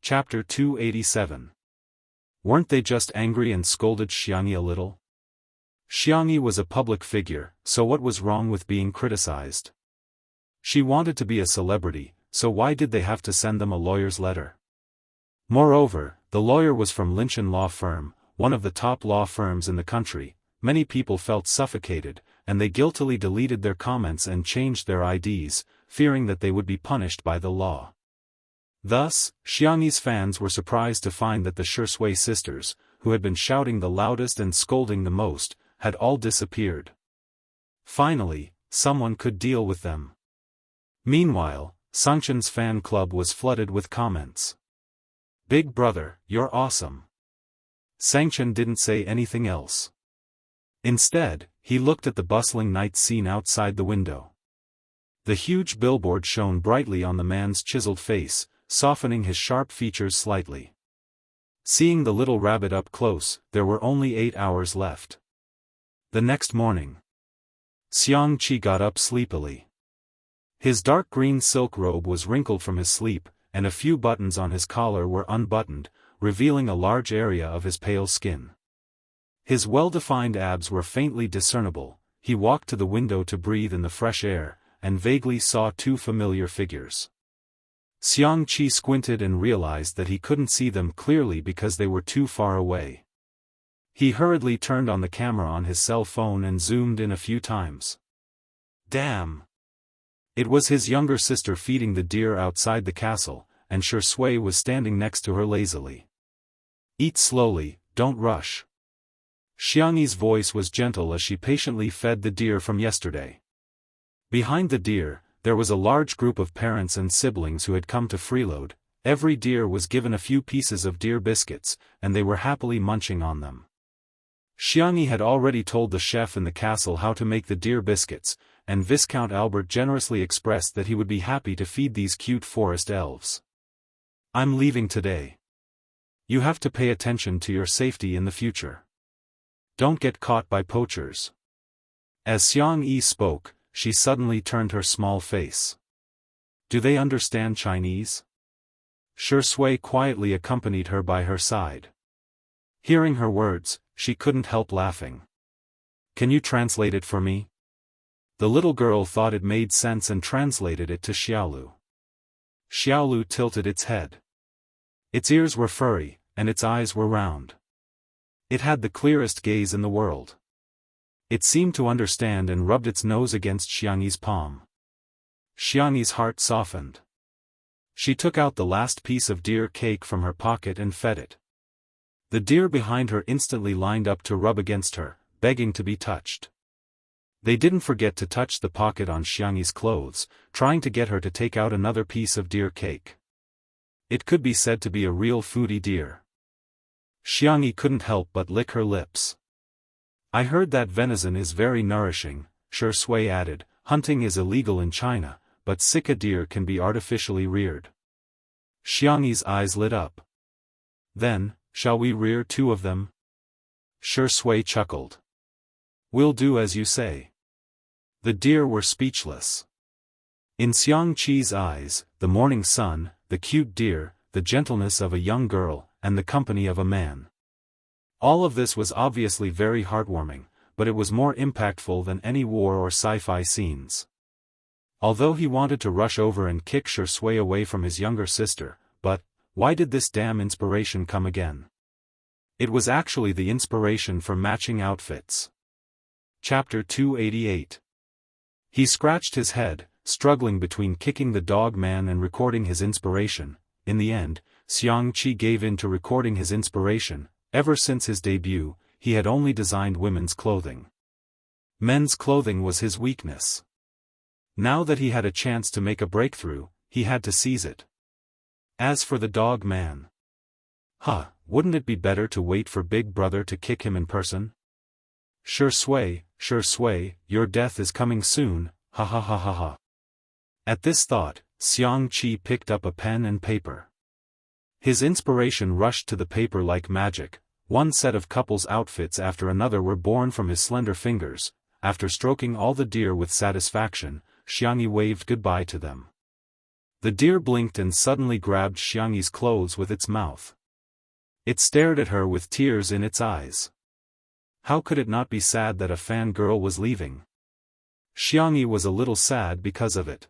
Chapter 287. Weren't they just angry and scolded Xianxia a little? Xianxia was a public figure, so what was wrong with being criticized? She wanted to be a celebrity, so why did they have to send them a lawyer's letter? Moreover, the lawyer was from Linchin Law Firm, one of the top law firms in the country. Many people felt suffocated, and they guiltily deleted their comments and changed their IDs, fearing that they would be punished by the law. Thus, Xianxi's fans were surprised to find that the Shui sisters, who had been shouting the loudest and scolding the most, had all disappeared. Finally, someone could deal with them. Meanwhile, Sangchen's fan club was flooded with comments. "Big brother, you're awesome." Sangchen didn't say anything else. Instead, he looked at the bustling night scene outside the window. The huge billboard shone brightly on the man's chiseled face, softening his sharp features slightly. Seeing the little rabbit up close, there were only 8 hours left. The next morning, Xiangqi got up sleepily. His dark green silk robe was wrinkled from his sleep, and a few buttons on his collar were unbuttoned, revealing a large area of his pale skin. His well-defined abs were faintly discernible. He walked to the window to breathe in the fresh air, and vaguely saw two familiar figures. Xiangqi squinted and realized that he couldn't see them clearly because they were too far away. He hurriedly turned on the camera on his cell phone and zoomed in a few times. Damn! It was his younger sister feeding the deer outside the castle, and Shui was standing next to her lazily. "Eat slowly, don't rush." Xiangxi's voice was gentle as she patiently fed the deer from yesterday. Behind the deer, there was a large group of parents and siblings who had come to freeload. Every deer was given a few pieces of deer biscuits, and they were happily munching on them. Xiangxi had already told the chef in the castle how to make the deer biscuits, and Viscount Albert generously expressed that he would be happy to feed these cute forest elves. "I'm leaving today. You have to pay attention to your safety in the future. Don't get caught by poachers." As Xiangxi spoke, she suddenly turned her small face. "Do they understand Chinese?" Shui quietly accompanied her by her side. Hearing her words, she couldn't help laughing. "Can you translate it for me?" The little girl thought it made sense and translated it to Xiaolu. Xiaolu tilted its head. Its ears were furry, and its eyes were round. It had the clearest gaze in the world. It seemed to understand and rubbed its nose against Xiangxi's palm. Xiangxi's heart softened. She took out the last piece of deer cake from her pocket and fed it. The deer behind her instantly lined up to rub against her, begging to be touched. They didn't forget to touch the pocket on Xiangxi's clothes, trying to get her to take out another piece of deer cake. It could be said to be a real foodie deer. Xiangxi couldn't help but lick her lips. "I heard that venison is very nourishing," Shui added. "Hunting is illegal in China, but Sika deer can be artificially reared." Xiangxi's eyes lit up. "Then, shall we rear 2 of them?" Shui chuckled. "We'll do as you say." The deer were speechless. In Xiangqi's eyes, the morning sun, the cute deer, the gentleness of a young girl, and the company of a man. All of this was obviously very heartwarming, but it was more impactful than any war or sci-fi scenes. Although he wanted to rush over and kick Shui away from his younger sister, but why did this damn inspiration come again? It was actually the inspiration for matching outfits. Chapter 288. He scratched his head, struggling between kicking the dog man and recording his inspiration. In the end, Xiangqi gave in to recording his inspiration. Ever since his debut, he had only designed women's clothing. Men's clothing was his weakness. Now that he had a chance to make a breakthrough, he had to seize it. As for the dog man, wouldn't it be better to wait for Big Brother to kick him in person? Shui, your death is coming soon, ha ha ha ha ha. At this thought, Xiangqi picked up a pen and paper. His inspiration rushed to the paper like magic. One set of couples' outfits after another were born from his slender fingers. After stroking all the deer with satisfaction, Xiangxi waved goodbye to them. The deer blinked and suddenly grabbed Xiangyi's clothes with its mouth. It stared at her with tears in its eyes. How could it not be sad that a fangirl was leaving? Xiangyi was a little sad because of it.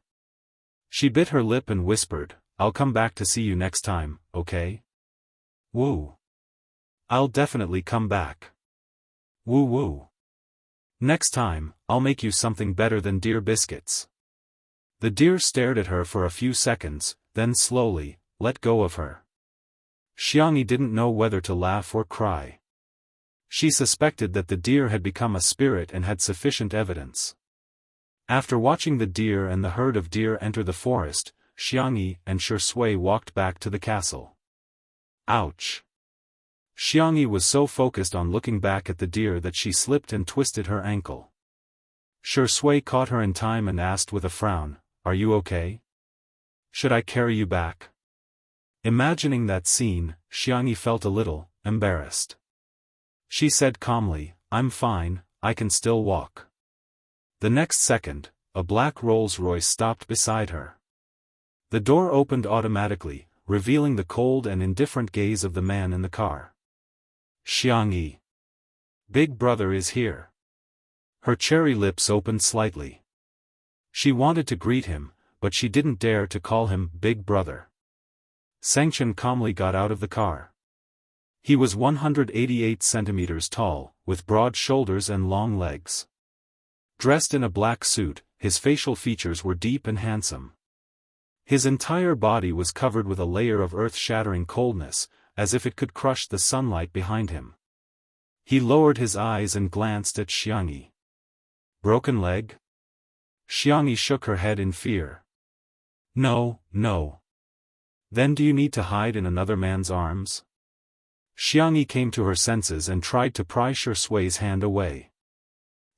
She bit her lip and whispered, "I'll come back to see you next time, okay? Woo. I'll definitely come back. Woo woo. Next time, I'll make you something better than deer biscuits." The deer stared at her for a few seconds, then slowly let go of her. Xiangyi didn't know whether to laugh or cry. She suspected that the deer had become a spirit and had sufficient evidence. After watching the deer and the herd of deer enter the forest, Xiangyi and Shui walked back to the castle. Ouch! Xiangyi was so focused on looking back at the deer that she slipped and twisted her ankle. Shui caught her in time and asked with a frown, "Are you okay? Should I carry you back?" Imagining that scene, Xiangyi felt a little embarrassed. She said calmly, "I'm fine, I can still walk." The next second, a black Rolls-Royce stopped beside her. The door opened automatically, revealing the cold and indifferent gaze of the man in the car. "Xiangyi. Big brother is here." Her cherry lips opened slightly. She wanted to greet him, but she didn't dare to call him Big Brother. Xianxia calmly got out of the car. He was 188 centimeters tall, with broad shoulders and long legs. Dressed in a black suit, his facial features were deep and handsome. His entire body was covered with a layer of earth-shattering coldness, as if it could crush the sunlight behind him. He lowered his eyes and glanced at Xiangyi. "Broken leg?" Xiangyi shook her head in fear. "No, no." "Then do you need to hide in another man's arms?" Xiangyi came to her senses and tried to pry Shui's hand away.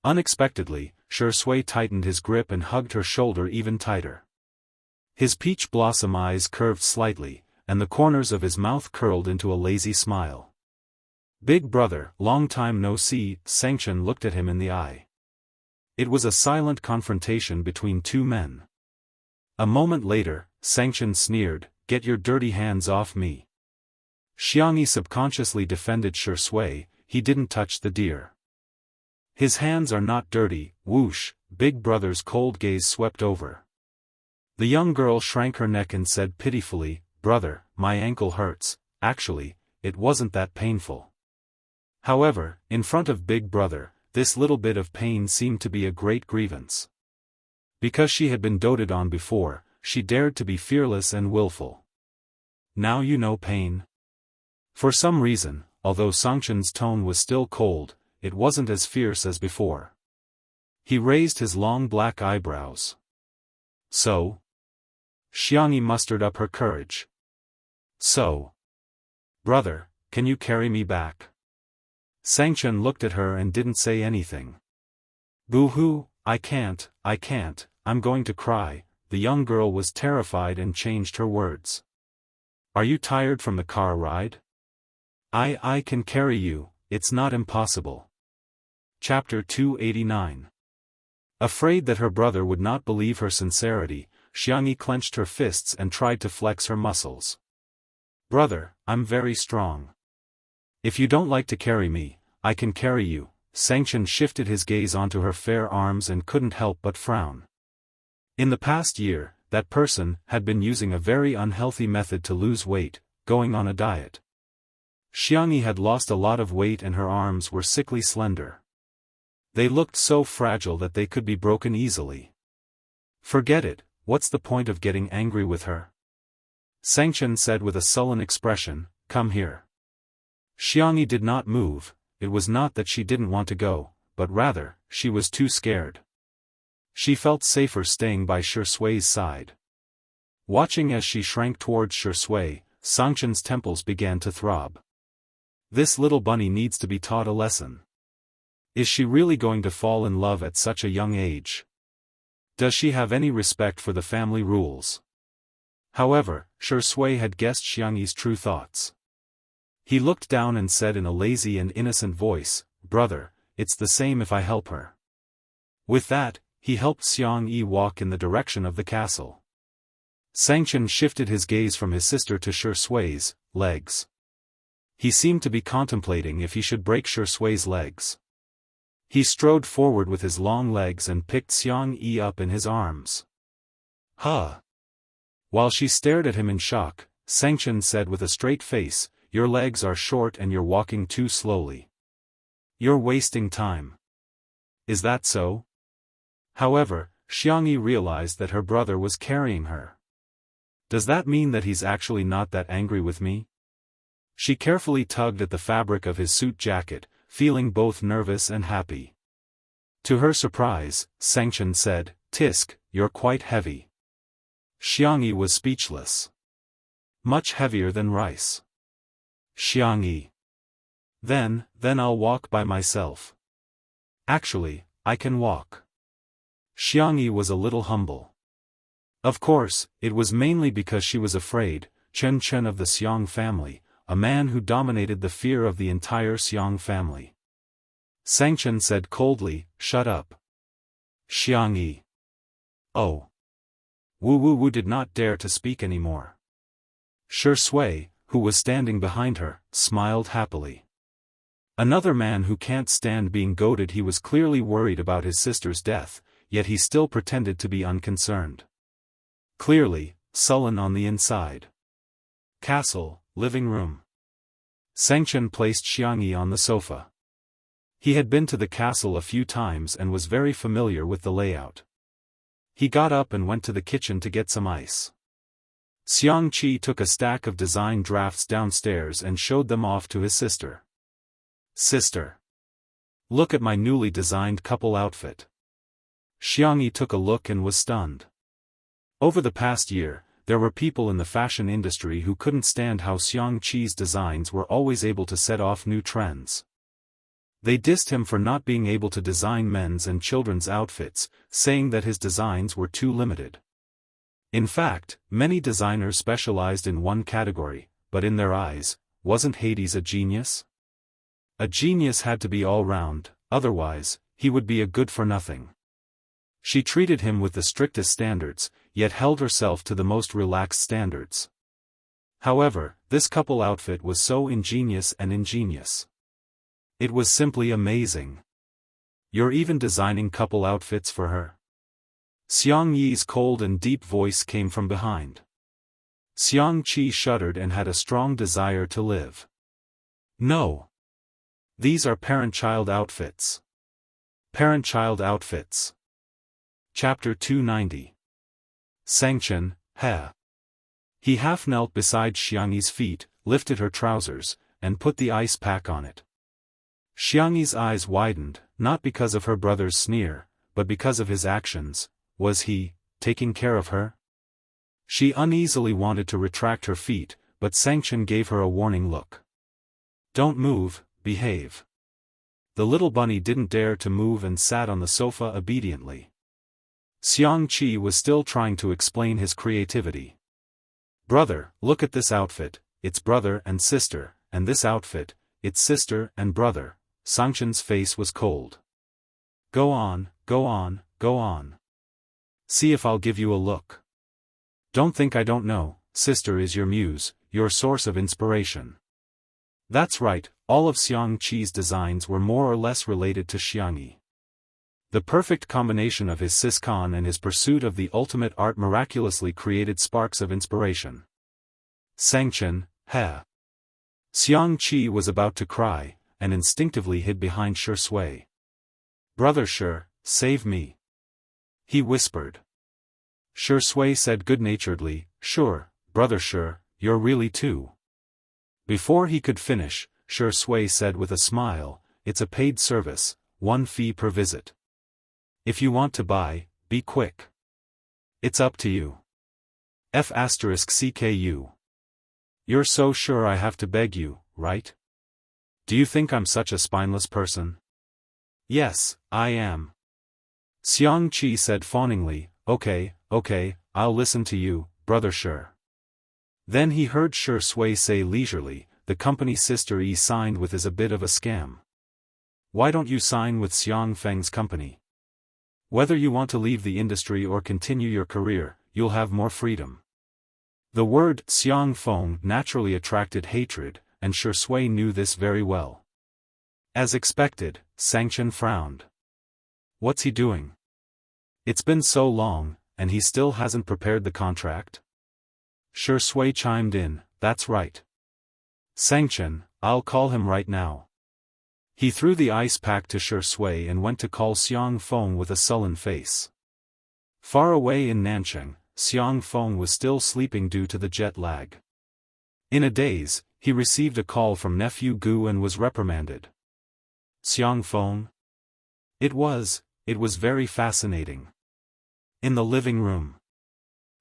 Unexpectedly, Shui tightened his grip and hugged her shoulder even tighter. His peach blossom eyes curved slightly, and the corners of his mouth curled into a lazy smile. "Big brother, long time no see," Xianxia looked at him in the eye. It was a silent confrontation between two men. A moment later, Xianxia sneered, "Get your dirty hands off me." Xiangyi subconsciously defended Shui, he didn't touch the deer. "His hands are not dirty," whoosh, Big Brother's cold gaze swept over. The young girl shrank her neck and said pitifully, "Brother, my ankle hurts." Actually, it wasn't that painful. However, in front of Big Brother, this little bit of pain seemed to be a great grievance. Because she had been doted on before, she dared to be fearless and willful. "Now you know pain?" For some reason, although Xianxia's tone was still cold, it wasn't as fierce as before. He raised his long black eyebrows. "So?" Xiangyi mustered up her courage. "So? Brother, can you carry me back?" Xianxia looked at her and didn't say anything. "Boo-hoo, I can't, I'm going to cry." The young girl was terrified and changed her words. "Are you tired from the car ride?" I can carry you, it's not impossible." Chapter 289. Afraid that her brother would not believe her sincerity, Xiangyi clenched her fists and tried to flex her muscles. "Brother, I'm very strong. If you don't like to carry me, I can carry you." Xianxia shifted his gaze onto her fair arms and couldn't help but frown. In the past year, that person had been using a very unhealthy method to lose weight, going on a diet. Xiangyi had lost a lot of weight and her arms were sickly slender. They looked so fragile that they could be broken easily. "Forget it, what's the point of getting angry with her?" Xianxia said with a sullen expression, "Come here." Xiangyi did not move. It was not that she didn't want to go, but rather, she was too scared. She felt safer staying by Shui's side. Watching as she shrank towards Shui, Xianxia's temples began to throb. This little bunny needs to be taught a lesson. Is she really going to fall in love at such a young age? Does she have any respect for the family rules? However, Shui had guessed Xiangyi's true thoughts. He looked down and said in a lazy and innocent voice, "Brother, it's the same if I help her." With that, he helped Xiangyi walk in the direction of the castle. Sanction shifted his gaze from his sister to Shi Sui's legs. He seemed to be contemplating if he should break Shi Sui's legs. He strode forward with his long legs and picked Xiangyi up in his arms. Huh! While she stared at him in shock, Sanction said with a straight face, "Your legs are short and you're walking too slowly. You're wasting time." Is that so? However, Xiangyi realized that her brother was carrying her. Does that mean that he's actually not that angry with me? She carefully tugged at the fabric of his suit jacket, feeling both nervous and happy. To her surprise, Sanction said, "Tisk, you're quite heavy." Xiangyi was speechless. Much heavier than rice. Xiangyi. Then I'll walk by myself. Actually, I can walk. Xiangyi was a little humble. Of course, it was mainly because she was afraid. Chen Chen of the Xiang family, a man who dominated the fear of the entire Xiang family. Sanction said coldly, "Shut up." Xiangyi. Oh. Wu did not dare to speak anymore. Shi Sui, who was standing behind her, smiled happily. Another man who can't stand being goaded. He was clearly worried about his sister's death, yet he still pretended to be unconcerned. Clearly, sullen on the inside. Castle, living room. Sanction placed Xiangyi on the sofa. He had been to the castle a few times and was very familiar with the layout. He got up and went to the kitchen to get some ice. Xiangqi took a stack of design drafts downstairs and showed them off to his sister. "Sister. Look at my newly designed couple outfit." Xiangyi took a look and was stunned. Over the past year, there were people in the fashion industry who couldn't stand how Xiangqi's designs were always able to set off new trends. They dissed him for not being able to design men's and children's outfits, saying that his designs were too limited. In fact, many designers specialized in one category, but in their eyes, wasn't Hades a genius? A genius had to be all-round, otherwise, he would be a good-for-nothing. She treated him with the strictest standards, yet held herself to the most relaxed standards. However, this couple outfit was so ingenious. It was simply amazing. "You're even designing couple outfits for her?" Xiangyi's cold and deep voice came from behind. Xiangqi shuddered and had a strong desire to live. "No. These are parent-child outfits." Parent-child outfits. Chapter 290. Sanction, He. He half knelt beside Xiangyi's feet, lifted her trousers, and put the ice pack on it. Xiangyi's eyes widened, not because of her brother's sneer, but because of his actions. Was he taking care of her? She uneasily wanted to retract her feet, but Sanction gave her a warning look. "Don't move, behave." The little bunny didn't dare to move and sat on the sofa obediently. Xiangqi was still trying to explain his creativity. "Brother, look at this outfit, it's brother and sister, and this outfit, it's sister and brother." Sanction's face was cold. Go on. See if I'll give you a look. Don't think I don't know, sister is your muse, your source of inspiration." That's right, all of Xiangqi's designs were more or less related to Xiangyi. The perfect combination of his siscon and his pursuit of the ultimate art miraculously created sparks of inspiration. Sanction, He. Xiangqi was about to cry, and instinctively hid behind Shi Sui. "Brother Shi, save me," he whispered. Shi Sui said good-naturedly, "Sure, brother Shi, you're really too." Before he could finish, Shi Sui said with a smile, "It's a paid service, 1 fee per visit. If you want to buy, be quick. It's up to you. F*CKU. You're so sure I have to beg you, right? Do you think I'm such a spineless person?" "Yes, I am." Xiangqi said fawningly, Okay, I'll listen to you, brother Shi." Then he heard Shi Sui say leisurely, "The company sister E signed with is a bit of a scam. Why don't you sign with Xiang Feng's company? Whether you want to leave the industry or continue your career, you'll have more freedom. The word Xiang Feng naturally attracted hatred, and Shui knew this very well. As expected, Xianxia frowned. What's he doing? It's been so long, and he still hasn't prepared the contract? Shui chimed in, that's right. Xianxia, I'll call him right now. He threw the ice pack to Shui and went to call Xiang Feng with a sullen face. Far away in Nanchang, Xiang Feng was still sleeping due to the jet lag. In a daze, he received a call from nephew Gu and was reprimanded. Xiang Feng? It was very fascinating. In the living room,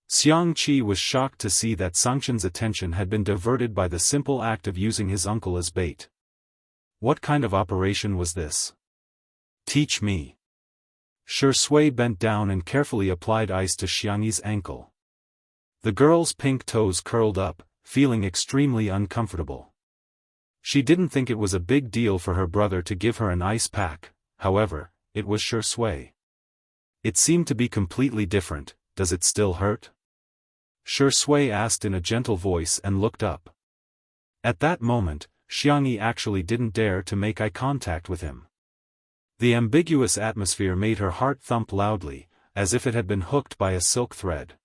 Xiang Qi was shocked to see that Xianxia's attention had been diverted by the simple act of using his uncle as bait. What kind of operation was this? Teach me. Shui bent down and carefully applied ice to Xiangyi's ankle. The girl's pink toes curled up, feeling extremely uncomfortable. She didn't think it was a big deal for her brother to give her an ice pack, however, it was Shui. It seemed to be completely different. Does it still hurt? Shui asked in a gentle voice and looked up. At that moment, Xiangyi actually didn't dare to make eye contact with him. The ambiguous atmosphere made her heart thump loudly, as if it had been hooked by a silk thread.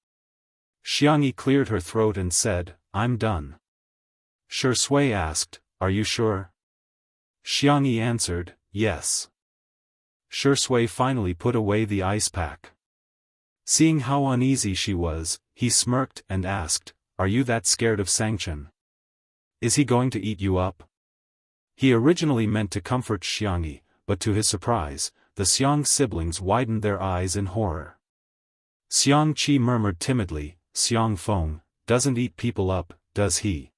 Xiangyi cleared her throat and said, I'm done. Shui asked, are you sure? Xiangyi answered, yes. Shui finally put away the ice pack. Seeing how uneasy she was, he smirked and asked, are you that scared of Xianxia? Is he going to eat you up? He originally meant to comfort Xiangyi, but to his surprise, the Xiang siblings widened their eyes in horror. Xiang Qi murmured timidly, Xiang Feng doesn't eat people up, does he?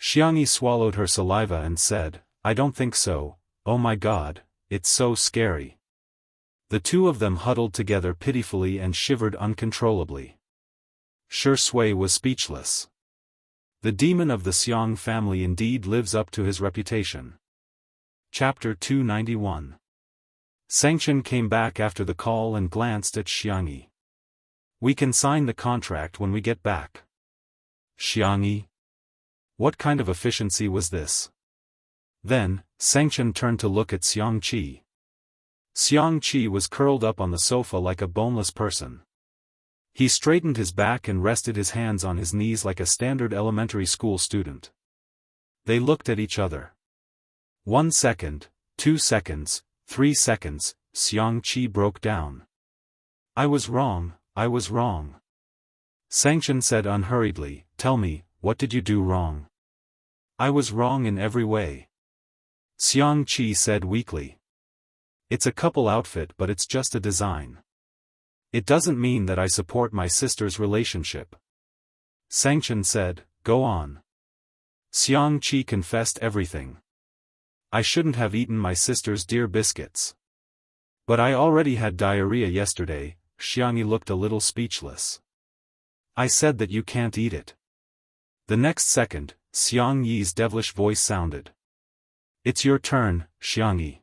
Xiangyi swallowed her saliva and said, I don't think so, oh my god, it's so scary. The two of them huddled together pitifully and shivered uncontrollably. Shui was speechless. The demon of the Xiang family indeed lives up to his reputation. Chapter 291. Xianxia came back after the call and glanced at Xiangyi. We can sign the contract when we get back. Xiangyi? What kind of efficiency was this? Then, Xianxia turned to look at Xiang Qi. Xiang Qi was curled up on the sofa like a boneless person. He straightened his back and rested his hands on his knees like a standard elementary school student. They looked at each other. 1 second, 2 seconds, 3 seconds, Xiang Qi broke down. I was wrong, I was wrong. Xianxia said unhurriedly, tell me, what did you do wrong? I was wrong in every way. Xiang Qi said weakly. It's a couple outfit but it's just a design. It doesn't mean that I support my sister's relationship. Xianxia said, go on. Xiang Qi confessed everything. I shouldn't have eaten my sister's dear biscuits. But I already had diarrhea yesterday. Xiangyi looked a little speechless. I said that you can't eat it. The next second, Xiangyi's devilish voice sounded. It's your turn, Xiangyi.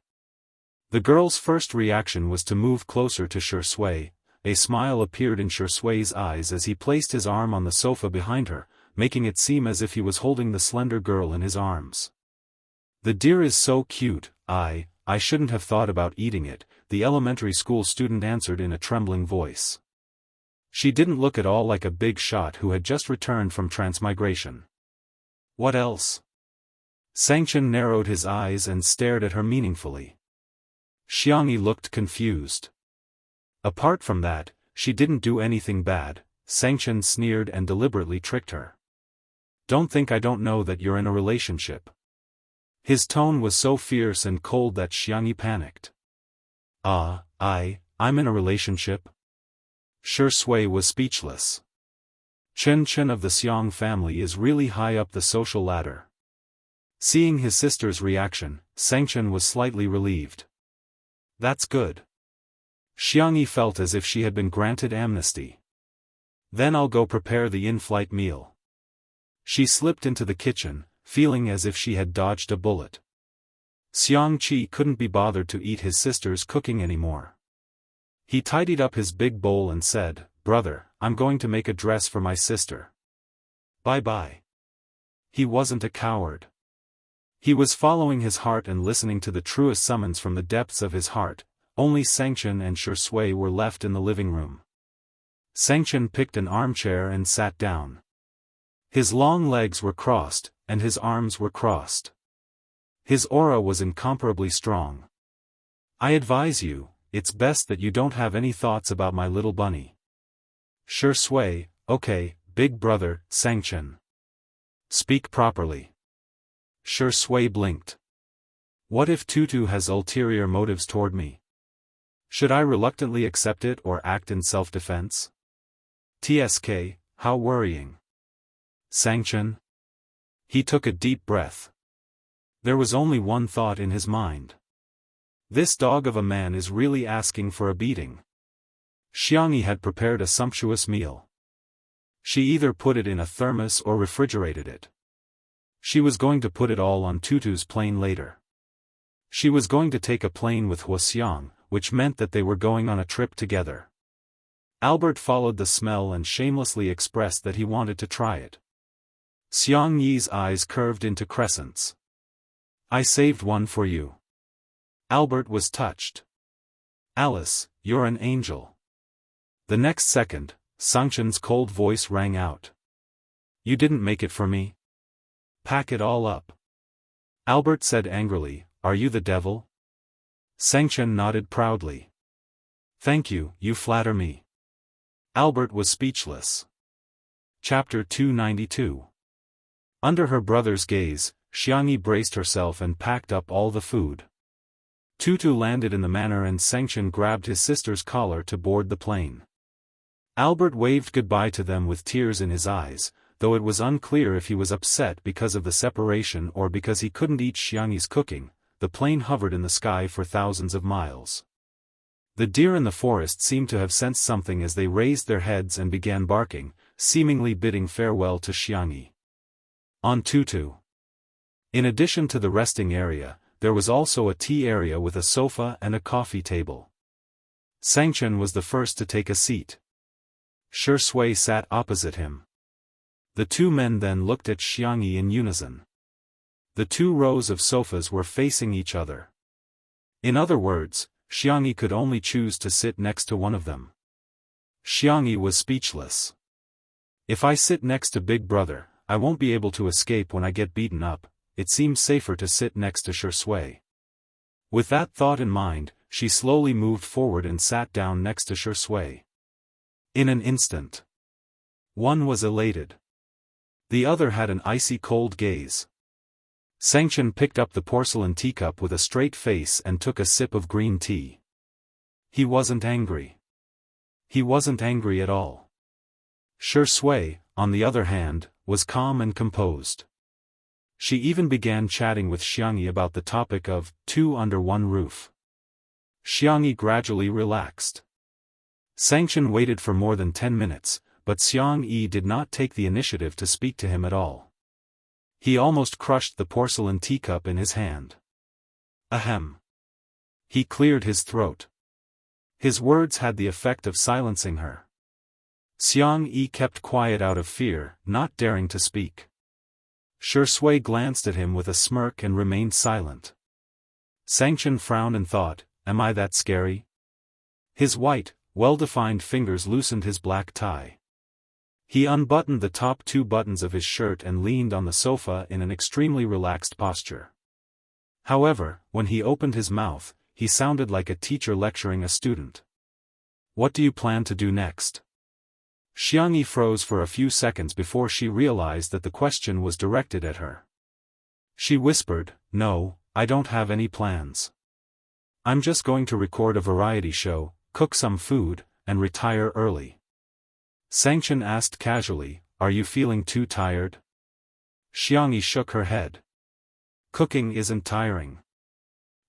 The girl's first reaction was to move closer to Shui. A smile appeared in Shui's eyes as he placed his arm on the sofa behind her, making it seem as if he was holding the slender girl in his arms. The deer is so cute, I shouldn't have thought about eating it, the elementary school student answered in a trembling voice. She didn't look at all like a big shot who had just returned from transmigration. What else? Xianxia narrowed his eyes and stared at her meaningfully. Xiangyi looked confused. Apart from that, she didn't do anything bad. Xianxia sneered and deliberately tricked her. Don't think I don't know that you're in a relationship. His tone was so fierce and cold that Xiangyi panicked. I'm in a relationship? Shui was speechless. Chen of the Xiang family is really high up the social ladder. Seeing his sister's reaction, Xianxia was slightly relieved. That's good. Xiangyi felt as if she had been granted amnesty. Then I'll go prepare the in-flight meal. She slipped into the kitchen, feeling as if she had dodged a bullet. Xiang Qi couldn't be bothered to eat his sister's cooking anymore. He tidied up his big bowl and said, Brother, I'm going to make a dress for my sister. Bye-bye. He wasn't a coward. He was following his heart and listening to the truest summons from the depths of his heart. Only Sanction and Shui were left in the living room. Sanction picked an armchair and sat down. His long legs were crossed, and his arms were crossed. His aura was incomparably strong. I advise you, it's best that you don't have any thoughts about my little bunny. Shui, okay, big brother, Sanction. Speak properly. Shui blinked. What if Tutu has ulterior motives toward me? Should I reluctantly accept it or act in self-defense? TSK, how worrying. Sanction? He took a deep breath. There was only one thought in his mind. This dog of a man is really asking for a beating. Xianxia had prepared a sumptuous meal. She either put it in a thermos or refrigerated it. She was going to put it all on Tutu's plane later. She was going to take a plane with Wuxiang, which meant that they were going on a trip together. Albert followed the smell and shamelessly expressed that he wanted to try it. Xiangyi's eyes curved into crescents. I saved one for you. Albert was touched. Alice, you're an angel. The next second, Sanction's cold voice rang out. You didn't make it for me? Pack it all up. Albert said angrily, are you the devil? Sanction nodded proudly. Thank you, you flatter me. Albert was speechless. Chapter 292. Under her brother's gaze, Xianxia braced herself and packed up all the food. Tutu landed in the manor and Sanction grabbed his sister's collar to board the plane. Albert waved goodbye to them with tears in his eyes, though it was unclear if he was upset because of the separation or because he couldn't eat Xiangyi's cooking. The plane hovered in the sky for thousands of miles. The deer in the forest seemed to have sensed something as they raised their heads and began barking, seemingly bidding farewell to Xianxia. On Tutu. In addition to the resting area, there was also a tea area with a sofa and a coffee table. Sanction was the first to take a seat. Shui sat opposite him. The two men then looked at Xianxia in unison. The two rows of sofas were facing each other. In other words, Xianxia could only choose to sit next to one of them. Xianxia was speechless. If I sit next to Big Brother, I won't be able to escape when I get beaten up. It seems safer to sit next to Shui. With that thought in mind, she slowly moved forward and sat down next to Shui. In an instant. One was elated. The other had an icy cold gaze. Sanction picked up the porcelain teacup with a straight face and took a sip of green tea. He wasn't angry. He wasn't angry at all. Shui, on the other hand, was calm and composed. She even began chatting with Xianxia about the topic of two under one roof. Xianxia gradually relaxed. Sanction waited for more than 10 minutes, but Xianxia did not take the initiative to speak to him at all. He almost crushed the porcelain teacup in his hand. Ahem. He cleared his throat. His words had the effect of silencing her. Xianxia kept quiet out of fear, not daring to speak. Shui glanced at him with a smirk and remained silent. Sanction frowned and thought, am I that scary? His white, well-defined fingers loosened his black tie. He unbuttoned the top 2 buttons of his shirt and leaned on the sofa in an extremely relaxed posture. However, when he opened his mouth, he sounded like a teacher lecturing a student. What do you plan to do next? Xianxia froze for a few seconds before she realized that the question was directed at her. She whispered, no, I don't have any plans. I'm just going to record a variety show, cook some food, and retire early. Sanction asked casually, are you feeling too tired? Xianxia shook her head. Cooking isn't tiring.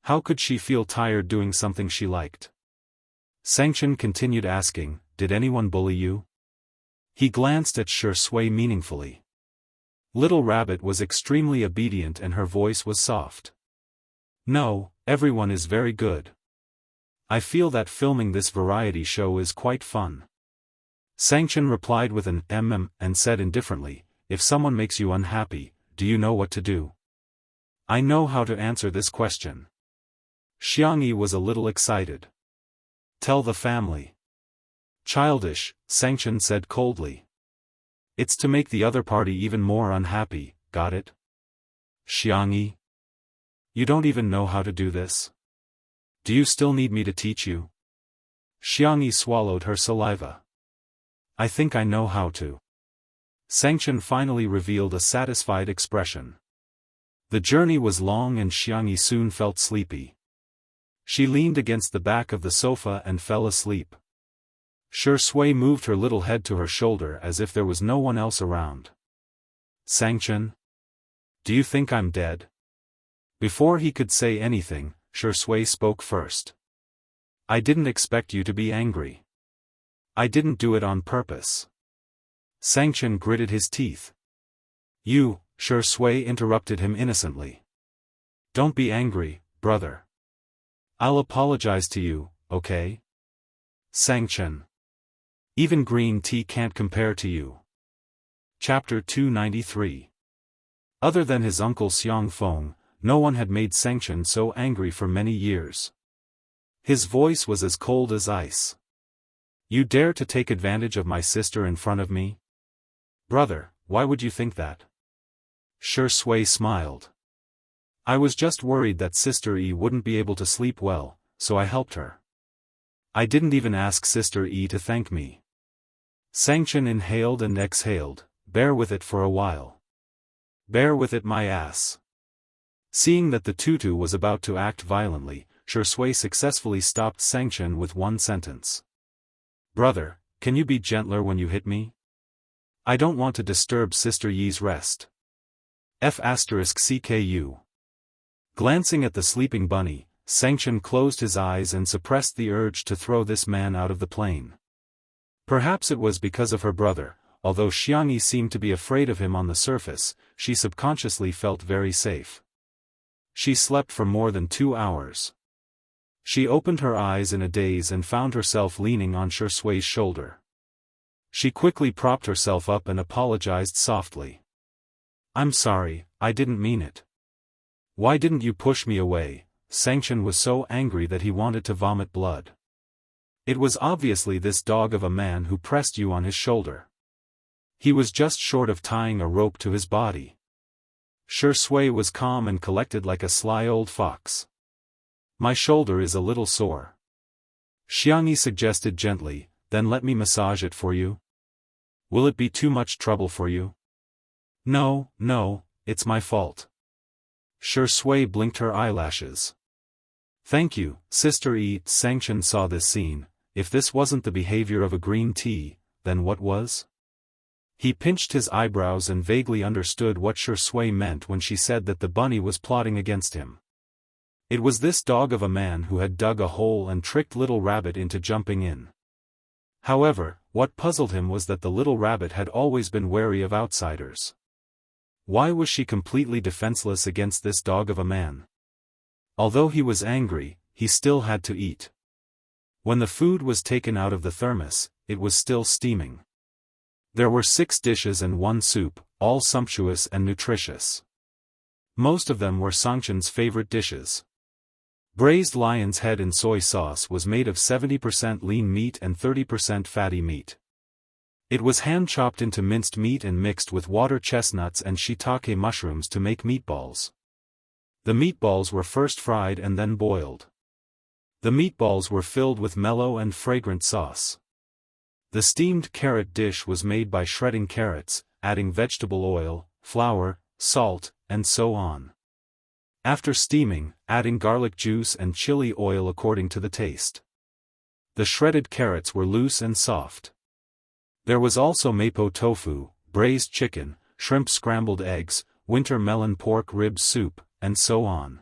How could she feel tired doing something she liked? Sanction continued asking, did anyone bully you? He glanced at Shui meaningfully. Little Rabbit was extremely obedient and her voice was soft. No, everyone is very good. I feel that filming this variety show is quite fun. Sanction replied with an and said indifferently, if someone makes you unhappy, do you know what to do? I know how to answer this question. Xiangyi was a little excited. Tell the family. Childish, Xianxia said coldly. It's to make the other party even more unhappy, got it? Xiangyi? You don't even know how to do this? Do you still need me to teach you? Xiangyi swallowed her saliva. I think I know how to. Xianxia finally revealed a satisfied expression. The journey was long and Xiangyi soon felt sleepy. She leaned against the back of the sofa and fell asleep. Shui moved her little head to her shoulder as if there was no one else around. Xianxia? Do you think I'm dead? Before he could say anything, Shui spoke first. I didn't expect you to be angry. I didn't do it on purpose. Xianxia gritted his teeth. You, Shui interrupted him innocently. Don't be angry, brother. I'll apologize to you, okay? Xianxia. Even green tea can't compare to you. Chapter 293. Other than his uncle Xiang Feng, no one had made Xianxia so angry for many years. His voice was as cold as ice. You dare to take advantage of my sister in front of me? Brother, why would you think that? Shui smiled. I was just worried that Sister Yi wouldn't be able to sleep well, so I helped her. I didn't even ask Sister Yi to thank me. Xianxia inhaled and exhaled. Bear with it for a while. Bear with it, my ass. Seeing that the tutu was about to act violently, Shui successfully stopped Xianxia with one sentence. Brother, can you be gentler when you hit me? I don't want to disturb Sister Yi's rest. F***CKU. Glancing at the sleeping bunny, Xianxia closed his eyes and suppressed the urge to throw this man out of the plane. Perhaps it was because of her brother, although Xiangyi seemed to be afraid of him on the surface, she subconsciously felt very safe. She slept for more than 2 hours. She opened her eyes in a daze and found herself leaning on Shui's shoulder. She quickly propped herself up and apologized softly. I'm sorry, I didn't mean it. Why didn't you push me away? Xianxia was so angry that he wanted to vomit blood. It was obviously this dog of a man who pressed you on his shoulder. He was just short of tying a rope to his body. Shui was calm and collected like a sly old fox. My shoulder is a little sore. Xiangyi suggested gently, then let me massage it for you. Will it be too much trouble for you? No, it's my fault. Shui blinked her eyelashes. Thank you, Sister Yi. Xianxia saw this scene. If this wasn't the behavior of a green tea, then what was? He pinched his eyebrows and vaguely understood what Shui meant when she said that the bunny was plotting against him. It was this dog of a man who had dug a hole and tricked Little Rabbit into jumping in. However, what puzzled him was that the little rabbit had always been wary of outsiders. Why was she completely defenseless against this dog of a man? Although he was angry, he still had to eat. When the food was taken out of the thermos, it was still steaming. There were 6 dishes and 1 soup, all sumptuous and nutritious. Most of them were Xianxia's favorite dishes. Braised lion's head in soy sauce was made of 70% lean meat and 30% fatty meat. It was hand-chopped into minced meat and mixed with water chestnuts and shiitake mushrooms to make meatballs. The meatballs were first fried and then boiled. The meatballs were filled with mellow and fragrant sauce. The steamed carrot dish was made by shredding carrots, adding vegetable oil, flour, salt, and so on. After steaming, adding garlic juice and chili oil according to the taste. The shredded carrots were loose and soft. There was also mapo tofu, braised chicken, shrimp scrambled eggs, winter melon pork rib soup, and so on.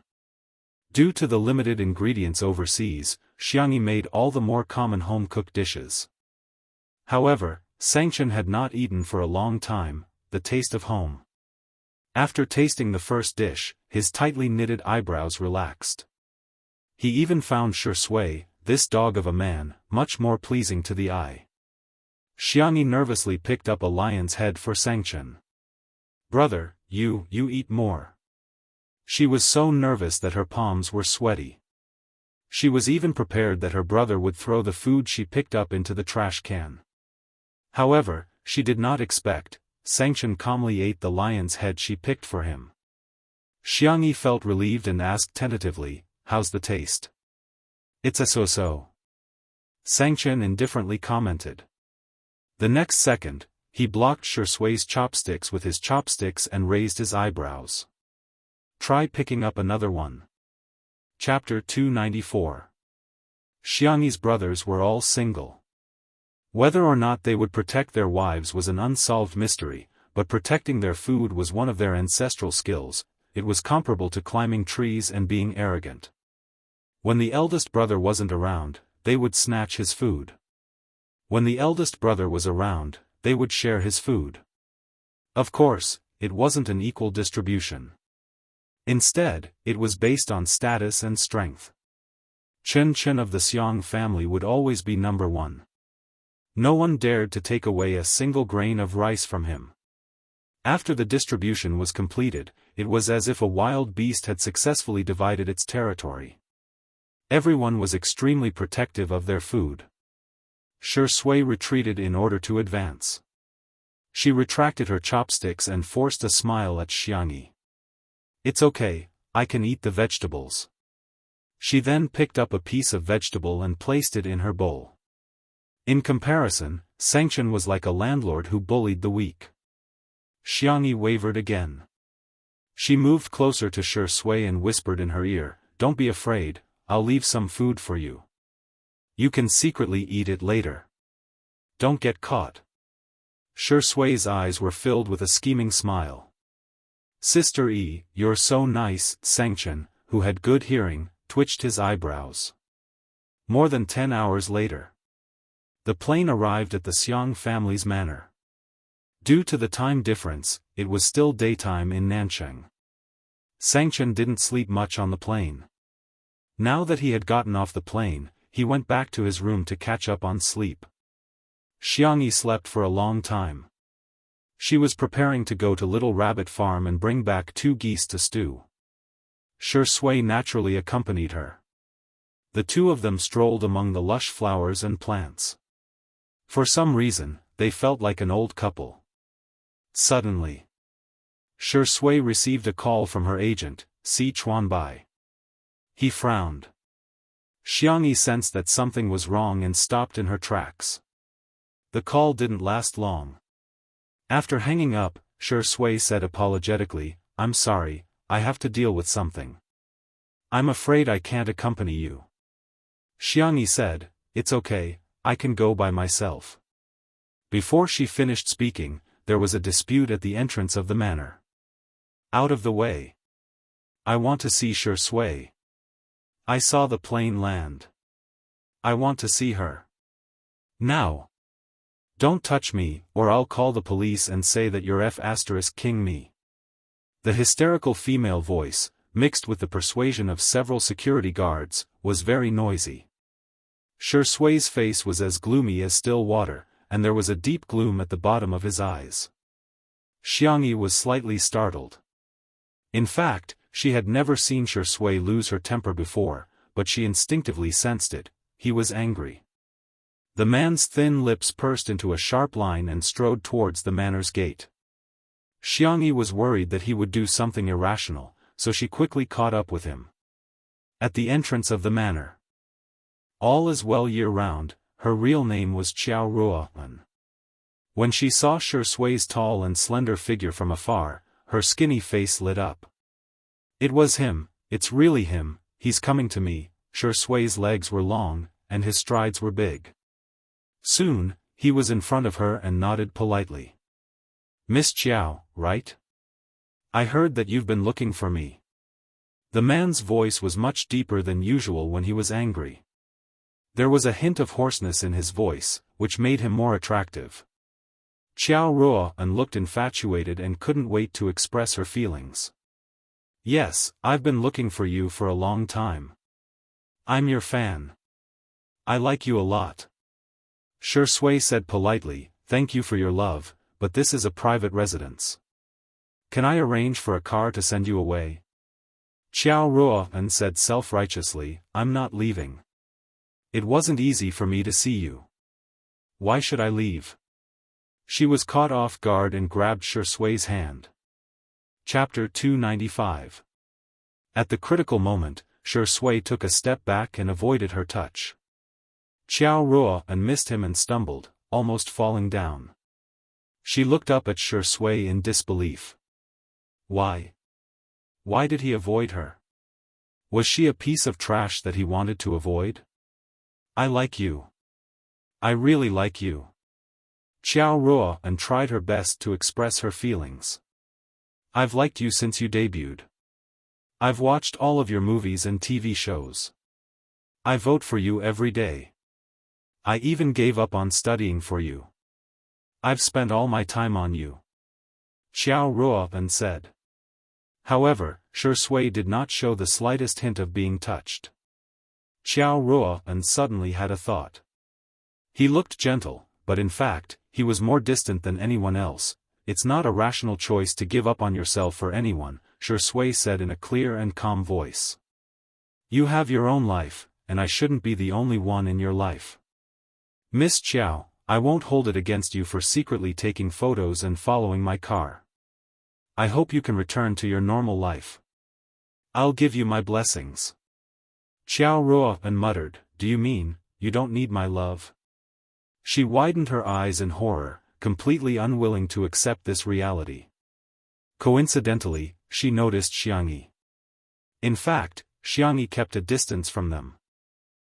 Due to the limited ingredients overseas, Xiangyi made all the more common home-cooked dishes. However, Xianxia had not eaten for a long time, the taste of home. After tasting the first dish, his tightly knitted eyebrows relaxed. He even found Shui, this dog of a man, much more pleasing to the eye. Xiangyi nervously picked up a lion's head for Xianxia. Brother, you eat more. She was so nervous that her palms were sweaty. She was even prepared that her brother would throw the food she picked up into the trash can. However, she did not expect. Xianxia calmly ate the lion's head she picked for him. Xiangyi felt relieved and asked tentatively, "How's the taste?" "It's a so-so," Xianxia indifferently commented. The next second, he blocked Shui's chopsticks with his chopsticks and raised his eyebrows. "Try picking up another one." Chapter 294. Xiangyi's brothers were all single. Whether or not they would protect their wives was an unsolved mystery, but protecting their food was one of their ancestral skills. It was comparable to climbing trees and being arrogant. When the eldest brother wasn't around, they would snatch his food. When the eldest brother was around, they would share his food. Of course, it wasn't an equal distribution. Instead, it was based on status and strength. Chen of the Xiang family would always be number one. No one dared to take away a single grain of rice from him. After the distribution was completed, it was as if a wild beast had successfully divided its territory. Everyone was extremely protective of their food. Shui retreated in order to advance. She retracted her chopsticks and forced a smile at Xiangyi. "It's okay, I can eat the vegetables." She then picked up a piece of vegetable and placed it in her bowl. In comparison, Xianxia was like a landlord who bullied the weak. Xiangyi wavered again. She moved closer to Shui and whispered in her ear, "Don't be afraid, I'll leave some food for you. You can secretly eat it later. Don't get caught." Shui's eyes were filled with a scheming smile. "Sister E, you're so nice." Xianxia, who had good hearing, twitched his eyebrows. More than 10 hours later, the plane arrived at the Xiang family's manor. Due to the time difference, it was still daytime in Nanchang. Xianxia didn't sleep much on the plane. Now that he had gotten off the plane, he went back to his room to catch up on sleep. Xiangyi slept for a long time. She was preparing to go to Little Rabbit Farm and bring back 2 geese to stew. Shui naturally accompanied her. The two of them strolled among the lush flowers and plants. For some reason, they felt like an old couple. Suddenly, Shui received a call from her agent, Si Chuanbai. He frowned. Xiangyi sensed that something was wrong and stopped in her tracks. The call didn't last long. After hanging up, Shui said apologetically, "I'm sorry, I have to deal with something. I'm afraid I can't accompany you." Xiangyi said, "It's okay, I can go by myself." Before she finished speaking, there was a dispute at the entrance of the manor. "Out of the way. I want to see Shui. I saw the plane land. I want to see her. Now. Don't touch me, or I'll call the police and say that you're F***ing me." The hysterical female voice, mixed with the persuasion of several security guards, was very noisy. Shui's face was as gloomy as still water, and there was a deep gloom at the bottom of his eyes. Xiangyi was slightly startled. In fact, she had never seen Shui lose her temper before, but she instinctively sensed it. He was angry. The man's thin lips pursed into a sharp line and strode towards the manor's gate. Xiangyi was worried that he would do something irrational, so she quickly caught up with him. At the entrance of the manor. All is well year-round, her real name was Qiao Ruoan. When she saw Shui's tall and slender figure from afar, her skinny face lit up. "It was him, it's really him, he's coming to me." Shui's legs were long, and his strides were big. Soon, he was in front of her and nodded politely. "Miss Qiao, right? I heard that you've been looking for me." The man's voice was much deeper than usual when he was angry. There was a hint of hoarseness in his voice, which made him more attractive. Qiao Ruoan looked infatuated and couldn't wait to express her feelings. "Yes, I've been looking for you for a long time. I'm your fan. I like you a lot." Shui said politely, "Thank you for your love, but this is a private residence. Can I arrange for a car to send you away? Xiao Ruoan said self-righteously, I'm not leaving. It wasn't easy for me to see you. Why should I leave? She was caught off guard and grabbed Shui's hand. Chapter 295. At the critical moment, Shui took a step back and avoided her touch. Xiao Ruoan missed him and stumbled, almost falling down. She looked up at Shui in disbelief. Why? Why did he avoid her? Was she a piece of trash that he wanted to avoid? I like you. I really like you. Xiao Ruoan tried her best to express her feelings. I've liked you since you debuted. I've watched all of your movies and TV shows. I vote for you every day. I even gave up on studying for you. I've spent all my time on you. Xiao Ruoan said. However, Shui did not show the slightest hint of being touched. Xiao Ruoan suddenly had a thought. He looked gentle, but in fact, he was more distant than anyone else. It's not a rational choice to give up on yourself for anyone, Shui said in a clear and calm voice. You have your own life, and I shouldn't be the only one in your life. Miss Xiao, I won't hold it against you for secretly taking photos and following my car. I hope you can return to your normal life. I'll give you my blessings. Xiao Ruoan muttered, do you mean, you don't need my love? She widened her eyes in horror, completely unwilling to accept this reality. Coincidentally, she noticed Xiangyi. In fact, Xiangyi kept a distance from them.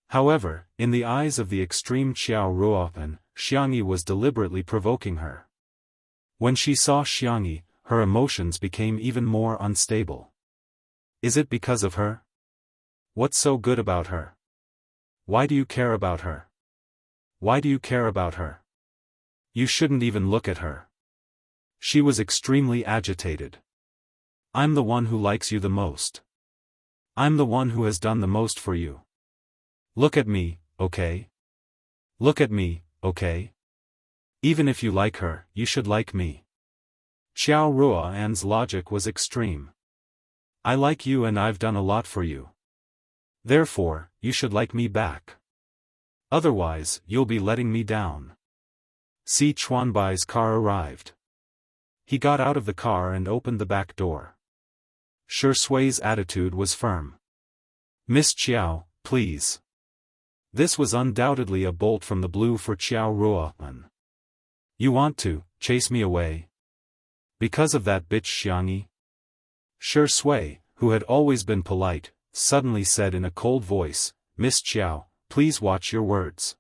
However, in the eyes of the extreme Xiao Ruoan, Xiangyi was deliberately provoking her. When she saw Xiangyi, her emotions became even more unstable. Is it because of her? What's so good about her? Why do you care about her? Why do you care about her? You shouldn't even look at her. She was extremely agitated. I'm the one who likes you the most. I'm the one who has done the most for you. Look at me, okay? Look at me, okay? Even if you like her, you should like me. Xiao Ruoan's logic was extreme. I like you and I've done a lot for you. Therefore, you should like me back. Otherwise, you'll be letting me down. Si Chuanbai's car arrived. He got out of the car and opened the back door. Shui's attitude was firm. Miss Xiao, please. This was undoubtedly a bolt from the blue for Xiao Ruoan. You want to chase me away? Because of that bitch Xiangyi? Shui, who had always been polite, suddenly said in a cold voice, Miss Xiao, please watch your words.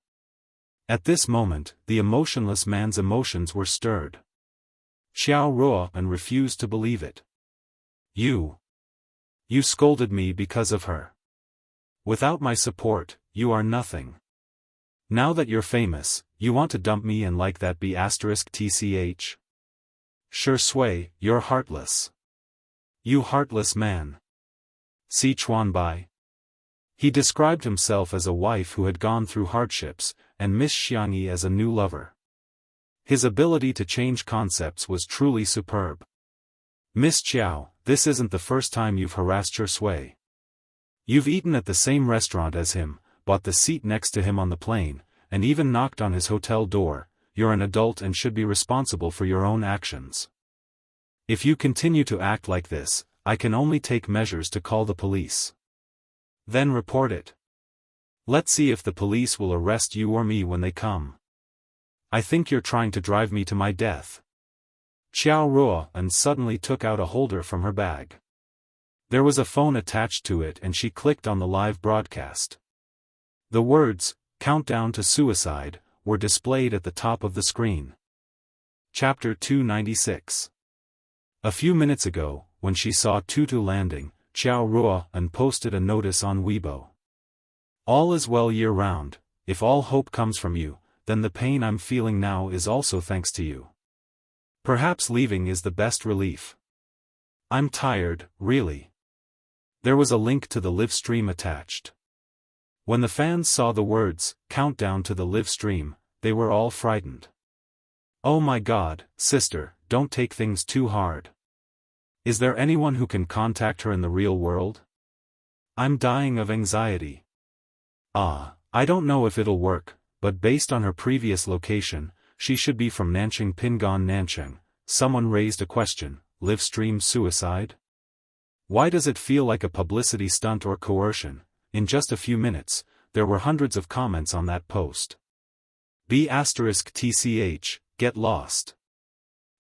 At this moment, the emotionless man's emotions were stirred. Xiao Ruoan refused to believe it. You scolded me because of her. Without my support, you are nothing. Now that you're famous, you want to dump me and like that B*TCH? Shui, you're heartless. You heartless man. Si Chuanbai. He described himself as a wife who had gone through hardships, and Miss Xiangyi as a new lover. His ability to change concepts was truly superb. Miss Xiao, this isn't the first time you've harassed Shui. You've eaten at the same restaurant as him, bought the seat next to him on the plane, and even knocked on his hotel door. You're an adult and should be responsible for your own actions. If you continue to act like this, I can only take measures to call the police. Then report it. Let's see if the police will arrest you or me when they come. I think you're trying to drive me to my death. Xiao Ruoan suddenly took out a holder from her bag. There was a phone attached to it and she clicked on the live broadcast. The words, "Countdown to Suicide," were displayed at the top of the screen. Chapter 296. A few minutes ago, when she saw Tutu landing, Xiao Ruoan posted a notice on Weibo. All is well year-round. If all hope comes from you, then the pain I'm feeling now is also thanks to you. Perhaps leaving is the best relief. I'm tired, really. There was a link to the live stream attached. When the fans saw the words, "Countdown to the live stream," they were all frightened. Oh my God, sister, don't take things too hard. Is there anyone who can contact her in the real world? I'm dying of anxiety. I don't know if it'll work, but based on her previous location, she should be from Nanchang Pingon Nanchang. Someone raised a question, live stream suicide? Why does it feel like a publicity stunt or coercion? In just a few minutes, there were hundreds of comments on that post. B*TCH, get lost.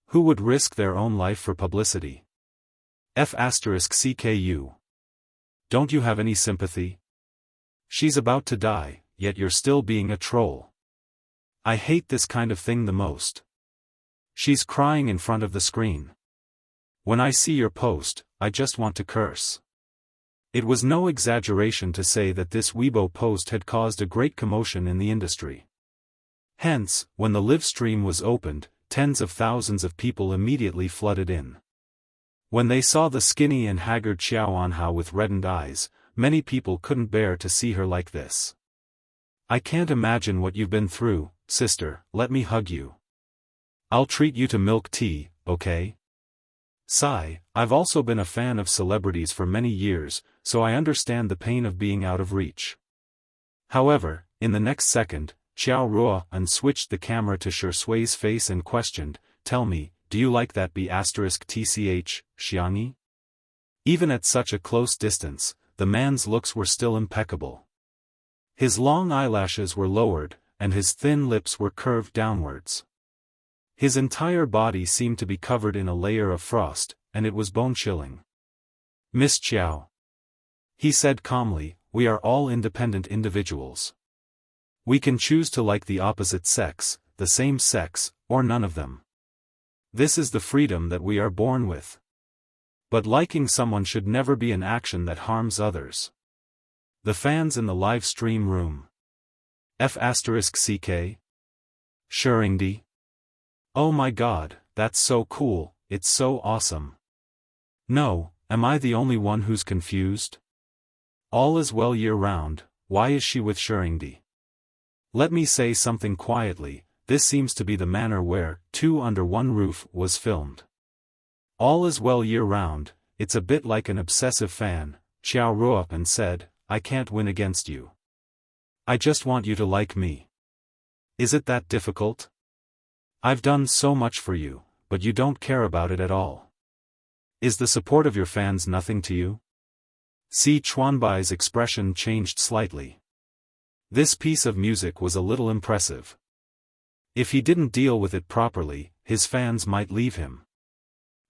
Who would risk their own life for publicity? F*CKU. Don't you have any sympathy? She's about to die, yet you're still being a troll. I hate this kind of thing the most. She's crying in front of the screen. When I see your post, I just want to curse. It was no exaggeration to say that this Weibo post had caused a great commotion in the industry. Hence, when the live stream was opened, tens of thousands of people immediately flooded in. When they saw the skinny and haggard Xiao Anhao with reddened eyes, many people couldn't bear to see her like this. I can't imagine what you've been through, sister, let me hug you. I'll treat you to milk tea, okay? Sigh, I've also been a fan of celebrities for many years, so I understand the pain of being out of reach. However, in the next second, Xiao Ruoan switched the camera to Shui's face and questioned, tell me, do you like that B*TCH, Xiangyi? Even at such a close distance, the man's looks were still impeccable. His long eyelashes were lowered, and his thin lips were curved downwards. His entire body seemed to be covered in a layer of frost, and it was bone-chilling. Miss Xiao. He said calmly, we are all independent individuals. We can choose to like the opposite sex, the same sex, or none of them. This is the freedom that we are born with. But liking someone should never be an action that harms others. The fans in the live stream room. F*CK? Shuringdi? Oh my god, that's so cool, it's so awesome. No, am I the only one who's confused? All is well year round, why is she with Shuringdi? Let me say something quietly, this seems to be the manner where, Two Under One Roof was filmed. All is well year round, it's a bit like an obsessive fan, Xiao Ruopan said, I can't win against you. I just want you to like me. Is it that difficult? I've done so much for you, but you don't care about it at all. Is the support of your fans nothing to you? Si Chuanbai's expression changed slightly. This piece of music was a little impressive. If he didn't deal with it properly, his fans might leave him.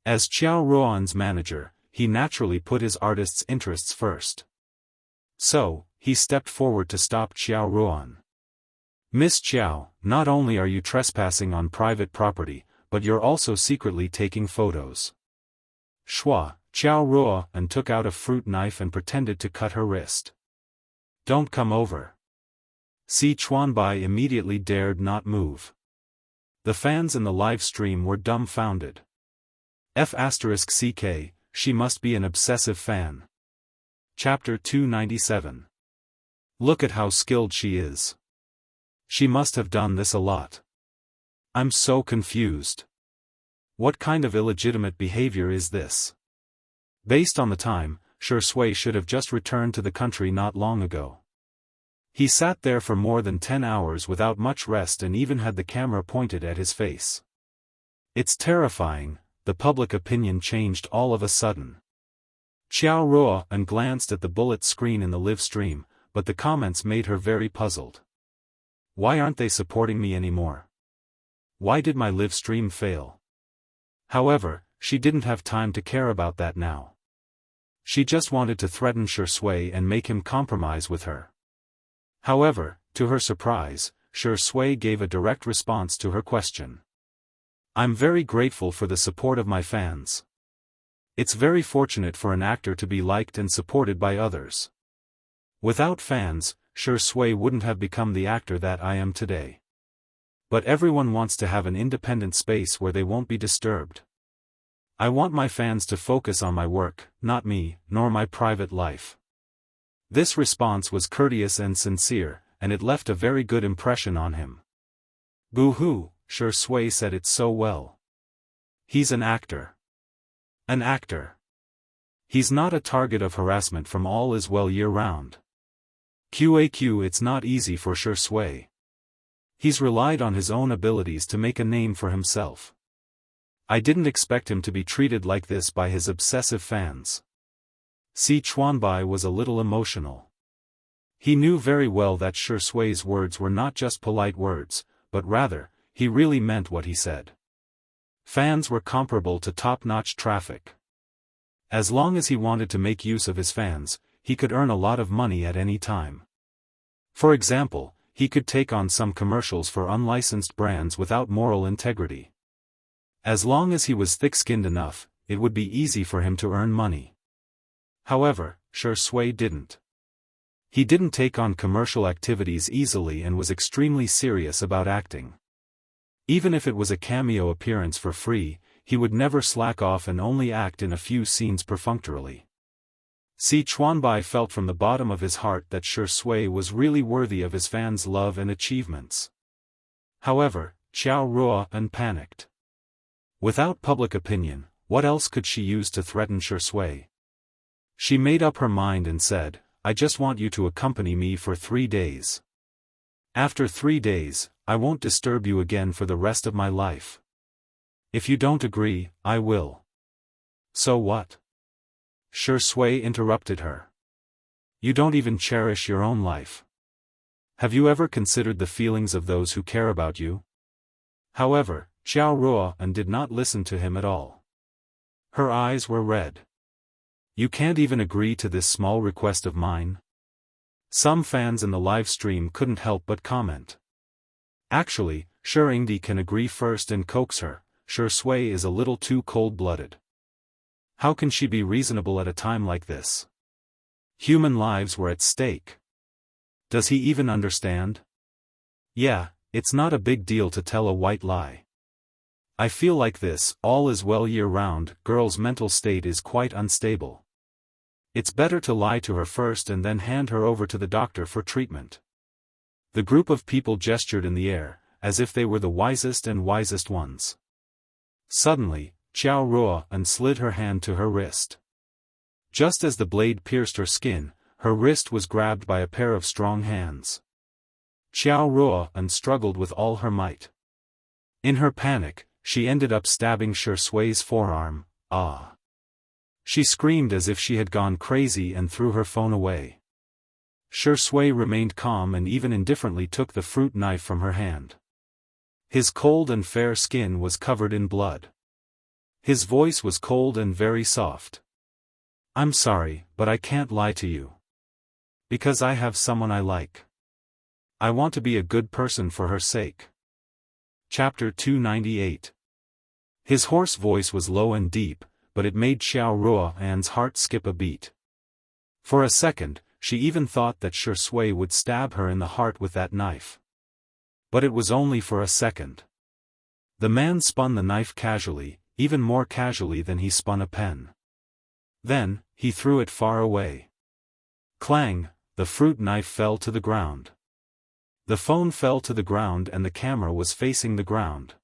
As Xiao Ruoan's manager, he naturally put his artist's interests first. So, he stepped forward to stop Xiao Ruoan. Miss Xiao, not only are you trespassing on private property, but you're also secretly taking photos. Xiao Ruoan took out a fruit knife and pretended to cut her wrist. Don't come over. Si Chuanbai immediately dared not move. The fans in the live stream were dumbfounded. F*CK, she must be an obsessive fan. Chapter 297. Look at how skilled she is. She must have done this a lot. I'm so confused. What kind of illegitimate behavior is this? Based on the time, Shui should have just returned to the country not long ago. He sat there for more than 10 hours without much rest and even had the camera pointed at his face. It's terrifying, the public opinion changed all of a sudden. Xiao Ruoan glanced at the bullet screen in the live stream, but the comments made her very puzzled. Why aren't they supporting me anymore? Why did my live stream fail? However, she didn't have time to care about that now. She just wanted to threaten Shui and make him compromise with her. However, to her surprise, Shui gave a direct response to her question. I'm very grateful for the support of my fans. It's very fortunate for an actor to be liked and supported by others. Without fans, Shui wouldn't have become the actor that I am today. But everyone wants to have an independent space where they won't be disturbed. I want my fans to focus on my work, not me, nor my private life. This response was courteous and sincere, and it left a very good impression on him. Boo-hoo, Shui said it so well. He's an actor. An actor. He's not a target of harassment from all is well year-round. QAQ it's not easy for Shui. He's relied on his own abilities to make a name for himself. I didn't expect him to be treated like this by his obsessive fans. Si Chuanbai was a little emotional. He knew very well that Shui's words were not just polite words, but rather, he really meant what he said. Fans were comparable to top-notch traffic. As long as he wanted to make use of his fans, he could earn a lot of money at any time. For example, he could take on some commercials for unlicensed brands without moral integrity. As long as he was thick-skinned enough, it would be easy for him to earn money. However, Shui didn't. He didn't take on commercial activities easily and was extremely serious about acting. Even if it was a cameo appearance for free, he would never slack off and only act in a few scenes perfunctorily. Si Chuanbai felt from the bottom of his heart that Shui was really worthy of his fans' love and achievements. However, Xiao Ruoan panicked. Without public opinion, what else could she use to threaten Shui? She made up her mind and said, I just want you to accompany me for 3 days. After 3 days, I won't disturb you again for the rest of my life. If you don't agree, I will. So what? Shui interrupted her. You don't even cherish your own life. Have you ever considered the feelings of those who care about you? However, Xiao Ruoan did not listen to him at all. Her eyes were red. You can't even agree to this small request of mine? Some fans in the live stream couldn't help but comment. Actually, Shuringdi can agree first and coax her. Shui is a little too cold-blooded. How can she be reasonable at a time like this? Human lives were at stake. Does he even understand? Yeah, it's not a big deal to tell a white lie. I feel like this, all is well year-round, girl's mental state is quite unstable. It's better to lie to her first and then hand her over to the doctor for treatment. The group of people gestured in the air, as if they were the wisest and wisest ones. Suddenly, Xiao Ruoan slid her hand to her wrist. Just as the blade pierced her skin, her wrist was grabbed by a pair of strong hands. Xiao Ruoan struggled with all her might. In her panic, she ended up stabbing Shui's forearm. Ah! She screamed as if she had gone crazy and threw her phone away. Shui remained calm and even indifferently took the fruit knife from her hand. His cold and fair skin was covered in blood. His voice was cold and very soft. I'm sorry, but I can't lie to you. Because I have someone I like. I want to be a good person for her sake. Chapter 298. His hoarse voice was low and deep, but it made Xiao Ruoan's heart skip a beat. For a second, she even thought that Shui would stab her in the heart with that knife. But it was only for a second. The man spun the knife casually, even more casually than he spun a pen. Then, he threw it far away. Clang, the fruit knife fell to the ground. The phone fell to the ground and the camera was facing the ground.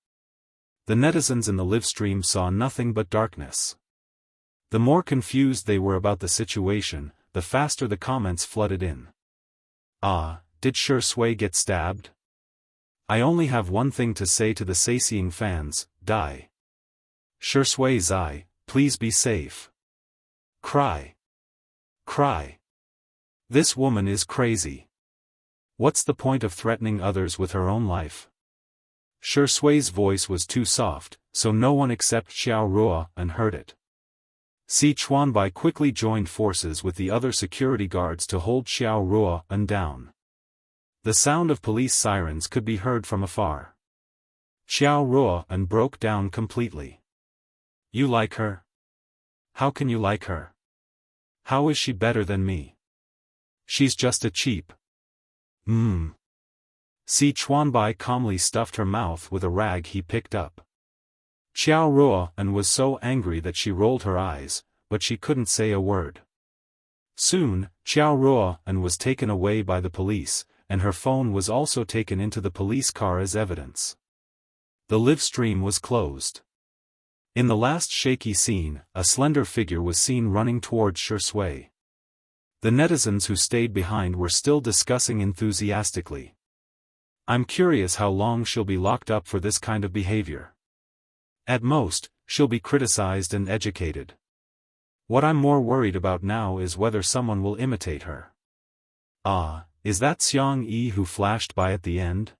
The netizens in the live stream saw nothing but darkness. The more confused they were about the situation, the faster the comments flooded in. Ah, did Shui get stabbed? I only have one thing to say to the Saising fans, die. Shui Zai, please be safe. Cry. Cry. This woman is crazy. What's the point of threatening others with her own life? Shui's voice was too soft, so no one except Xiao Ruoan heard it. Si Chuanbai quickly joined forces with the other security guards to hold Xiao Ruoan down. The sound of police sirens could be heard from afar. Xiao Ruoan broke down completely. You like her? How can you like her? How is she better than me? She's just a cheap. Si Chuanbai calmly stuffed her mouth with a rag he picked up. Xiao Ruoan was so angry that she rolled her eyes, but she couldn't say a word. Soon, Xiao Ruoan was taken away by the police, and her phone was also taken into the police car as evidence. The live stream was closed. In the last shaky scene, a slender figure was seen running towards Shui. The netizens who stayed behind were still discussing enthusiastically. I'm curious how long she'll be locked up for this kind of behavior. At most, she'll be criticized and educated. What I'm more worried about now is whether someone will imitate her. Ah, is that Xiang Yi who flashed by at the end?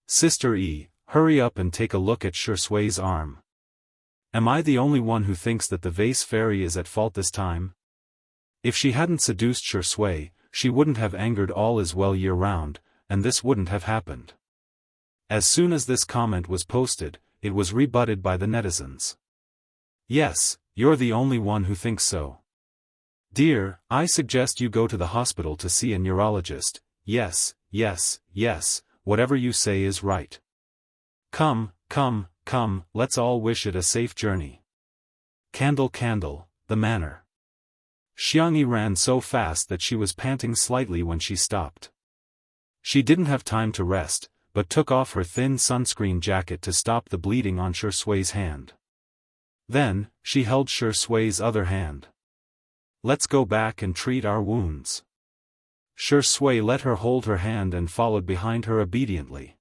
Sister Yi, hurry up and take a look at Shui's arm. Am I the only one who thinks that the vase fairy is at fault this time? If she hadn't seduced Shui, she wouldn't have angered all as well year-round, and this wouldn't have happened. As soon as this comment was posted, it was rebutted by the netizens. Yes, you're the only one who thinks so. Dear, I suggest you go to the hospital to see a neurologist. Yes, yes, yes, whatever you say is right. Come, let's all wish it a safe journey. Candle, the manor. Xiangyi ran so fast that she was panting slightly when she stopped. She didn't have time to rest, but took off her thin sunscreen jacket to stop the bleeding on Shui's hand. Then, she held Shui's other hand. Let's go back and treat our wounds. Shui let her hold her hand and followed behind her obediently.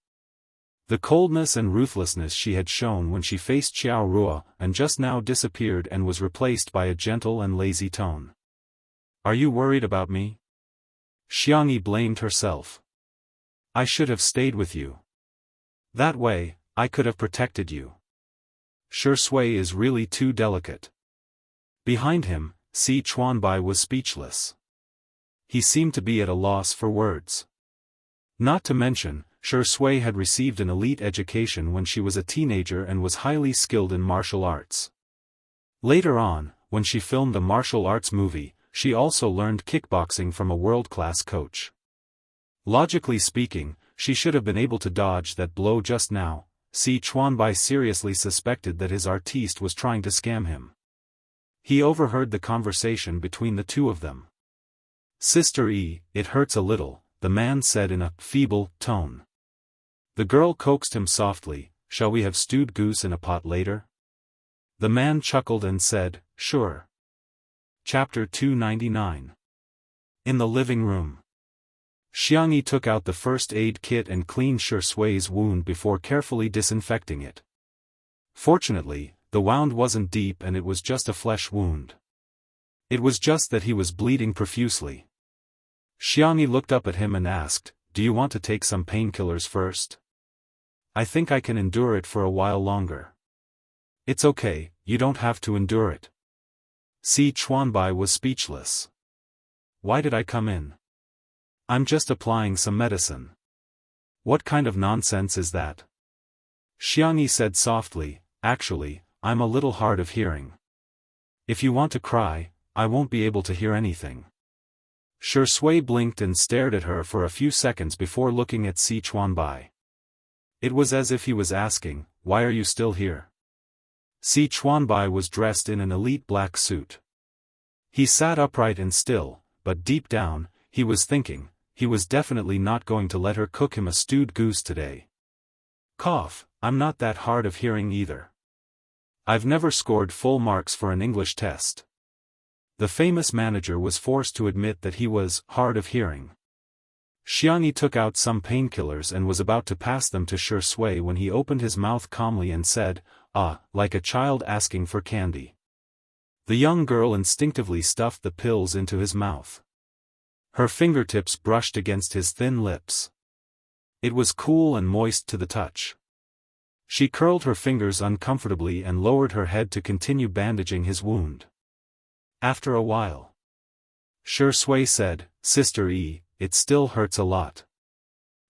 The coldness and ruthlessness she had shown when she faced Xiao Ruo and just now disappeared and was replaced by a gentle and lazy tone. Are you worried about me? Xiangyi blamed herself. I should have stayed with you. That way, I could have protected you. Shui is really too delicate. Behind him, Si Chuanbai was speechless. He seemed to be at a loss for words. Not to mention, Shui had received an elite education when she was a teenager and was highly skilled in martial arts. Later on, when she filmed a martial arts movie, she also learned kickboxing from a world-class coach. Logically speaking, she should have been able to dodge that blow just now. Si Chuanbai seriously suspected that his artiste was trying to scam him. He overheard the conversation between the two of them. Sister Yi, it hurts a little, the man said in a feeble tone. The girl coaxed him softly, shall we have stewed goose in a pot later? The man chuckled and said, sure. Chapter 299. In the living room. Xiangyi took out the first aid kit and cleaned Shui's wound before carefully disinfecting it. Fortunately, the wound wasn't deep and it was just a flesh wound. It was just that he was bleeding profusely. Xiangyi looked up at him and asked, do you want to take some painkillers first? I think I can endure it for a while longer. It's okay, you don't have to endure it. Si Chuanbai was speechless. Why did I come in? I'm just applying some medicine. What kind of nonsense is that? Xiangyi said softly, actually, I'm a little hard of hearing. If you want to cry, I won't be able to hear anything. Shui blinked and stared at her for a few seconds before looking at Si Chuanbai. It was as if he was asking, why are you still here? Si Chuanbai was dressed in an elite black suit. He sat upright and still, but deep down, he was thinking, he was definitely not going to let her cook him a stewed goose today. Cough, I'm not that hard of hearing either. I've never scored full marks for an English test. The famous manager was forced to admit that he was hard of hearing. Xiangyi took out some painkillers and was about to pass them to Shui when he opened his mouth calmly and said, like a child asking for candy. The young girl instinctively stuffed the pills into his mouth. Her fingertips brushed against his thin lips. It was cool and moist to the touch. She curled her fingers uncomfortably and lowered her head to continue bandaging his wound. After a while, Shui said, Sister Yi, it still hurts a lot.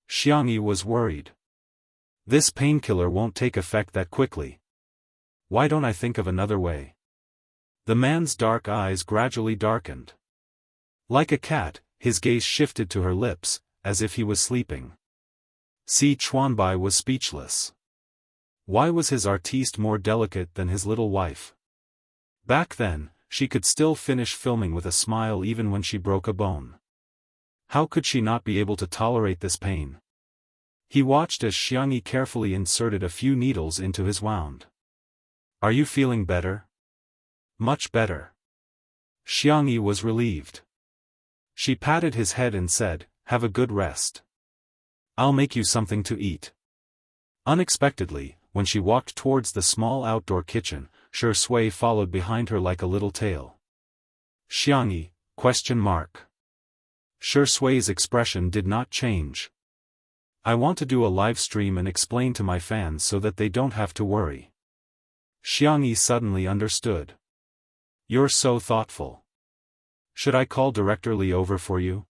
Xiangyi was worried. This painkiller won't take effect that quickly. Why don't I think of another way? The man's dark eyes gradually darkened. Like a cat, his gaze shifted to her lips, as if he was sleeping. Si Chuanbai was speechless. Why was his artiste more delicate than his little wife? Back then, she could still finish filming with a smile even when she broke a bone. How could she not be able to tolerate this pain? He watched as Xiangyi carefully inserted a few needles into his wound. Are you feeling better? Much better. Xiangyi was relieved. She patted his head and said, "Have a good rest. I'll make you something to eat." Unexpectedly, when she walked towards the small outdoor kitchen, Shui followed behind her like a little tail. "Xiangyi?" Shui's expression did not change. "I want to do a live stream and explain to my fans so that they don't have to worry." Xiangyi suddenly understood. "You're so thoughtful. Should I call Director Li over for you?"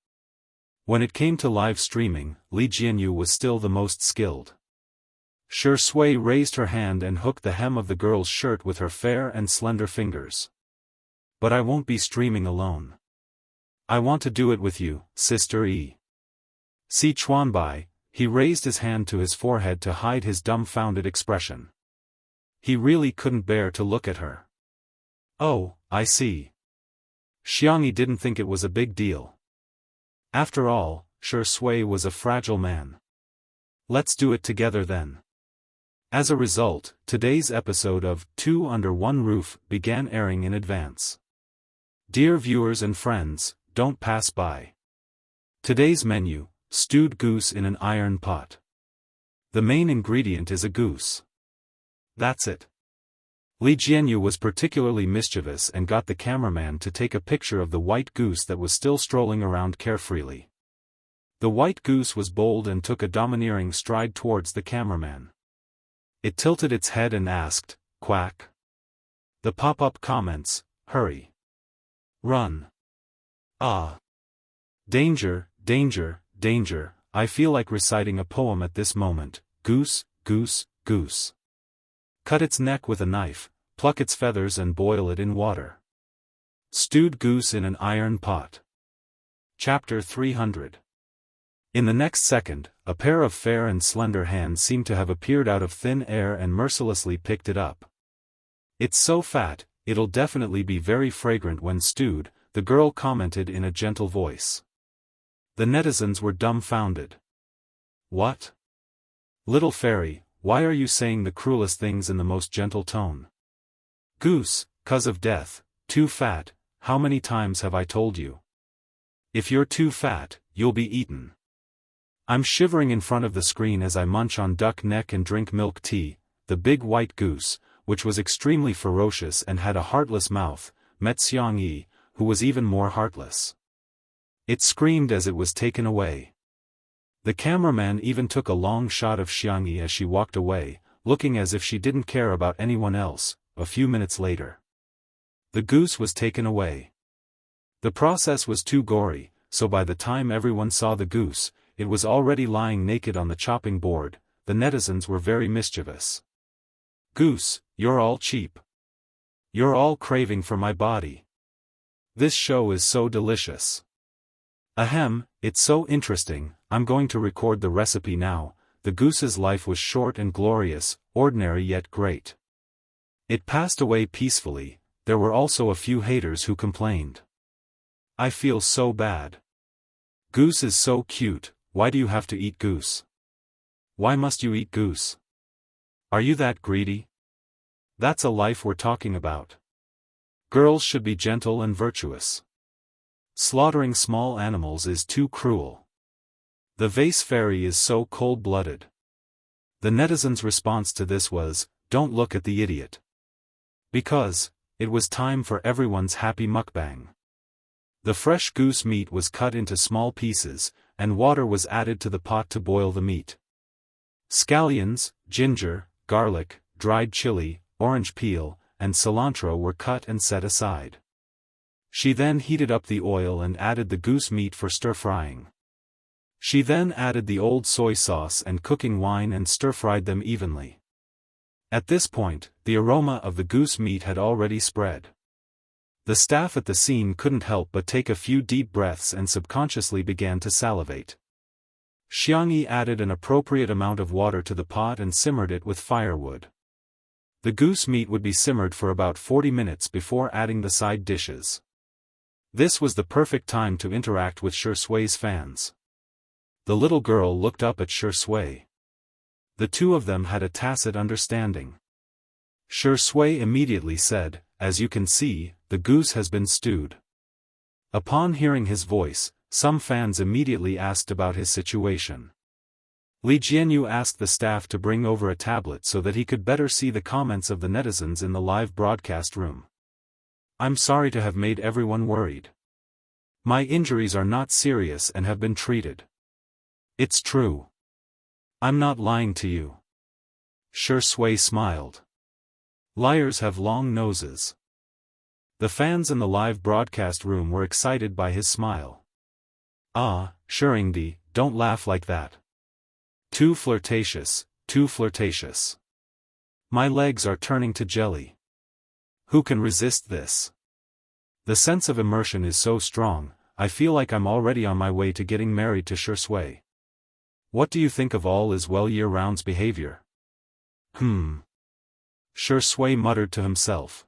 When it came to live streaming, Li Jianyu was still the most skilled. Shui raised her hand and hooked the hem of the girl's shirt with her fair and slender fingers. "But I won't be streaming alone. I want to do it with you, Sister Yi." Si Chuanbai, he raised his hand to his forehead to hide his dumbfounded expression. He really couldn't bear to look at her. "Oh, I see." Xiangyi didn't think it was a big deal. After all, Shui was a fragile man. "Let's do it together then." As a result, today's episode of Two Under One Roof began airing in advance. Dear viewers and friends, don't pass by. Today's menu: stewed goose in an iron pot. The main ingredient is a goose. That's it. Li Jianyu was particularly mischievous and got the cameraman to take a picture of the white goose that was still strolling around carefreely. The white goose was bold and took a domineering stride towards the cameraman. It tilted its head and asked, "Quack." The pop-up comments: "Hurry. Run. Ah. Danger, danger, danger, I feel like reciting a poem at this moment. Goose, goose, goose. Cut its neck with a knife, pluck its feathers and boil it in water." Stewed goose in an iron pot. Chapter 300. In the next second, a pair of fair and slender hands seemed to have appeared out of thin air and mercilessly picked it up. "It's so fat, it'll definitely be very fragrant when stewed," the girl commented in a gentle voice. The netizens were dumbfounded. "What? Little fairy, why are you saying the cruelest things in the most gentle tone? Goose, 'cause of death, too fat, how many times have I told you? If you're too fat, you'll be eaten." I'm shivering in front of the screen as I munch on duck neck and drink milk tea. The big white goose, which was extremely ferocious and had a heartless mouth, met Xiangyi, who was even more heartless. It screamed as it was taken away. The cameraman even took a long shot of Xiangyi as she walked away, looking as if she didn't care about anyone else. A few minutes later, the goose was taken away. The process was too gory, so by the time everyone saw the goose, it was already lying naked on the chopping board. The netizens were very mischievous. "Goose, you're all cheap. You're all craving for my body. This show is so delicious. Ahem, it's so interesting, I'm going to record the recipe now." The goose's life was short and glorious, ordinary yet great. It passed away peacefully. There were also a few haters who complained. "I feel so bad. Goose is so cute, why do you have to eat goose? Why must you eat goose? Are you that greedy? That's a life we're talking about. Girls should be gentle and virtuous. Slaughtering small animals is too cruel. The vase fairy is so cold-blooded." The netizens' response to this was, "Don't look at the idiot." Because it was time for everyone's happy mukbang. The fresh goose meat was cut into small pieces, and water was added to the pot to boil the meat. Scallions, ginger, garlic, dried chili, orange peel, and cilantro were cut and set aside. She then heated up the oil and added the goose meat for stir-frying. She then added the old soy sauce and cooking wine and stir-fried them evenly. At this point, the aroma of the goose meat had already spread. The staff at the scene couldn't help but take a few deep breaths and subconsciously began to salivate. Xiangyi added an appropriate amount of water to the pot and simmered it with firewood. The goose meat would be simmered for about 40 minutes before adding the side dishes. This was the perfect time to interact with Shui's fans. The little girl looked up at Shui. The two of them had a tacit understanding. Shui immediately said, "As you can see, the goose has been stewed." Upon hearing his voice, some fans immediately asked about his situation. Li Jianyu asked the staff to bring over a tablet so that he could better see the comments of the netizens in the live broadcast room. "I'm sorry to have made everyone worried. My injuries are not serious and have been treated. It's true. I'm not lying to you." Shui smiled. Liars have long noses. The fans in the live broadcast room were excited by his smile. "Ah, Shuringdi, don't laugh like that. Too flirtatious, too flirtatious. My legs are turning to jelly. Who can resist this? The sense of immersion is so strong, I feel like I'm already on my way to getting married to Shui. What do you think of all is well year-round's behavior?" Shui muttered to himself.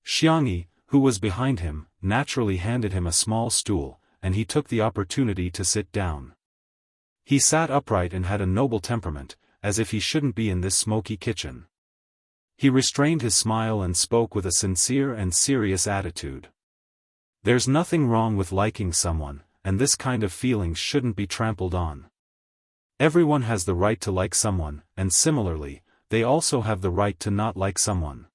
Xianxia, who was behind him, naturally handed him a small stool, and he took the opportunity to sit down. He sat upright and had a noble temperament, as if he shouldn't be in this smoky kitchen. He restrained his smile and spoke with a sincere and serious attitude. There's nothing wrong with liking someone, and this kind of feeling shouldn't be trampled on. Everyone has the right to like someone, and similarly, they also have the right to not like someone.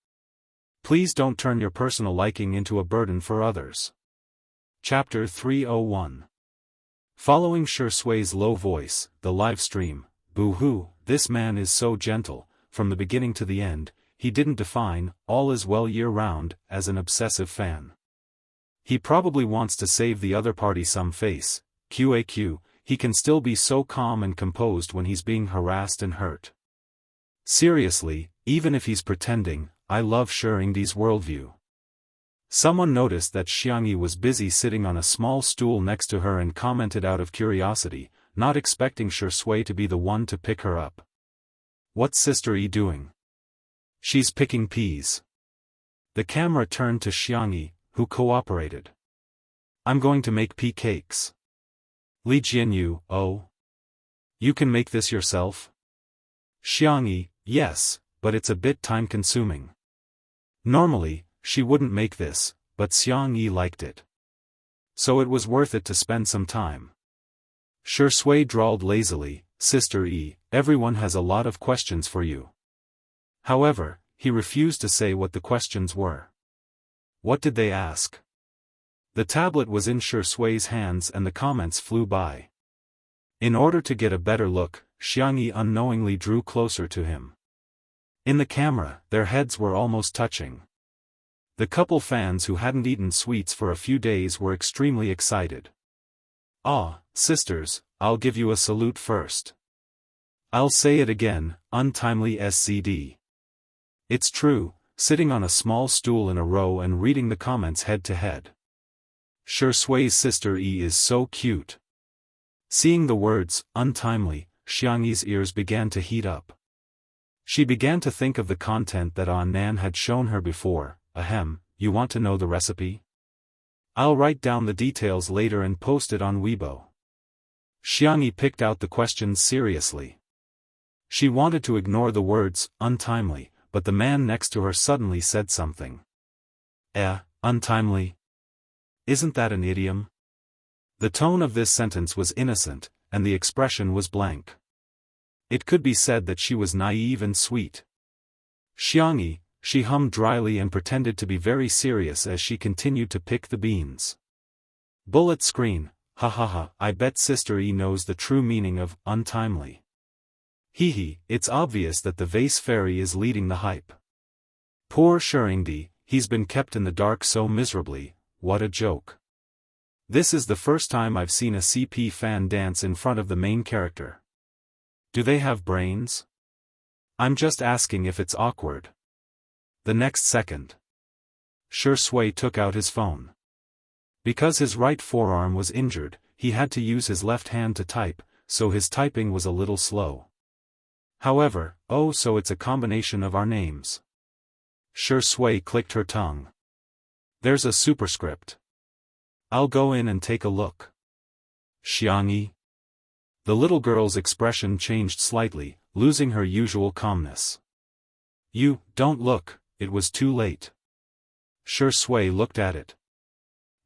Please don't turn your personal liking into a burden for others. Chapter 301. Following Shui's low voice, the live stream, "Boo-hoo, this man is so gentle," from the beginning to the end, he didn't define "all is well year-round" as an obsessive fan. He probably wants to save the other party some face. QAQ, he can still be so calm and composed when he's being harassed and hurt. Seriously, even if he's pretending, I love Shuringdi's worldview. Someone noticed that Xianxia was busy sitting on a small stool next to her and commented out of curiosity, not expecting Shui to be the one to pick her up. "What's Sister E doing?" "She's picking peas." The camera turned to Xianxia, who cooperated. "I'm going to make pea cakes." Li Jianyu, "Oh? You can make this yourself?" Xianxia, "Yes, but it's a bit time-consuming." Normally, she wouldn't make this, but Xianxia liked it. So it was worth it to spend some time. Shui drawled lazily, "Sister E, everyone has a lot of questions for you." However, he refused to say what the questions were. What did they ask? The tablet was in Shui's hands and the comments flew by. In order to get a better look, Xianxia unknowingly drew closer to him. In the camera, their heads were almost touching. The couple fans who hadn't eaten sweets for a few days were extremely excited. "Ah, sisters, I'll give you a salute first. I'll say it again, untimely SCD. It's true, sitting on a small stool in a row and reading the comments head to head. Shui's Sister E is so cute." Seeing the words, untimely, Xianxia's ears began to heat up. She began to think of the content that Nan had shown her before. "Ahem, you want to know the recipe? I'll write down the details later and post it on Weibo." Xianxia picked out the questions seriously. She wanted to ignore the words, untimely, but the man next to her suddenly said something. Untimely? Isn't that an idiom?" The tone of this sentence was innocent, and the expression was blank. It could be said that she was naive and sweet. Xianxia, she hummed dryly and pretended to be very serious as she continued to pick the beans. Bullet screen, "Ha ha ha, I bet Sister E knows the true meaning of untimely. Hee, it's obvious that the vase fairy is leading the hype. Poor Shuringdi, he's been kept in the dark so miserably, what a joke. This is the first time I've seen a CP fan dance in front of the main character. Do they have brains? I'm just asking if it's awkward." The next second, Shui took out his phone. Because his right forearm was injured, he had to use his left hand to type, so his typing was a little slow. However, "Oh, so it's a combination of our names." Shui clicked her tongue. "There's a superscript. I'll go in and take a look." Xianxia. The little girl's expression changed slightly, losing her usual calmness. You, don't look, it was too late. Shui looked at it.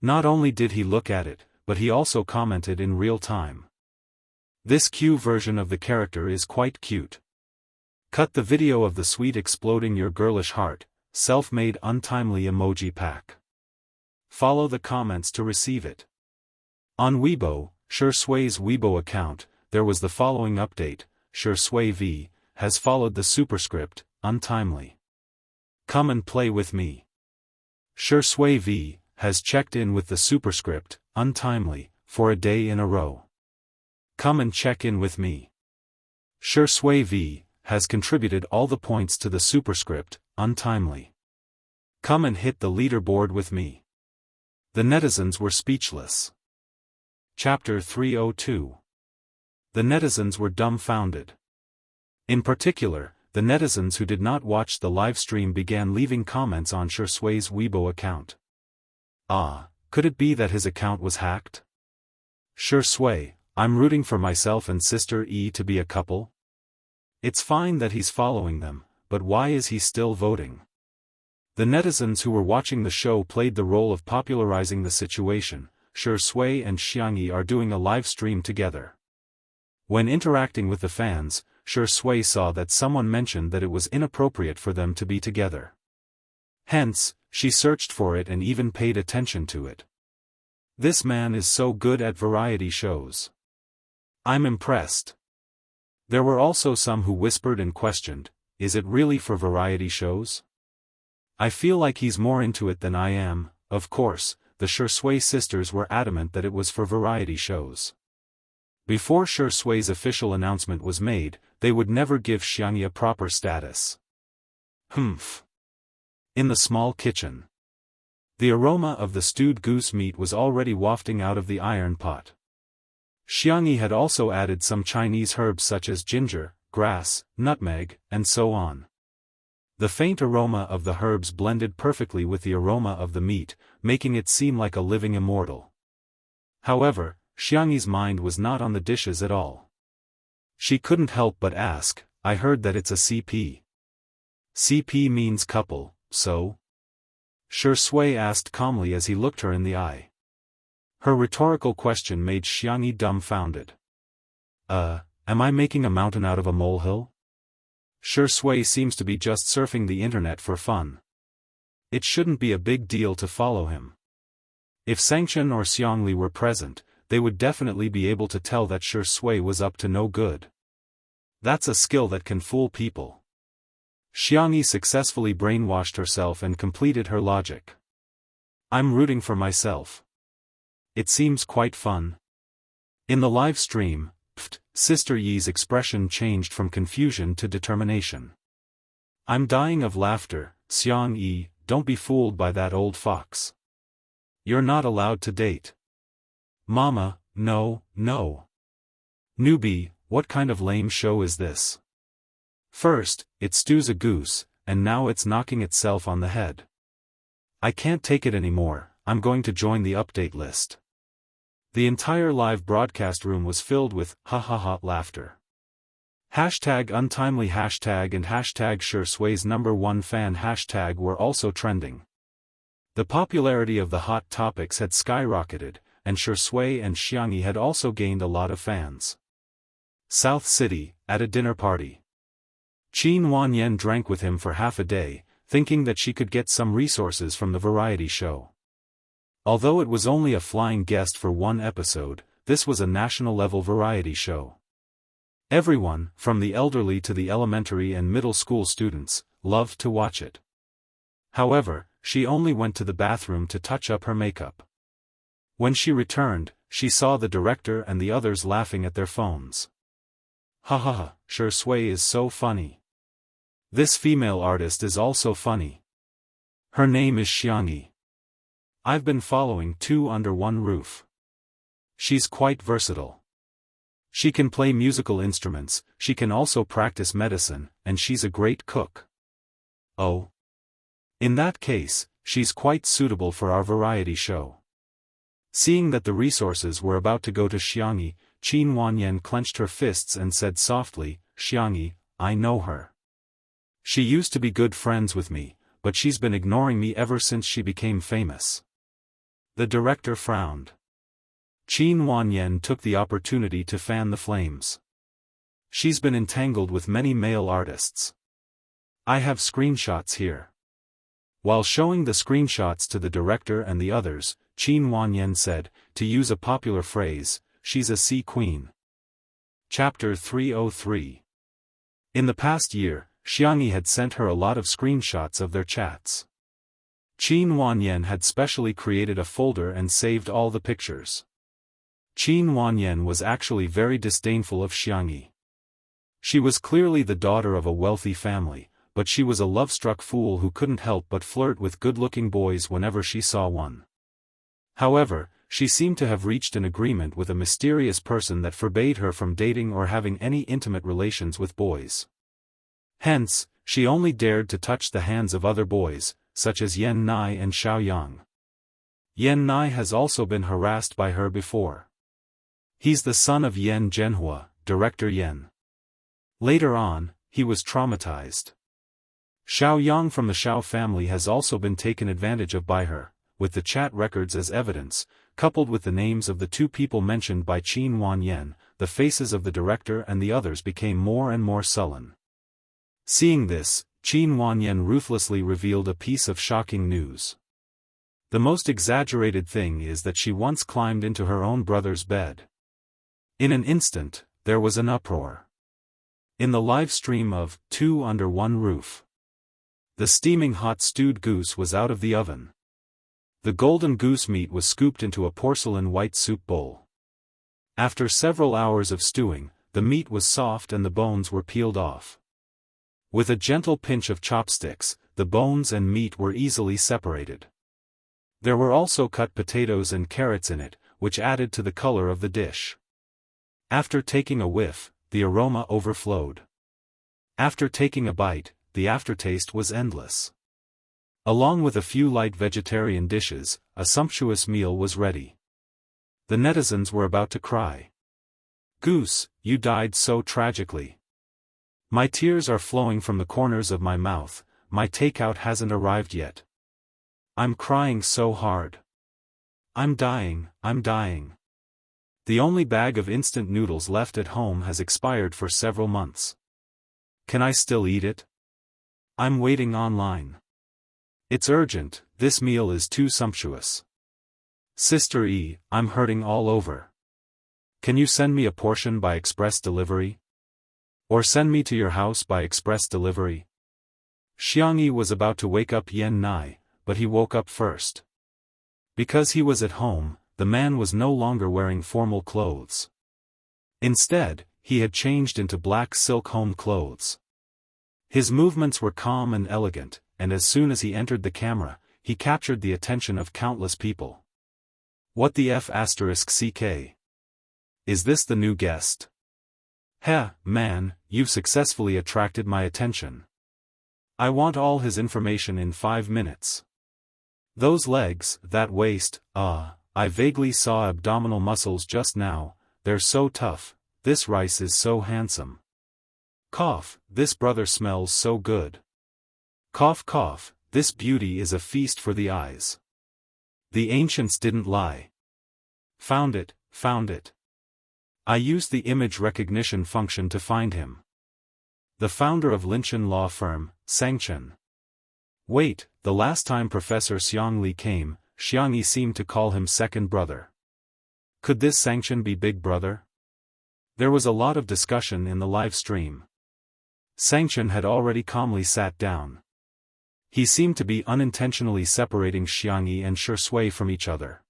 Not only did he look at it, but he also commented in real time. This Q version of the character is quite cute. Cut the video of the sweet exploding your girlish heart, self-made untimely emoji pack. Follow the comments to receive it. On Weibo, Shui's Weibo account, there was the following update: Shui V has followed the superscript, untimely. Come and play with me. Shui V has checked in with the superscript, untimely, for a day in a row. Come and check in with me. Shui V has contributed all the points to the superscript, untimely. Come and hit the leaderboard with me. The netizens were speechless. Chapter 302. The netizens were dumbfounded. In particular, the netizens who did not watch the live stream began leaving comments on Shui's Weibo account. Ah, could it be that his account was hacked? Shui, I'm rooting for myself and Sister E to be a couple. It's fine that he's following them, but why is he still voting? The netizens who were watching the show played the role of popularizing the situation. Shui and Xiangyi are doing a live stream together. When interacting with the fans, Shui saw that someone mentioned that it was inappropriate for them to be together. Hence, she searched for it and even paid attention to it. This man is so good at variety shows. I'm impressed. There were also some who whispered and questioned, is it really for variety shows? I feel like he's more into it than I am. Of course, the Shui sisters were adamant that it was for variety shows. Before Shui's official announcement was made, they would never give Xianxia proper status. Humph. In the small kitchen. The aroma of the stewed goose meat was already wafting out of the iron pot. Xiangyi had also added some Chinese herbs such as ginger, grass, nutmeg, and so on. The faint aroma of the herbs blended perfectly with the aroma of the meat, making it seem like a living immortal. However, Xiangyi's mind was not on the dishes at all. She couldn't help but ask, I heard that it's a CP. CP means couple, so? Shui asked calmly as he looked her in the eye. Her rhetorical question made Xiangyi dumbfounded. Am I making a mountain out of a molehill? Shui seems to be just surfing the internet for fun. It shouldn't be a big deal to follow him. If Sanxian or Xiangli were present, they would definitely be able to tell that Shui was up to no good. That's a skill that can fool people. Xiangyi successfully brainwashed herself and completed her logic. I'm rooting for myself. It seems quite fun. In the live stream, Sister Yi's expression changed from confusion to determination. I'm dying of laughter, Xiangyi, don't be fooled by that old fox. You're not allowed to date. Mama, no, no. Newbie, what kind of lame show is this? First, it stews a goose, and now it's knocking itself on the head. I can't take it anymore, I'm going to join the update list. The entire live broadcast room was filled with ha laughter. Hashtag untimely hashtag and hashtag Shui's #1 fan hashtag were also trending. The popularity of the hot topics had skyrocketed, and Shui and Xiangyi had also gained a lot of fans. South City, at a dinner party. Qin Wanyan drank with him for half a day, thinking that she could get some resources from the variety show. Although it was only a flying guest for one episode, this was a national-level variety show. Everyone, from the elderly to the elementary and middle school students, loved to watch it. However, she only went to the bathroom to touch up her makeup. When she returned, she saw the director and the others laughing at their phones. Shui is so funny. This female artist is also funny. Her name is Xiangyi. I've been following two under one roof. She's quite versatile. She can play musical instruments, she can also practice medicine, and she's a great cook. Oh. In that case, she's quite suitable for our variety show. Seeing that the resources were about to go to Xiangyi, Qin Wanyan clenched her fists and said softly, Xiangyi, I know her. She used to be good friends with me, but she's been ignoring me ever since she became famous. The director frowned. Qin Wanyan took the opportunity to fan the flames. She's been entangled with many male artists. I have screenshots here. While showing the screenshots to the director and the others, Qin Wanyan said, to use a popular phrase, she's a sea queen. Chapter 303. In the past year, Xianxia had sent her a lot of screenshots of their chats. Qin Wanyan had specially created a folder and saved all the pictures. Qin Wanyan was actually very disdainful of Xianxia. She was clearly the daughter of a wealthy family, but she was a love-struck fool who couldn't help but flirt with good-looking boys whenever she saw one. However, she seemed to have reached an agreement with a mysterious person that forbade her from dating or having any intimate relations with boys. Hence, she only dared to touch the hands of other boys, such as Yan Nai and Xiao Yang. Yan Nai has also been harassed by her before. He's the son of Yan Zhenhua, Director Yan. Later on, he was traumatized. Xiao Yang from the Xiao family has also been taken advantage of by her, with the chat records as evidence, coupled with the names of the two people mentioned by Qin Wanyan, the faces of the director and the others became more and more sullen. Seeing this, Qin Wanyan ruthlessly revealed a piece of shocking news. The most exaggerated thing is that she once climbed into her own brother's bed. In an instant, there was an uproar. In the live stream of Two Under One Roof, the steaming hot stewed goose was out of the oven. The golden goose meat was scooped into a porcelain white soup bowl. After several hours of stewing, the meat was soft and the bones were peeled off. With a gentle pinch of chopsticks, the bones and meat were easily separated. There were also cut potatoes and carrots in it, which added to the color of the dish. After taking a whiff, the aroma overflowed. After taking a bite, the aftertaste was endless. Along with a few light vegetarian dishes, a sumptuous meal was ready. The netizens were about to cry. "Goose, you died so tragically. My tears are flowing from the corners of my mouth, my takeout hasn't arrived yet. I'm crying so hard. I'm dying, I'm dying. The only bag of instant noodles left at home has expired for several months. Can I still eat it? I'm waiting online. It's urgent, this meal is too sumptuous. Sister E, I'm hurting all over. Can you send me a portion by express delivery? Or send me to your house by express delivery?" Xianxia was about to wake up Yan Nai, but he woke up first. Because he was at home, the man was no longer wearing formal clothes. Instead, he had changed into black silk home clothes. His movements were calm and elegant, and as soon as he entered the camera, he captured the attention of countless people. "What the F***ck? Is this the new guest? Heh, man, you've successfully attracted my attention. I want all his information in 5 minutes. Those legs, that waist, I vaguely saw abdominal muscles just now, they're so tough, this rice is so handsome. Cough, this brother smells so good. Cough cough, this beauty is a feast for the eyes. The ancients didn't lie. Found it, found it. I used the image recognition function to find him. The founder of Linshan law firm, Sangchen. Wait, the last time Professor Xiang Li came, Xiangxia seemed to call him second brother. Could this Sangchen be big brother? There was a lot of discussion in the live stream. Sangchen had already calmly sat down. He seemed to be unintentionally separating Xiangxia and Shui from each other.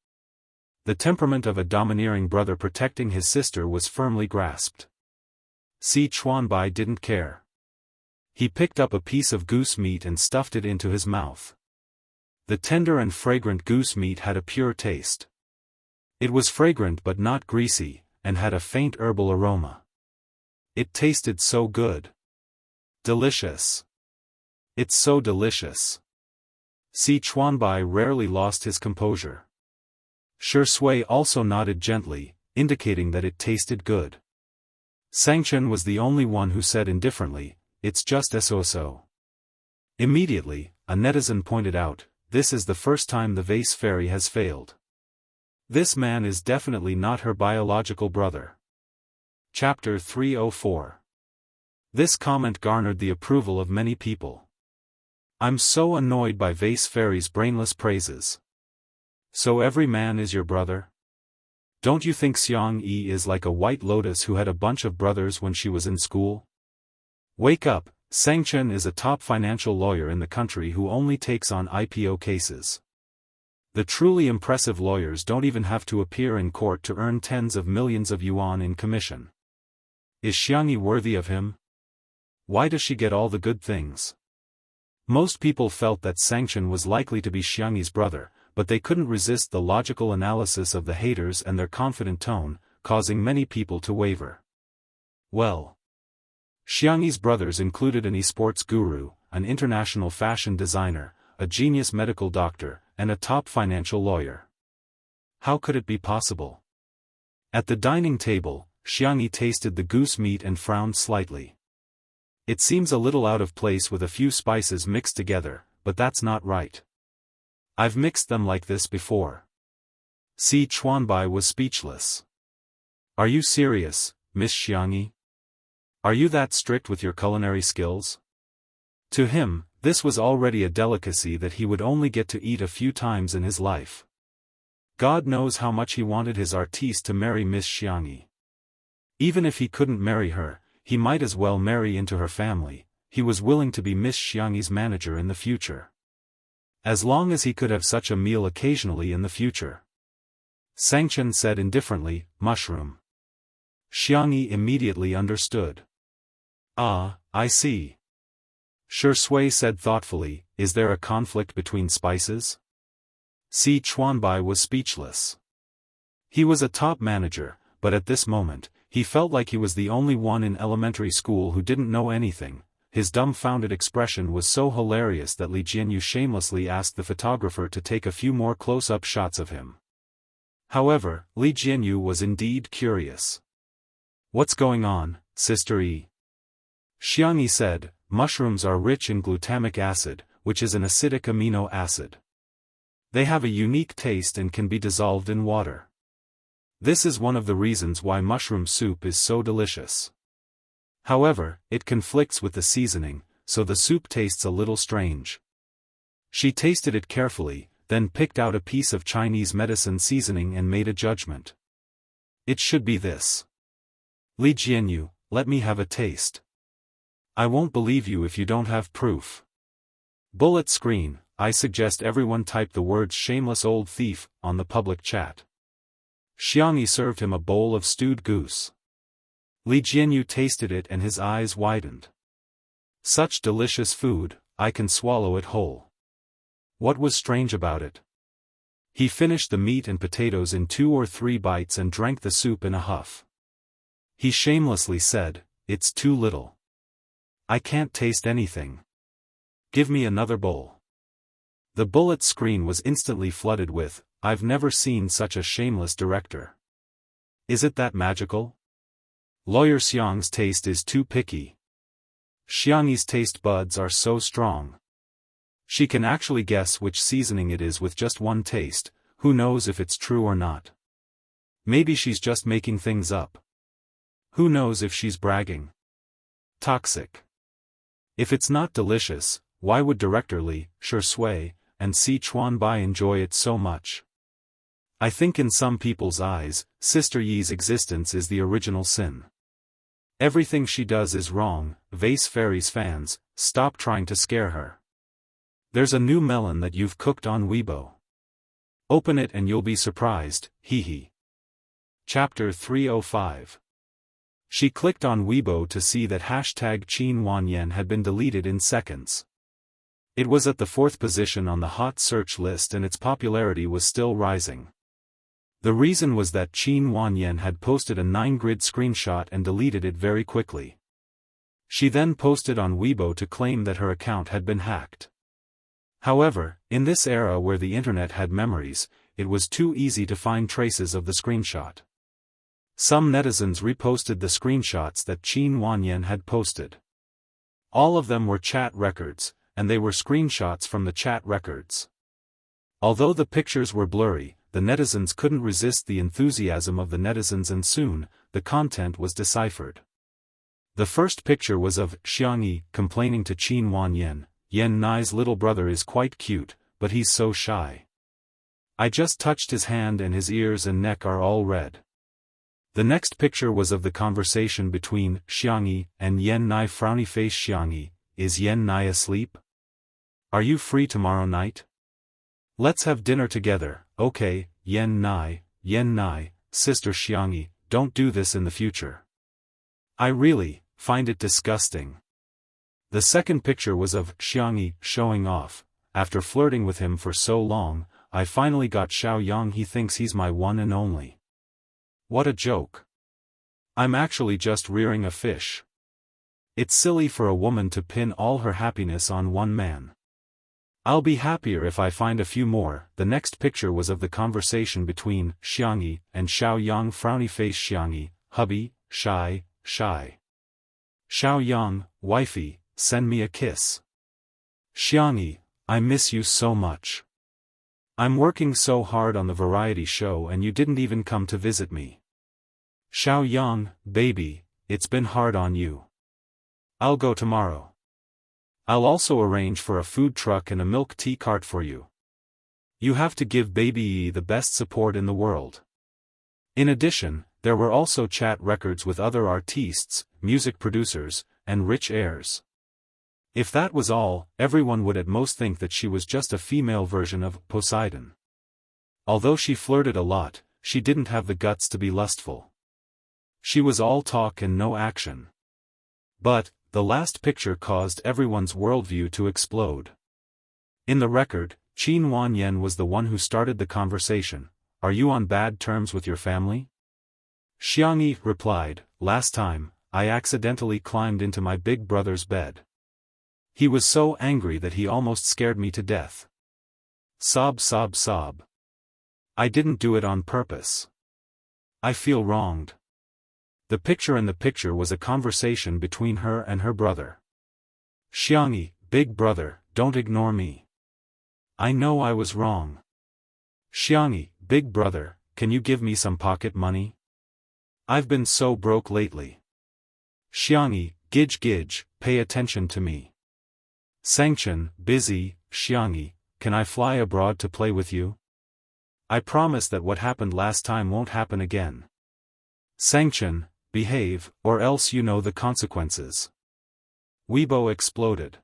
The temperament of a domineering brother protecting his sister was firmly grasped. Si Chuanbai didn't care. He picked up a piece of goose meat and stuffed it into his mouth. The tender and fragrant goose meat had a pure taste. It was fragrant but not greasy, and had a faint herbal aroma. It tasted so good. Delicious. It's so delicious. Si Chuanbai rarely lost his composure. Shui also nodded gently, indicating that it tasted good. Sangchen was the only one who said indifferently, "It's just so-so." Immediately, a netizen pointed out, "This is the first time the vase fairy has failed. This man is definitely not her biological brother." Chapter 304. This comment garnered the approval of many people. "I'm so annoyed by vase fairy's brainless praises. So every man is your brother? Don't you think Xiang Yi is like a white lotus who had a bunch of brothers when she was in school? Wake up, Xianxia is a top financial lawyer in the country who only takes on IPO cases. The truly impressive lawyers don't even have to appear in court to earn tens of millions of yuan in commission. Is Xiang Yi worthy of him? Why does she get all the good things?" Most people felt that Xianxia was likely to be Xiang Yi's brother, but they couldn't resist the logical analysis of the haters and their confident tone, causing many people to waver. Well, Xiang Yi's brothers included an esports guru, an international fashion designer, a genius medical doctor, and a top financial lawyer. How could it be possible? At the dining table, Xiang Yi tasted the goose meat and frowned slightly. It seems a little out of place with a few spices mixed together, but that's not right. I've mixed them like this before. Si Chuanbai was speechless. Are you serious, Miss Xiang Yi? Are you that strict with your culinary skills? To him, this was already a delicacy that he would only get to eat a few times in his life. God knows how much he wanted his artiste to marry Miss Xiang Yi. Even if he couldn't marry her, he might as well marry into her family. He was willing to be Miss Xiang Yi's manager in the future. As long as he could have such a meal occasionally in the future. Xianxia said indifferently, "Mushroom." Xiang Yi immediately understood. "Ah, I see." Shui said thoughtfully, "Is there a conflict between spices?" Si Chuanbai was speechless. He was a top manager, but at this moment, he felt like he was the only one in elementary school who didn't know anything. His dumbfounded expression was so hilarious that Li Jianyu shamelessly asked the photographer to take a few more close-up shots of him. However, Li Jianyu was indeed curious. "What's going on, Sister Yi?" Xiang Yi said, "Mushrooms are rich in glutamic acid, which is an acidic amino acid. They have a unique taste and can be dissolved in water. This is one of the reasons why mushroom soup is so delicious. However, it conflicts with the seasoning, so the soup tastes a little strange." She tasted it carefully, then picked out a piece of Chinese medicine seasoning and made a judgment. "It should be this. Li Jianyu, let me have a taste. I won't believe you if you don't have proof." Bullet screen, I suggest everyone type the words "shameless old thief" on the public chat. Xiang Yi served him a bowl of stewed goose. Li Jianyu tasted it and his eyes widened. "Such delicious food, I can swallow it whole." What was strange about it? He finished the meat and potatoes in 2 or 3 bites and drank the soup in a huff. He shamelessly said, "It's too little. I can't taste anything. Give me another bowl." The bullet screen was instantly flooded with, "I've never seen such a shameless director. Is it that magical? Lawyer Xiang's taste is too picky. Xiang Yi's taste buds are so strong. She can actually guess which seasoning it is with just one taste. Who knows if it's true or not? Maybe she's just making things up. Who knows if she's bragging? Toxic. If it's not delicious, why would Director Li, Shui, and Si Chuanbai enjoy it so much? I think in some people's eyes, Sister Yi's existence is the original sin. Everything she does is wrong. Vase Fairy's fans, stop trying to scare her. There's a new melon that you've cooked on Weibo. Open it and you'll be surprised, hee hee. Chapter 305. She clicked on Weibo to see that hashtag Qin Wanyan had been deleted in seconds. It was at the 4th position on the hot search list and its popularity was still rising. The reason was that Qin Wanyan had posted a 9-grid screenshot and deleted it very quickly. She then posted on Weibo to claim that her account had been hacked. However, in this era where the internet had memories, it was too easy to find traces of the screenshot. Some netizens reposted the screenshots that Qin Wanyan had posted. All of them were chat records, and they were screenshots from the chat records. Although the pictures were blurry, the netizens couldn't resist the enthusiasm of the netizens, and soon, the content was deciphered. The first picture was of Xiangyi complaining to Qin Wanyan, "Yan Nai's little brother is quite cute, but he's so shy. I just touched his hand and his ears and neck are all red." The next picture was of the conversation between Xiangyi and Yan Nai. Frowny face Xiangyi, "Is Yan Nai asleep? Are you free tomorrow night? Let's have dinner together." "Okay, Yan Nai, sister Xiangyi, don't do this in the future. I really find it disgusting." The second picture was of Xiangyi showing off, "After flirting with him for so long, I finally got Xiao Yang. He thinks he's my one and only. What a joke. I'm actually just rearing a fish. It's silly for a woman to pin all her happiness on one man. I'll be happier if I find a few more." The next picture was of the conversation between Xiangyi and Xiao Yang. Frowny face Xiangyi, "Hubby, shy. Xiao Yang, wifey, send me a kiss." "Xiangyi, I miss you so much. I'm working so hard on the variety show and you didn't even come to visit me." "Xiao Yang, baby, it's been hard on you. I'll go tomorrow. I'll also arrange for a food truck and a milk tea cart for you. You have to give baby Yi the best support in the world." In addition, there were also chat records with other artistes, music producers, and rich heirs. If that was all, everyone would at most think that she was just a female version of Poseidon. Although she flirted a lot, she didn't have the guts to be lustful. She was all talk and no action. But, the last picture caused everyone's worldview to explode. In the record, Qin Wanyan was the one who started the conversation. "Are you on bad terms with your family?" Xiangyi replied, "Last time, I accidentally climbed into my big brother's bed. He was so angry that he almost scared me to death. Sob. I didn't do it on purpose. I feel wronged." The picture in the picture was a conversation between her and her brother. "Xiangyi, big brother, don't ignore me. I know I was wrong. Xiangyi, big brother, can you give me some pocket money? I've been so broke lately. Xiangyi, gidge, pay attention to me. Sanction, busy. Xiangyi, can I fly abroad to play with you? I promise that what happened last time won't happen again. Sanction, behave, or else you know the consequences." Weibo exploded.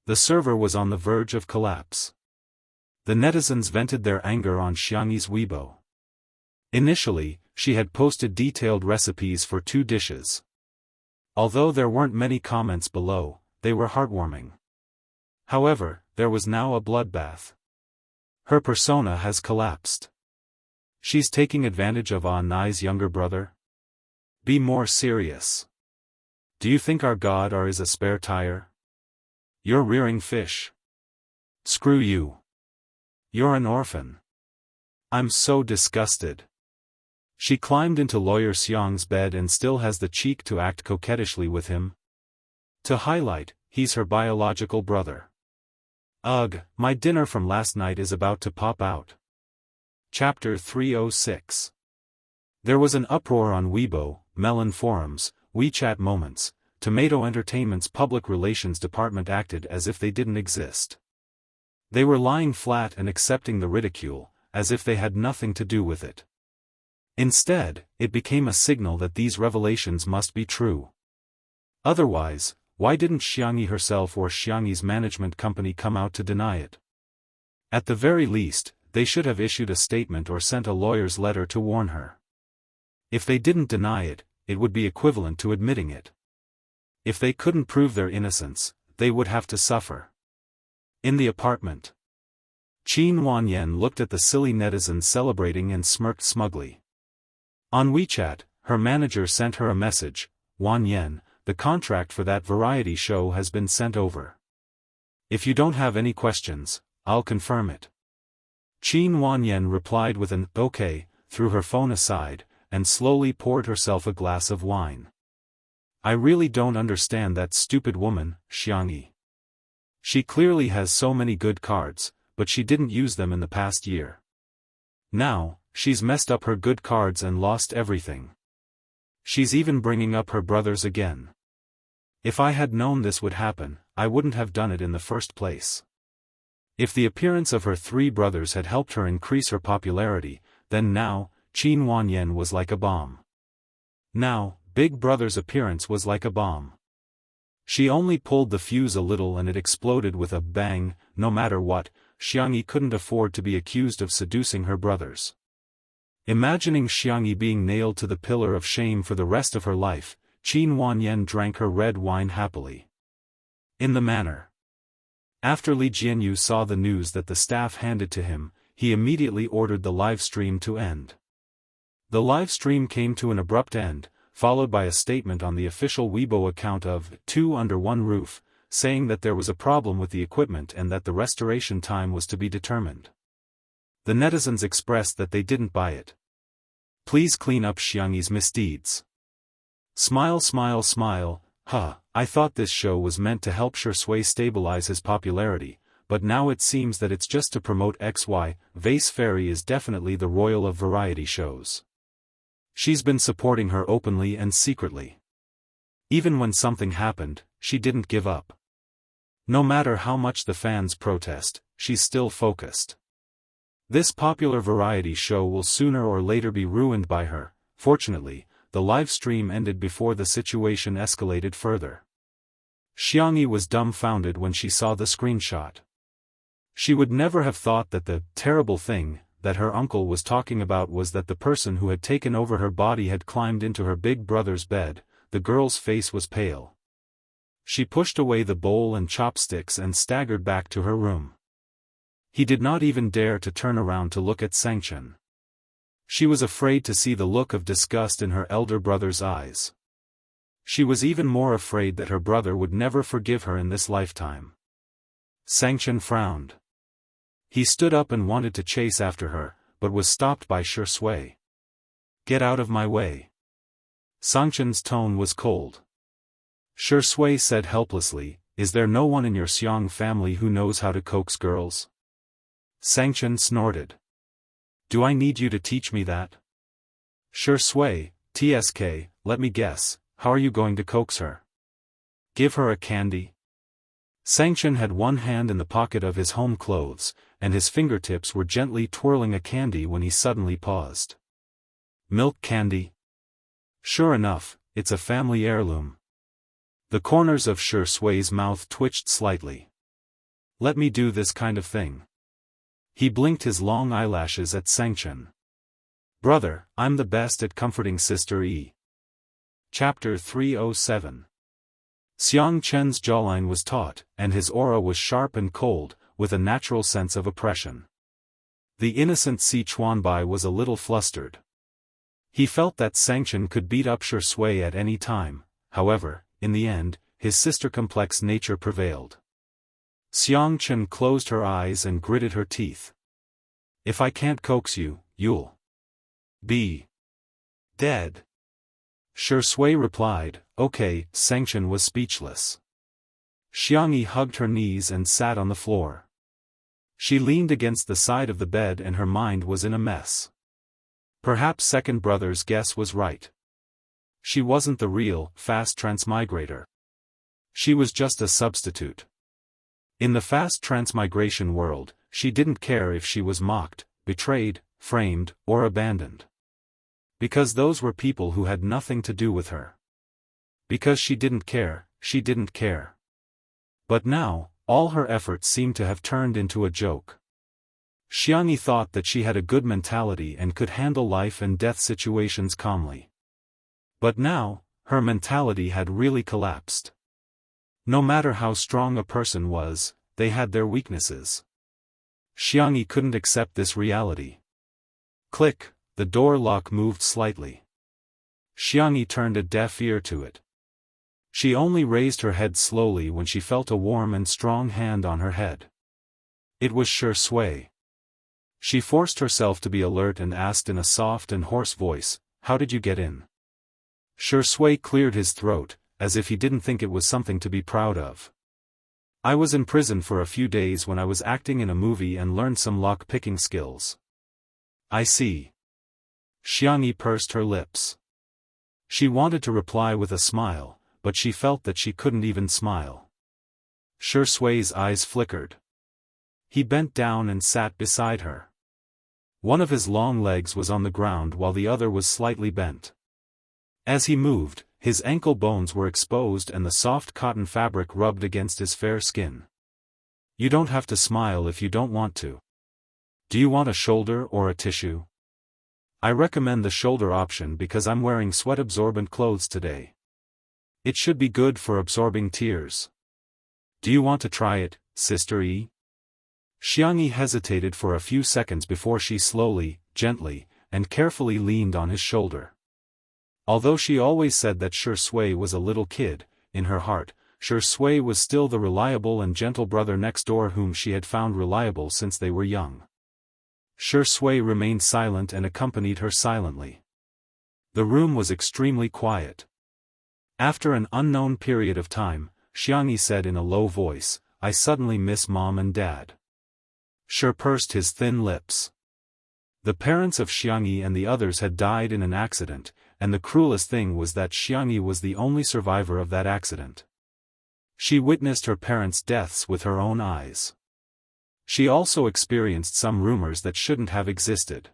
The server was on the verge of collapse. The netizens vented their anger on Xiangyi's Weibo. Initially, she had posted detailed recipes for 2 dishes. Although there weren't many comments below, they were heartwarming. However, there was now a bloodbath. Her persona has collapsed. She's taking advantage of Nai's younger brother? Be more serious. Do you think our god is a spare tire? You're rearing fish. Screw you. You're an orphan. I'm so disgusted. She climbed into Lawyer Xiang's bed and still has the cheek to act coquettishly with him. To highlight, he's her biological brother. Ugh, my dinner from last night is about to pop out. Chapter 306. There was an uproar on Weibo, Melon forums, WeChat moments. Tomato Entertainment's public relations department acted as if they didn't exist. They were lying flat and accepting the ridicule, as if they had nothing to do with it. Instead, it became a signal that these revelations must be true. Otherwise, why didn't Xiangyi herself or Xiangyi's management company come out to deny it? At the very least, they should have issued a statement or sent a lawyer's letter to warn her. If they didn't deny it, it would be equivalent to admitting it. If they couldn't prove their innocence, they would have to suffer. In the apartment, Qin Wanyan looked at the silly netizens celebrating and smirked smugly. On WeChat, her manager sent her a message, "Wanyan, the contract for that variety show has been sent over. If you don't have any questions, I'll confirm it." Qin Wanyan replied with an "okay," threw her phone aside, and slowly poured herself a glass of wine. "I really don't understand that stupid woman, Xiangyi. She clearly has so many good cards, but she didn't use them in the past year. Now, she's messed up her good cards and lost everything. She's even bringing up her brothers again. If I had known this would happen, I wouldn't have done it in the first place. If the appearance of her 3 brothers had helped her increase her popularity, then now, Qin Wanyan was like a bomb. Now, Big Brother's appearance was like a bomb. She only pulled the fuse a little and it exploded with a bang. No matter what, Xiangyi couldn't afford to be accused of seducing her brothers. Imagining Xiangyi being nailed to the pillar of shame for the rest of her life, Qin Wanyan drank her red wine happily. In the manner. After Li Jianyu saw the news that the staff handed to him, he immediately ordered the live stream to end. The live stream came to an abrupt end, followed by a statement on the official Weibo account of Two Under One Roof, saying that there was a problem with the equipment and that the restoration time was to be determined. The netizens expressed that they didn't buy it. Please clean up Xiangyi's misdeeds. Smile smile smile, I thought this show was meant to help Shui stabilize his popularity, but now it seems that it's just to promote XY. Vase Fairy is definitely the royal of variety shows. She's been supporting her openly and secretly. Even when something happened, she didn't give up. No matter how much the fans protest, she's still focused. This popular variety show will sooner or later be ruined by her. Fortunately, the live stream ended before the situation escalated further. Xiangyi was dumbfounded when she saw the screenshot. She would never have thought that the terrible thing that her uncle was talking about was that the person who had taken over her body had climbed into her big brother's bed. The girl's face was pale. She pushed away the bowl and chopsticks and staggered back to her room. He did not even dare to turn around to look at Xianxia. She was afraid to see the look of disgust in her elder brother's eyes. She was even more afraid that her brother would never forgive her in this lifetime. Xianxia frowned. He stood up and wanted to chase after her, but was stopped by Shui. Get out of my way. Xianxia's tone was cold. Shui said helplessly, is there no one in your Xiang family who knows how to coax girls? Xianxia snorted. Do I need you to teach me that? Shui, TSK, let me guess, how are you going to coax her? Give her a candy? Xianxia had one hand in the pocket of his home clothes, and his fingertips were gently twirling a candy when he suddenly paused. Milk candy? Sure enough, it's a family heirloom. The corners of Shui's mouth twitched slightly. Let me do this kind of thing. He blinked his long eyelashes at Xianxia. Brother, I'm the best at comforting Sister E. Chapter 307. Xianxia's jawline was taut, and his aura was sharp and cold, with a natural sense of oppression. The innocent Si Chuanbai was a little flustered. He felt that Xianxia could beat up Shui at any time. However, in the end, his sister-complex nature prevailed. Xianxia closed her eyes and gritted her teeth. If I can't coax you, you'll be dead. Shui replied, okay. Xianxia was speechless. Xiangyi hugged her knees and sat on the floor. She leaned against the side of the bed and her mind was in a mess. Perhaps second brother's guess was right. She wasn't the real, fast transmigrator. She was just a substitute. In the fast transmigration world, she didn't care if she was mocked, betrayed, framed, or abandoned. Because those were people who had nothing to do with her. Because she didn't care, she didn't care. But now, all her efforts seemed to have turned into a joke. Xiangyi thought that she had a good mentality and could handle life and death situations calmly. But now, her mentality had really collapsed. No matter how strong a person was, they had their weaknesses. Xiangyi couldn't accept this reality. Click, the door lock moved slightly. Xiangyi turned a deaf ear to it. She only raised her head slowly when she felt a warm and strong hand on her head. It was Shui. She forced herself to be alert and asked in a soft and hoarse voice, how did you get in? Shui cleared his throat, as if he didn't think it was something to be proud of. I was in prison for a few days when I was acting in a movie and learned some lock-picking skills. I see. Xianxia pursed her lips. She wanted to reply with a smile, but she felt that she couldn't even smile. Sui's eyes flickered. He bent down and sat beside her. One of his long legs was on the ground while the other was slightly bent. As he moved, his ankle bones were exposed and the soft cotton fabric rubbed against his fair skin. You don't have to smile if you don't want to. Do you want a shoulder or a tissue? I recommend the shoulder option because I'm wearing sweat-absorbent clothes today. It should be good for absorbing tears. Do you want to try it, Sister E? Xianxia hesitated for a few seconds before she slowly, gently, and carefully leaned on his shoulder. Although she always said that Sui was a little kid, in her heart, Sui was still the reliable and gentle brother next door whom she had found reliable since they were young. Sui remained silent and accompanied her silently. The room was extremely quiet. After an unknown period of time, Xianxia said in a low voice, I suddenly miss Mom and Dad. Pursed his thin lips. The parents of Xianxia and the others had died in an accident, and the cruelest thing was that Xianxia was the only survivor of that accident. She witnessed her parents' deaths with her own eyes. She also experienced some rumors that shouldn't have existed.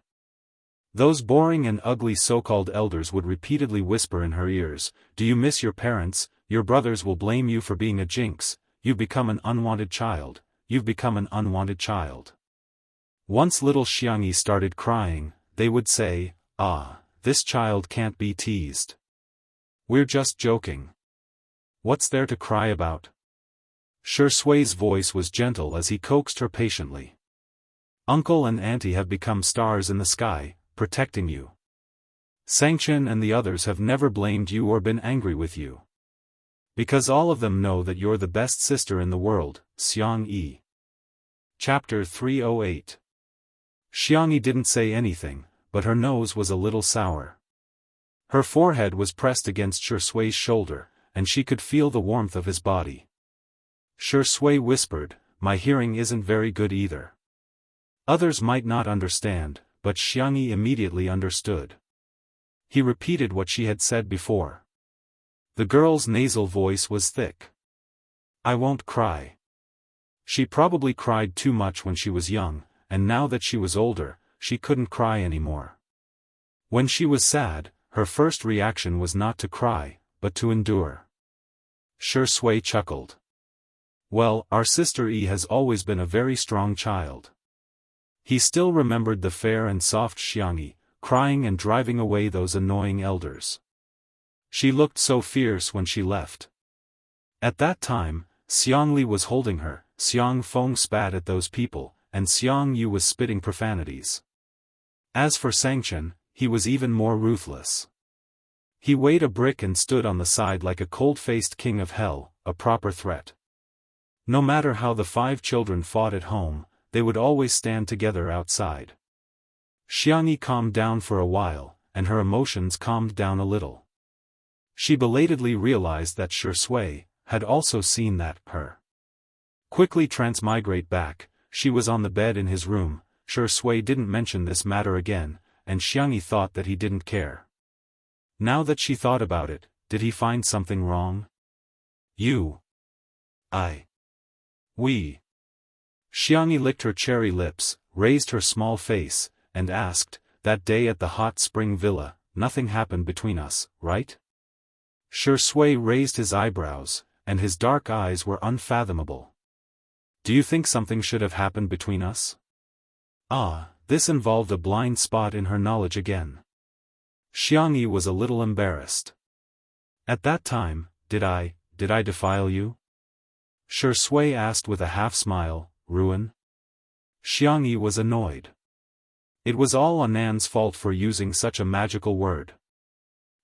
Those boring and ugly so-called elders would repeatedly whisper in her ears, do you miss your parents? Your brothers will blame you for being a jinx, you've become an unwanted child, you've become an unwanted child. Once little Xianxia started crying, they would say, this child can't be teased. We're just joking. What's there to cry about? Sui's voice was gentle as he coaxed her patiently. Uncle and Auntie have become stars in the sky, protecting you. Xianxia and the others have never blamed you or been angry with you. Because all of them know that you're the best sister in the world, Xianxia. Chapter 308. Xianxia didn't say anything, but her nose was a little sour. Her forehead was pressed against Sui's shoulder, and she could feel the warmth of his body. Sui whispered, my hearing isn't very good either. Others might not understand, but Xianxia immediately understood. He repeated what she had said before. The girl's nasal voice was thick. I won't cry. She probably cried too much when she was young, and now that she was older, she couldn't cry anymore. When she was sad, her first reaction was not to cry, but to endure. Sui chuckled. Well, our sister E has always been a very strong child. He still remembered the fair and soft Xianxia, crying and driving away those annoying elders. She looked so fierce when she left. At that time, Xiangli was holding her, Xiang Feng spat at those people, and Xiang Yu was spitting profanities. As for Xianxia, he was even more ruthless. He weighed a brick and stood on the side like a cold-faced king of hell, a proper threat. No matter how the 5 children fought at home, they would always stand together outside. Xianxia calmed down for a while, and her emotions calmed down a little. She belatedly realized that Sui had also seen that her. Quickly transmigrate back, she was on the bed in his room. Sui didn't mention this matter again, and Xianxia thought that he didn't care. Now that she thought about it, did he find something wrong? You. We. Xianxia licked her cherry lips, raised her small face, and asked, that day at the hot spring villa, nothing happened between us, right? Sui raised his eyebrows, and his dark eyes were unfathomable. Do you think something should have happened between us? This involved a blind spot in her knowledge again. Xianxia was a little embarrassed. At that time, did I defile you? Sui asked with a half-smile, ruin? Xianxia was annoyed. It was all Anan's fault for using such a magical word.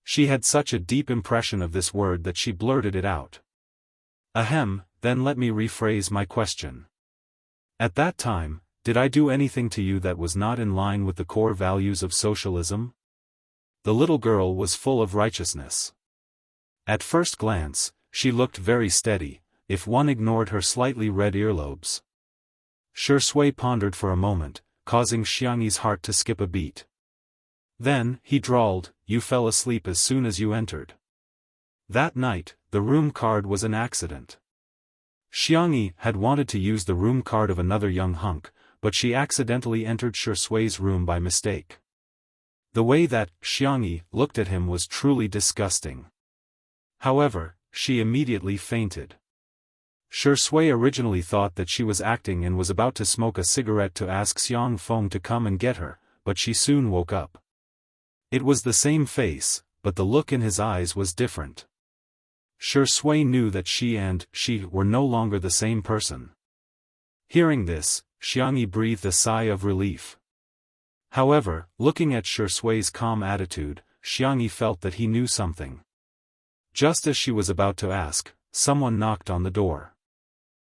She had such a deep impression of this word that she blurted it out. Ahem, then let me rephrase my question. At that time, did I do anything to you that was not in line with the core values of socialism? The little girl was full of righteousness. At first glance, she looked very steady, if one ignored her slightly red earlobes. Shui pondered for a moment, causing Xiangyi's heart to skip a beat. Then, he drawled, "You fell asleep as soon as you entered." That night, the room card was an accident. Xiangyi had wanted to use the room card of another young hunk, but she accidentally entered Shui's room by mistake. The way that Xiangyi looked at him was truly disgusting. However, she immediately fainted. Shui originally thought that she was acting and was about to smoke a cigarette to ask Xiang Feng to come and get her, but she soon woke up. It was the same face, but the look in his eyes was different. Shui knew that she and she were no longer the same person. Hearing this, Xiangyi breathed a sigh of relief. However, looking at Shui's calm attitude, Xiangyi felt that he knew something. Just as she was about to ask, someone knocked on the door.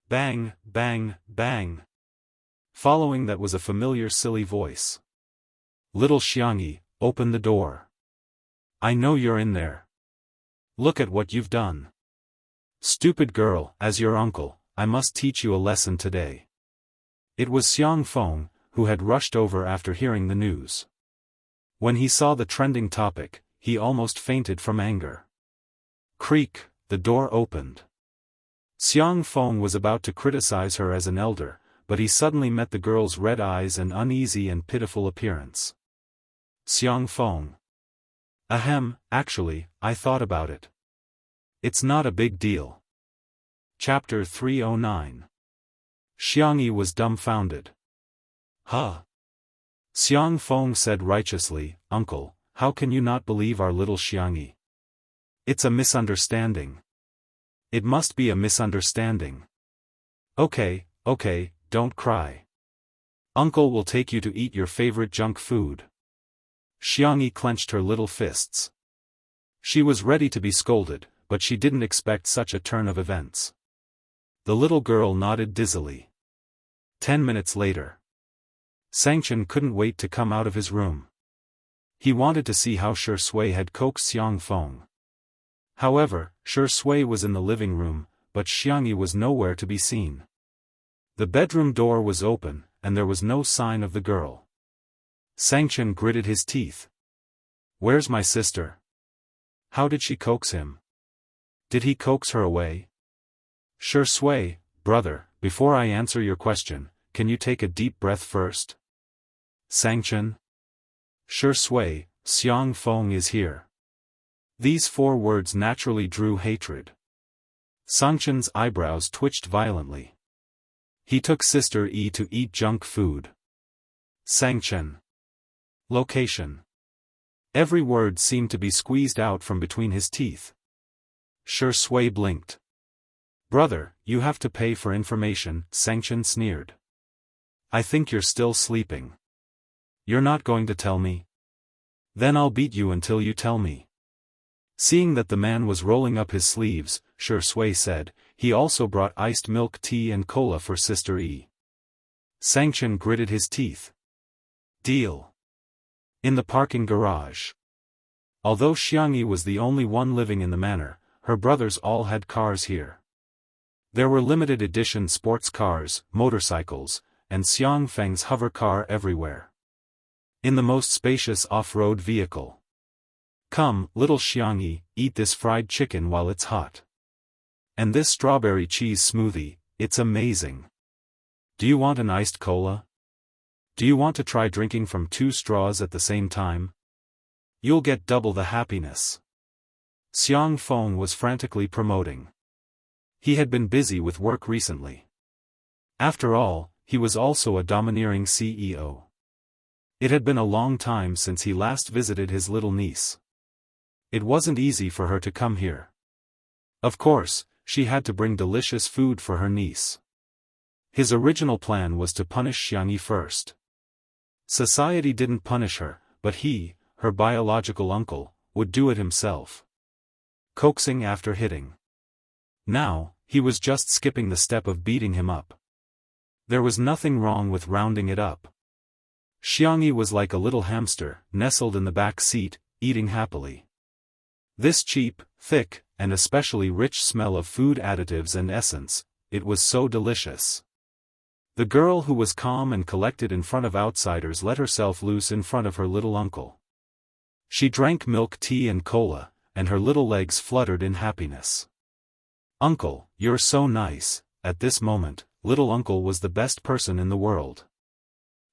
Bang, bang, bang. Following that was a familiar silly voice. "Little Xiangyi, open the door. I know you're in there. Look at what you've done. Stupid girl, as your uncle, I must teach you a lesson today." It was Xiang Feng, who had rushed over after hearing the news. When he saw the trending topic, he almost fainted from anger. Creak, the door opened. Xiang Feng was about to criticize her as an elder, but he suddenly met the girl's red eyes and uneasy and pitiful appearance. "Xiang Feng. Ahem, actually, I thought about it. It's not a big deal." Chapter 309. Xiangyi was dumbfounded. "Huh?" Xiang Feng said righteously, "Uncle, how can you not believe our little Xiangyi? It's a misunderstanding. It must be a misunderstanding. Okay, don't cry. Uncle will take you to eat your favorite junk food." Xiangyi clenched her little fists. She was ready to be scolded, but she didn't expect such a turn of events. The little girl nodded dizzily. 10 minutes later. Xianxia couldn't wait to come out of his room. He wanted to see how Shui had coaxed Xiang Feng. However, Shui was in the living room, but Xiangyi was nowhere to be seen. The bedroom door was open, and there was no sign of the girl. Xianxia gritted his teeth. "Where's my sister? How did she coax him? Did he coax her away?" "Shui, brother, before I answer your question, can you take a deep breath first?" "Xianxia." "Shui, Xiang Feng is here." These 4 words naturally drew hatred. Xianxia's eyebrows twitched violently. He took Sister E to eat junk food. Xianxia. Location. Every word seemed to be squeezed out from between his teeth. Shui blinked. "Brother, you have to pay for information," Xianxia sneered. "I think you're still sleeping. You're not going to tell me? Then I'll beat you until you tell me." Seeing that the man was rolling up his sleeves, Shui said, "He also brought iced milk tea and cola for Sister E." Xianxia gritted his teeth. "Deal." In the parking garage. Although Xiangyi was the only one living in the manor, her brothers all had cars here. There were limited edition sports cars, motorcycles, and Xiang Feng's hover car everywhere. In the most spacious off-road vehicle. "Come, little Xiangyi, eat this fried chicken while it's hot. And this strawberry cheese smoothie, it's amazing. Do you want an iced cola? Do you want to try drinking from 2 straws at the same time? You'll get double the happiness." Xiang Feng was frantically promoting. He had been busy with work recently. After all, he was also a domineering CEO. It had been a long time since he last visited his little niece. It wasn't easy for her to come here. Of course, she had to bring delicious food for her niece. His original plan was to punish Xiangyi first. Society didn't punish her, but he, her biological uncle, would do it himself. Coaxing after hitting. Now, he was just skipping the step of beating him up. There was nothing wrong with rounding it up. Xiangyi was like a little hamster, nestled in the back seat, eating happily. This cheap, thick, and especially rich smell of food additives and essence. It was so delicious. The girl who was calm and collected in front of outsiders let herself loose in front of her little uncle. She drank milk tea and cola, and her little legs fluttered in happiness. "Uncle, you're so nice." At this moment, little uncle was the best person in the world.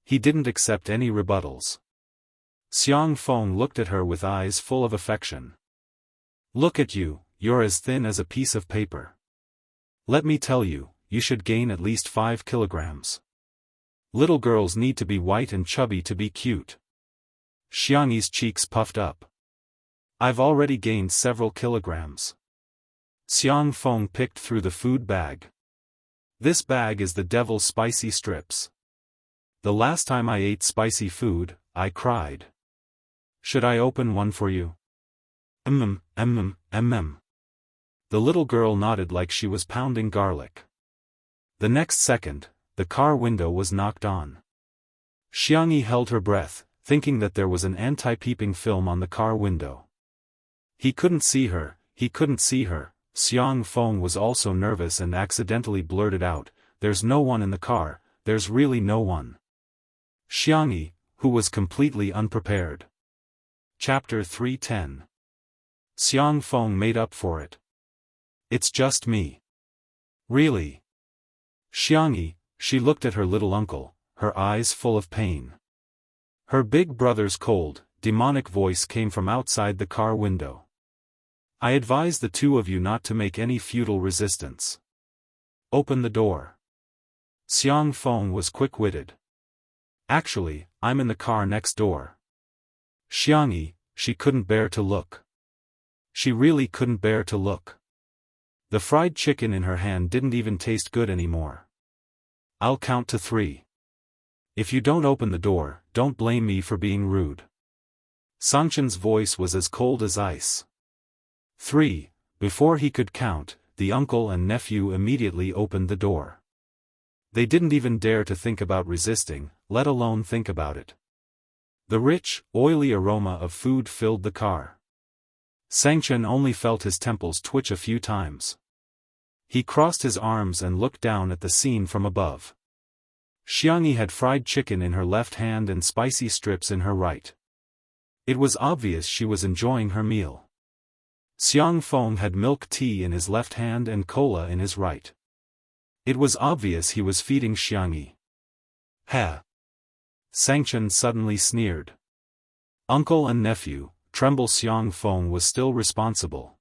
He didn't accept any rebuttals. Xiang Feng looked at her with eyes full of affection. "Look at you, you're as thin as a piece of paper. Let me tell you, you should gain at least 5 kilograms. Little girls need to be white and chubby to be cute." Xiangyi's cheeks puffed up. "I've already gained several kilograms." Xiang Feng picked through the food bag. "This bag is the devil's spicy strips. The last time I ate spicy food, I cried. Should I open one for you?" The little girl nodded like she was pounding garlic. The next second, the car window was knocked on. Xiangyi held her breath, thinking that there was an anti-peeping film on the car window. He couldn't see her, he couldn't see her. Xiang Feng was also nervous and accidentally blurted out, "There's no one in the car, there's really no one." Xiangyi, who was completely unprepared. Chapter 310. Xiang Feng made up for it. "It's just me." "Really?" Xiangyi, she looked at her little uncle, her eyes full of pain. Her big brother's cold, demonic voice came from outside the car window. "I advise the two of you not to make any futile resistance. Open the door." Xiang Feng was quick-witted. "Actually, I'm in the car next door." Xiangyi, she couldn't bear to look. She really couldn't bear to look. The fried chicken in her hand didn't even taste good anymore. "I'll count to 3. If you don't open the door, don't blame me for being rude." Sangchen's voice was as cold as ice. 3. Before he could count, the uncle and nephew immediately opened the door. They didn't even dare to think about resisting, let alone think about it. The rich, oily aroma of food filled the car. Sangchen only felt his temples twitch a few times. He crossed his arms and looked down at the scene from above. Xiangyi had fried chicken in her left hand and spicy strips in her right. It was obvious she was enjoying her meal. Xiang Feng had milk tea in his left hand and cola in his right. It was obvious he was feeding Xiangyi. "Ha!" Sangchen suddenly sneered. Uncle and nephew, tremble. Xiang Feng was still responsible.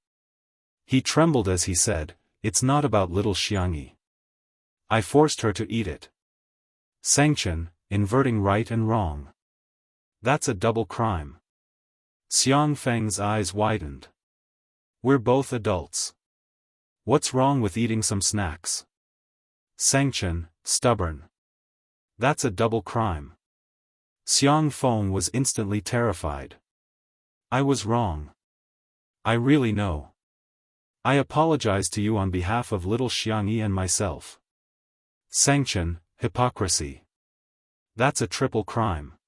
He trembled as he said, "It's not about little Xiangyi. I forced her to eat it." Sangchen, inverting right and wrong. That's a double crime. Xiang Feng's eyes widened. We're both adults. What's wrong with eating some snacks? Sangchen, stubborn. That's a double crime. Xiang Feng was instantly terrified. I was wrong. I really know. I apologize to you on behalf of little Xiangyi and myself. Sangchen, hypocrisy. That's a triple crime.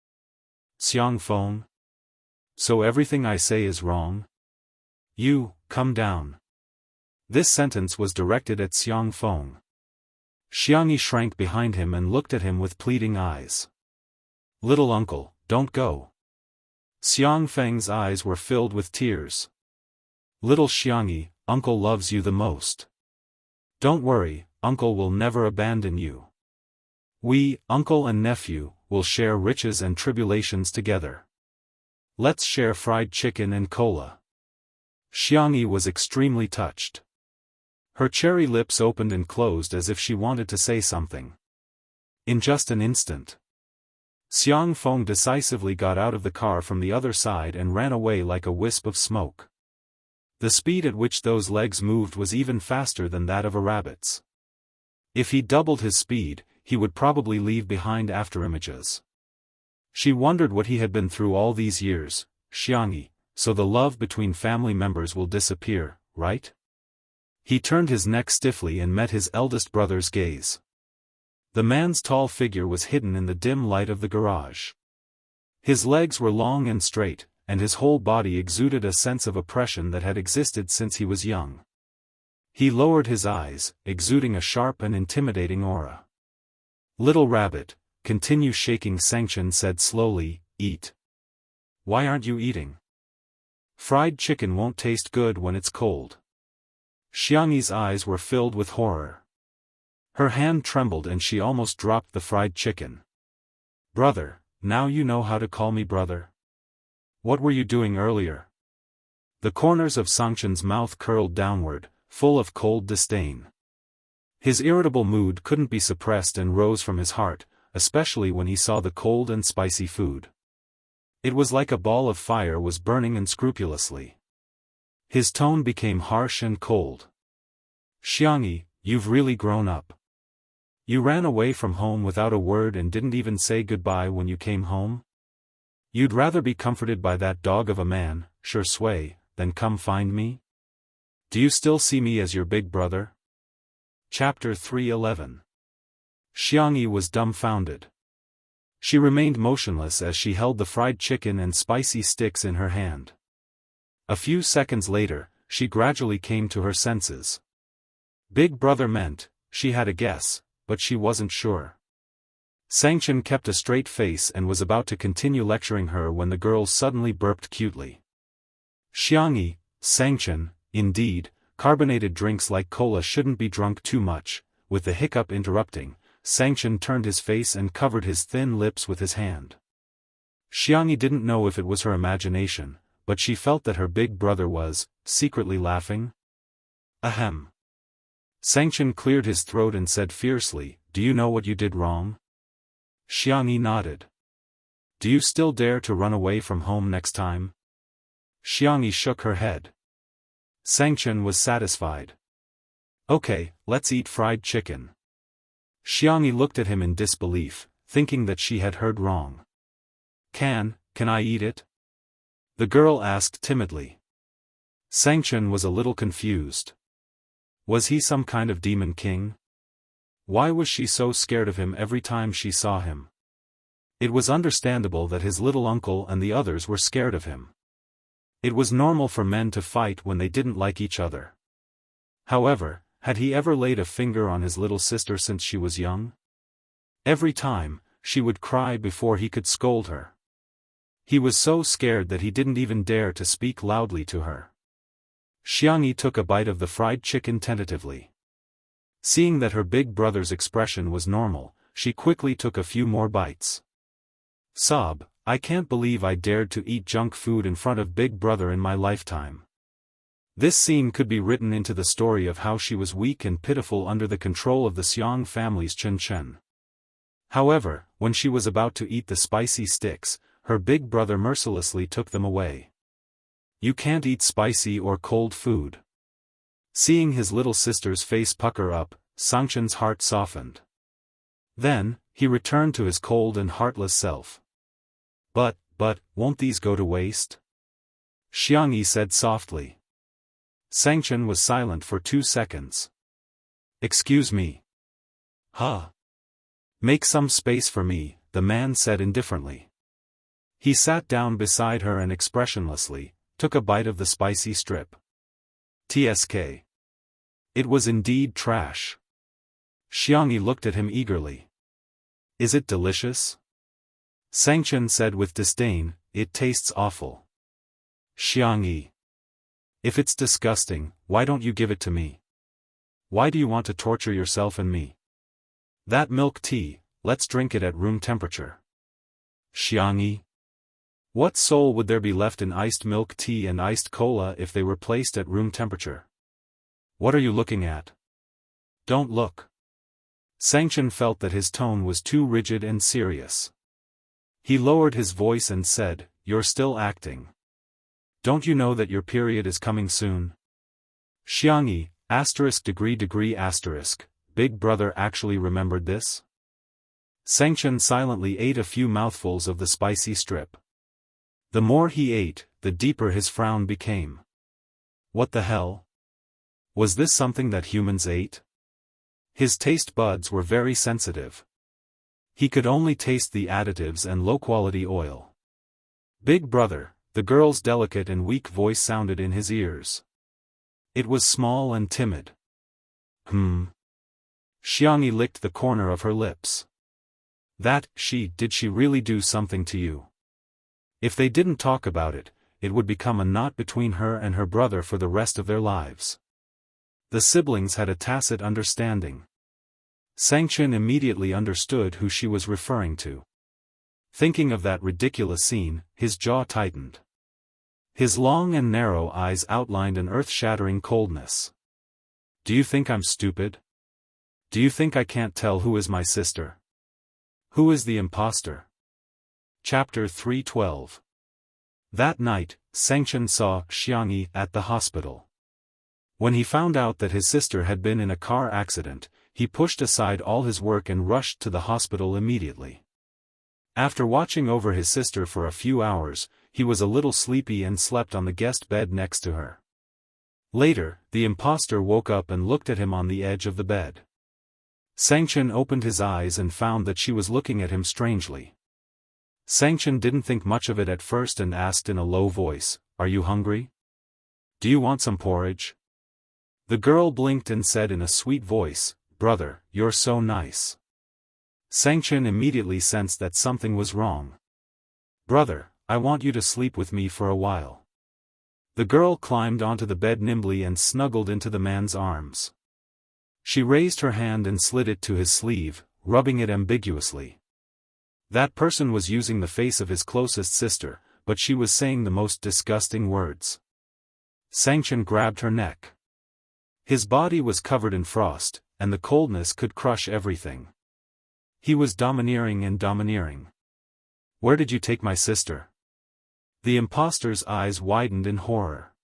Xiang Feng. So everything I say is wrong? You, come down. This sentence was directed at Xiang Feng. Xiangyi shrank behind him and looked at him with pleading eyes. Little uncle, don't go. Xiang Feng's eyes were filled with tears. Little Xiangyi, uncle loves you the most. Don't worry, uncle will never abandon you. We, uncle and nephew, will share riches and tribulations together. Let's share fried chicken and cola. Xiangyi was extremely touched. Her cherry lips opened and closed as if she wanted to say something. In just an instant, Xiang Feng decisively got out of the car from the other side and ran away like a wisp of smoke. The speed at which those legs moved was even faster than that of a rabbit's. If he doubled his speed, he would probably leave behind afterimages. She wondered what he had been through all these years. Xiangyi, so the love between family members will disappear, right? He turned his neck stiffly and met his eldest brother's gaze. The man's tall figure was hidden in the dim light of the garage. His legs were long and straight, and his whole body exuded a sense of oppression that had existed since he was young. He lowered his eyes, exuding a sharp and intimidating aura. "Little rabbit, continue shaking," Xianxia said slowly, "eat." "Why aren't you eating?" "Fried chicken won't taste good when it's cold." Xiangyi's eyes were filled with horror. Her hand trembled and she almost dropped the fried chicken. "Brother, now you know how to call me brother? What were you doing earlier?" The corners of Xianxia's mouth curled downward, full of cold disdain. His irritable mood couldn't be suppressed and rose from his heart, especially when he saw the cold and spicy food. It was like a ball of fire was burning unscrupulously. His tone became harsh and cold. "Xiangyi, you've really grown up. You ran away from home without a word and didn't even say goodbye when you came home? You'd rather be comforted by that dog of a man, Shui, than come find me? Do you still see me as your big brother?" Chapter 3:11. Xiangyi was dumbfounded. She remained motionless as she held the fried chicken and spicy sticks in her hand. A few seconds later, she gradually came to her senses. Big brother meant, she had a guess, but she wasn't sure. Xianxia kept a straight face and was about to continue lecturing her when the girl suddenly burped cutely. "Xiangyi, Xianxia, indeed, carbonated drinks like cola shouldn't be drunk too much." With the hiccup interrupting, Xianxia turned his face and covered his thin lips with his hand. Xiangyi didn't know if it was her imagination, but she felt that her big brother was, secretly laughing. "Ahem." Xianxia cleared his throat and said fiercely, "Do you know what you did wrong?" Xiangyi nodded. "Do you still dare to run away from home next time?" Xiangyi shook her head. Xianxia was satisfied. "Okay, let's eat fried chicken." Xiangyi looked at him in disbelief, thinking that she had heard wrong. Can I eat it?" the girl asked timidly. Xianxia was a little confused. Was he some kind of demon king? Why was she so scared of him every time she saw him? It was understandable that his little uncle and the others were scared of him. It was normal for men to fight when they didn't like each other. However, had he ever laid a finger on his little sister since she was young? Every time, she would cry before he could scold her. He was so scared that he didn't even dare to speak loudly to her. Xiangyi took a bite of the fried chicken tentatively. Seeing that her big brother's expression was normal, she quickly took a few more bites. Sob, "I can't believe I dared to eat junk food in front of big brother in my lifetime." This scene could be written into the story of how she was weak and pitiful under the control of the Xiang family's Chen. However, when she was about to eat the spicy sticks, her big brother mercilessly took them away. "You can't eat spicy or cold food." Seeing his little sister's face pucker up, Xianxia's heart softened. Then, he returned to his cold and heartless self. But, won't these go to waste?" Xiangyi said softly. Xianxia was silent for 2 seconds. "Excuse me." "Huh? Make some space for me," the man said indifferently. He sat down beside her and expressionlessly took a bite of the spicy strip. Tsk. It was indeed trash. Xiangyi looked at him eagerly. "Is it delicious?" Xianxia said with disdain, "It tastes awful." Xiangyi. "If it's disgusting, why don't you give it to me? Why do you want to torture yourself and me? That milk tea, let's drink it at room temperature." Xiangyi. What soul would there be left in iced milk tea and iced cola if they were placed at room temperature? What are you looking at? Don't look. Xianxia felt that his tone was too rigid and serious. He lowered his voice and said, "You're still acting. Don't you know that your period is coming soon?" Xiangyi, ****, big brother actually remembered this? Xianxia silently ate a few mouthfuls of the spicy strip. The more he ate, the deeper his frown became. What the hell? Was this something that humans ate? His taste buds were very sensitive. He could only taste the additives and low-quality oil. "Big brother, The girl's delicate and weak voice sounded in his ears. It was small and timid. Xianxia licked the corner of her lips. Did she really do something to you? If they didn't talk about it, it would become a knot between her and her brother for the rest of their lives. The siblings had a tacit understanding. Xianxia immediately understood who she was referring to. Thinking of that ridiculous scene, his jaw tightened. His long and narrow eyes outlined an earth-shattering coldness. Do you think I'm stupid? Do you think I can't tell who is my sister? Who is the impostor? Chapter 312. That night, Xianxia saw Xianxia at the hospital. When he found out that his sister had been in a car accident, he pushed aside all his work and rushed to the hospital immediately. After watching over his sister for a few hours, he was a little sleepy and slept on the guest bed next to her. Later, the impostor woke up and looked at him on the edge of the bed. Xianxia opened his eyes and found that she was looking at him strangely. Xianxia didn't think much of it at first and asked in a low voice, "Are you hungry? Do you want some porridge?" The girl blinked and said in a sweet voice, "Brother, you're so nice." Xianxia immediately sensed that something was wrong. "Brother, I want you to sleep with me for a while." The girl climbed onto the bed nimbly and snuggled into the man's arms. She raised her hand and slid it to his sleeve, rubbing it ambiguously. That person was using the face of his closest sister, but she was saying the most disgusting words. Xianxia grabbed her neck. His body was covered in frost, and the coldness could crush everything. He was domineering and domineering. "Where did you take my sister?" The impostor's eyes widened in horror.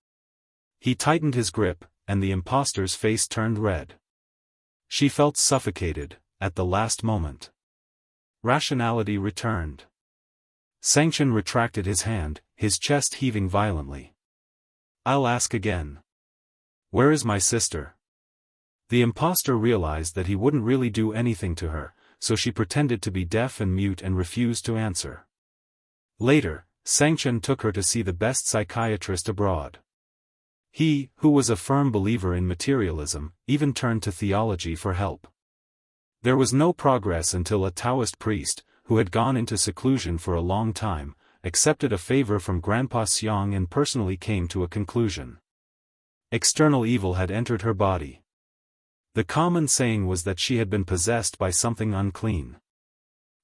He tightened his grip, and the impostor's face turned red. She felt suffocated, at the last moment. Rationality returned. Xianxia retracted his hand, his chest heaving violently. "I'll ask again. Where is my sister?" The impostor realized that he wouldn't really do anything to her, so she pretended to be deaf and mute and refused to answer. Later, Xianxia took her to see the best psychiatrist abroad. He, who was a firm believer in materialism, even turned to theology for help. There was no progress until a Daoist priest, who had gone into seclusion for a long time, accepted a favor from Grandpa Xiang and personally came to a conclusion. External evil had entered her body. The common saying was that she had been possessed by something unclean.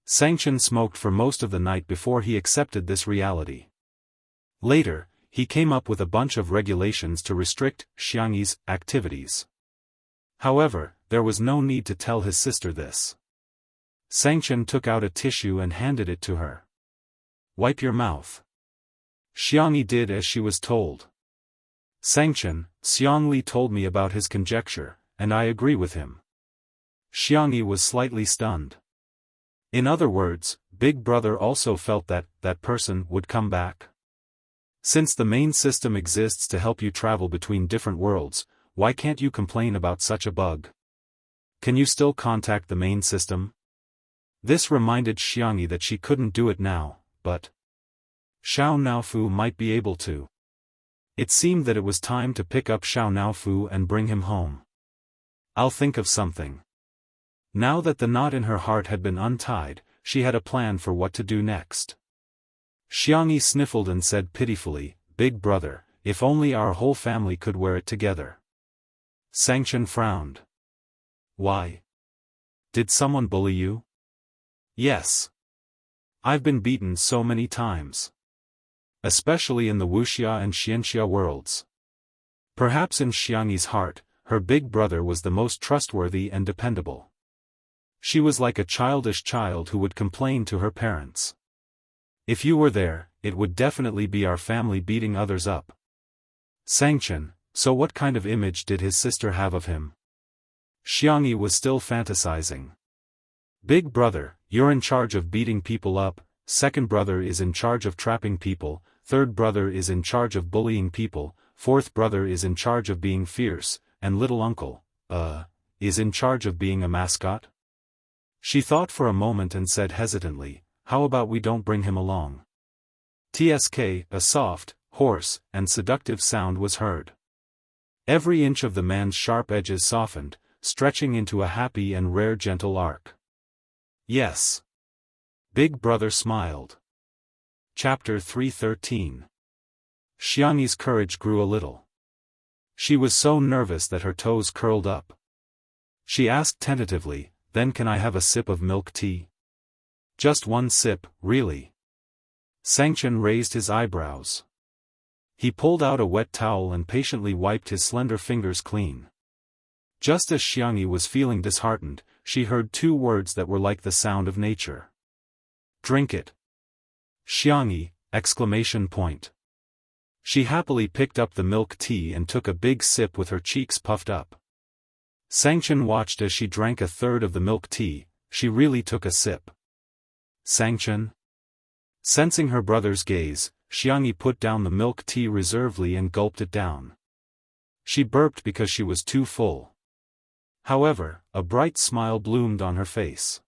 Xianxia smoked for most of the night before he accepted this reality. Later, he came up with a bunch of regulations to restrict Xianxia's activities. However, there was no need to tell his sister this. Xianxia took out a tissue and handed it to her. "Wipe your mouth." Xianxia did as she was told. Xiangli told me about his conjecture, and I agree with him." Xianxia was slightly stunned. In other words, Big Brother also felt that that person would come back. Since the main system exists to help you travel between different worlds, why can't you complain about such a bug? Can you still contact the main system? This reminded Xianxia that she couldn't do it now, but Xiao Naofu might be able to. It seemed that it was time to pick up Xiao Naofu and bring him home. "I'll think of something." Now that the knot in her heart had been untied, she had a plan for what to do next. Xianxia sniffled and said pitifully, "Big Brother, if only our whole family could wear it together." Xianxia frowned. "Why? Did someone bully you?" "Yes. I've been beaten so many times. Especially in the Wuxia and Xianxia worlds. Perhaps in Xianxia's heart, her big brother was the most trustworthy and dependable. She was like a childish child who would complain to her parents. If you were there, it would definitely be our family beating others up." Xianxia, so what kind of image did his sister have of him? Xianxia was still fantasizing. "Big brother, you're in charge of beating people up, second brother is in charge of trapping people, third brother is in charge of bullying people, fourth brother is in charge of being fierce, and little uncle, is in charge of being a mascot?" She thought for a moment and said hesitantly, "How about we don't bring him along? Tsk, a soft, hoarse, and seductive sound was heard. Every inch of the man's sharp edges softened, stretching into a happy and rare gentle arc. Yes. Big Brother smiled. Chapter 313. Xianxi's courage grew a little. She was so nervous that her toes curled up. She asked tentatively, "Then can I have a sip of milk tea?" "Just one sip, really?" Xianxia raised his eyebrows. He pulled out a wet towel and patiently wiped his slender fingers clean. Just as Xianxia was feeling disheartened, she heard two words that were like the sound of nature. "Drink it." Xianxia! Exclamation point. She happily picked up the milk tea and took a big sip with her cheeks puffed up. Xianxia watched as she drank a third of the milk tea. She really took a sip. Xianxia? Sensing her brother's gaze, Xianxia put down the milk tea reservedly and gulped it down. She burped because she was too full. However, a bright smile bloomed on her face.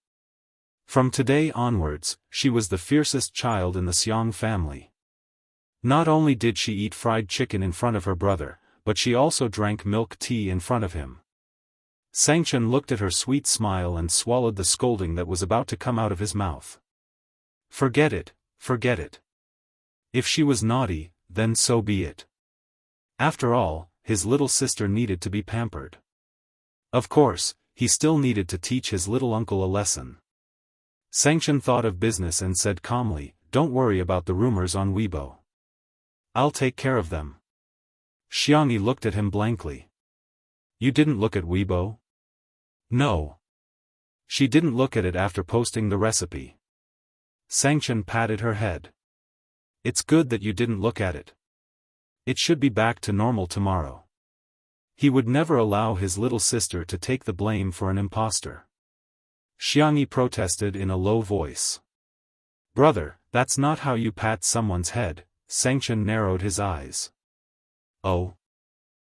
From today onwards, she was the fiercest child in the Xiang family. Not only did she eat fried chicken in front of her brother, but she also drank milk tea in front of him. Xianxia looked at her sweet smile and swallowed the scolding that was about to come out of his mouth. Forget it, forget it. If she was naughty, then so be it. After all, his little sister needed to be pampered. Of course, he still needed to teach his little uncle a lesson. Xianxia thought of business and said calmly, "Don't worry about the rumors on Weibo. I'll take care of them." Xianxia looked at him blankly. "You didn't look at Weibo?" "No." She didn't look at it after posting the recipe. Xianxia patted her head. "It's good that you didn't look at it. It should be back to normal tomorrow." He would never allow his little sister to take the blame for an impostor. Xianxia protested in a low voice. "Brother, that's not how you pat someone's head." Xianxia narrowed his eyes. "Oh?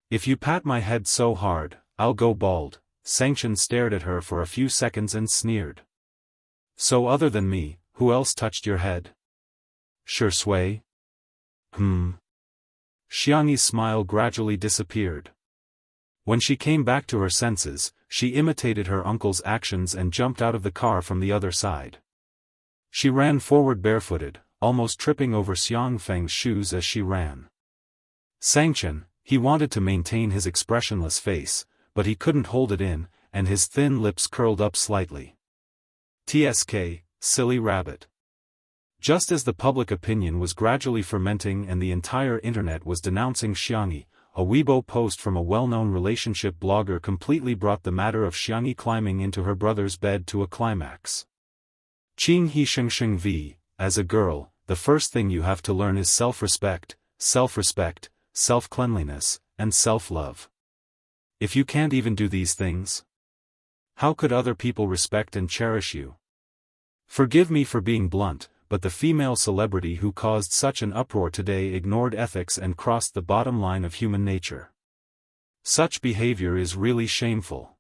If you pat my head so hard, I'll go bald." Xianxia stared at her for a few seconds and sneered. "So other than me, who else touched your head?" "Sure Sui?" Xianxi's smile gradually disappeared. When she came back to her senses, she imitated her uncle's actions and jumped out of the car from the other side. She ran forward barefooted, almost tripping over Xiang Feng's shoes as she ran. Xianxia, he wanted to maintain his expressionless face, but he couldn't hold it in, and his thin lips curled up slightly. Tsk, silly rabbit. Just as the public opinion was gradually fermenting and the entire internet was denouncing Xianxia, a Weibo post from a well-known relationship blogger completely brought the matter of Xianxia climbing into her brother's bed to a climax. Qing He Shengsheng V, as a girl, the first thing you have to learn is self-respect, self-cleanliness, and self-love. If you can't even do these things, how could other people respect and cherish you? Forgive me for being blunt, but the female celebrity who caused such an uproar today ignored ethics and crossed the bottom line of human nature. Such behavior is really shameful.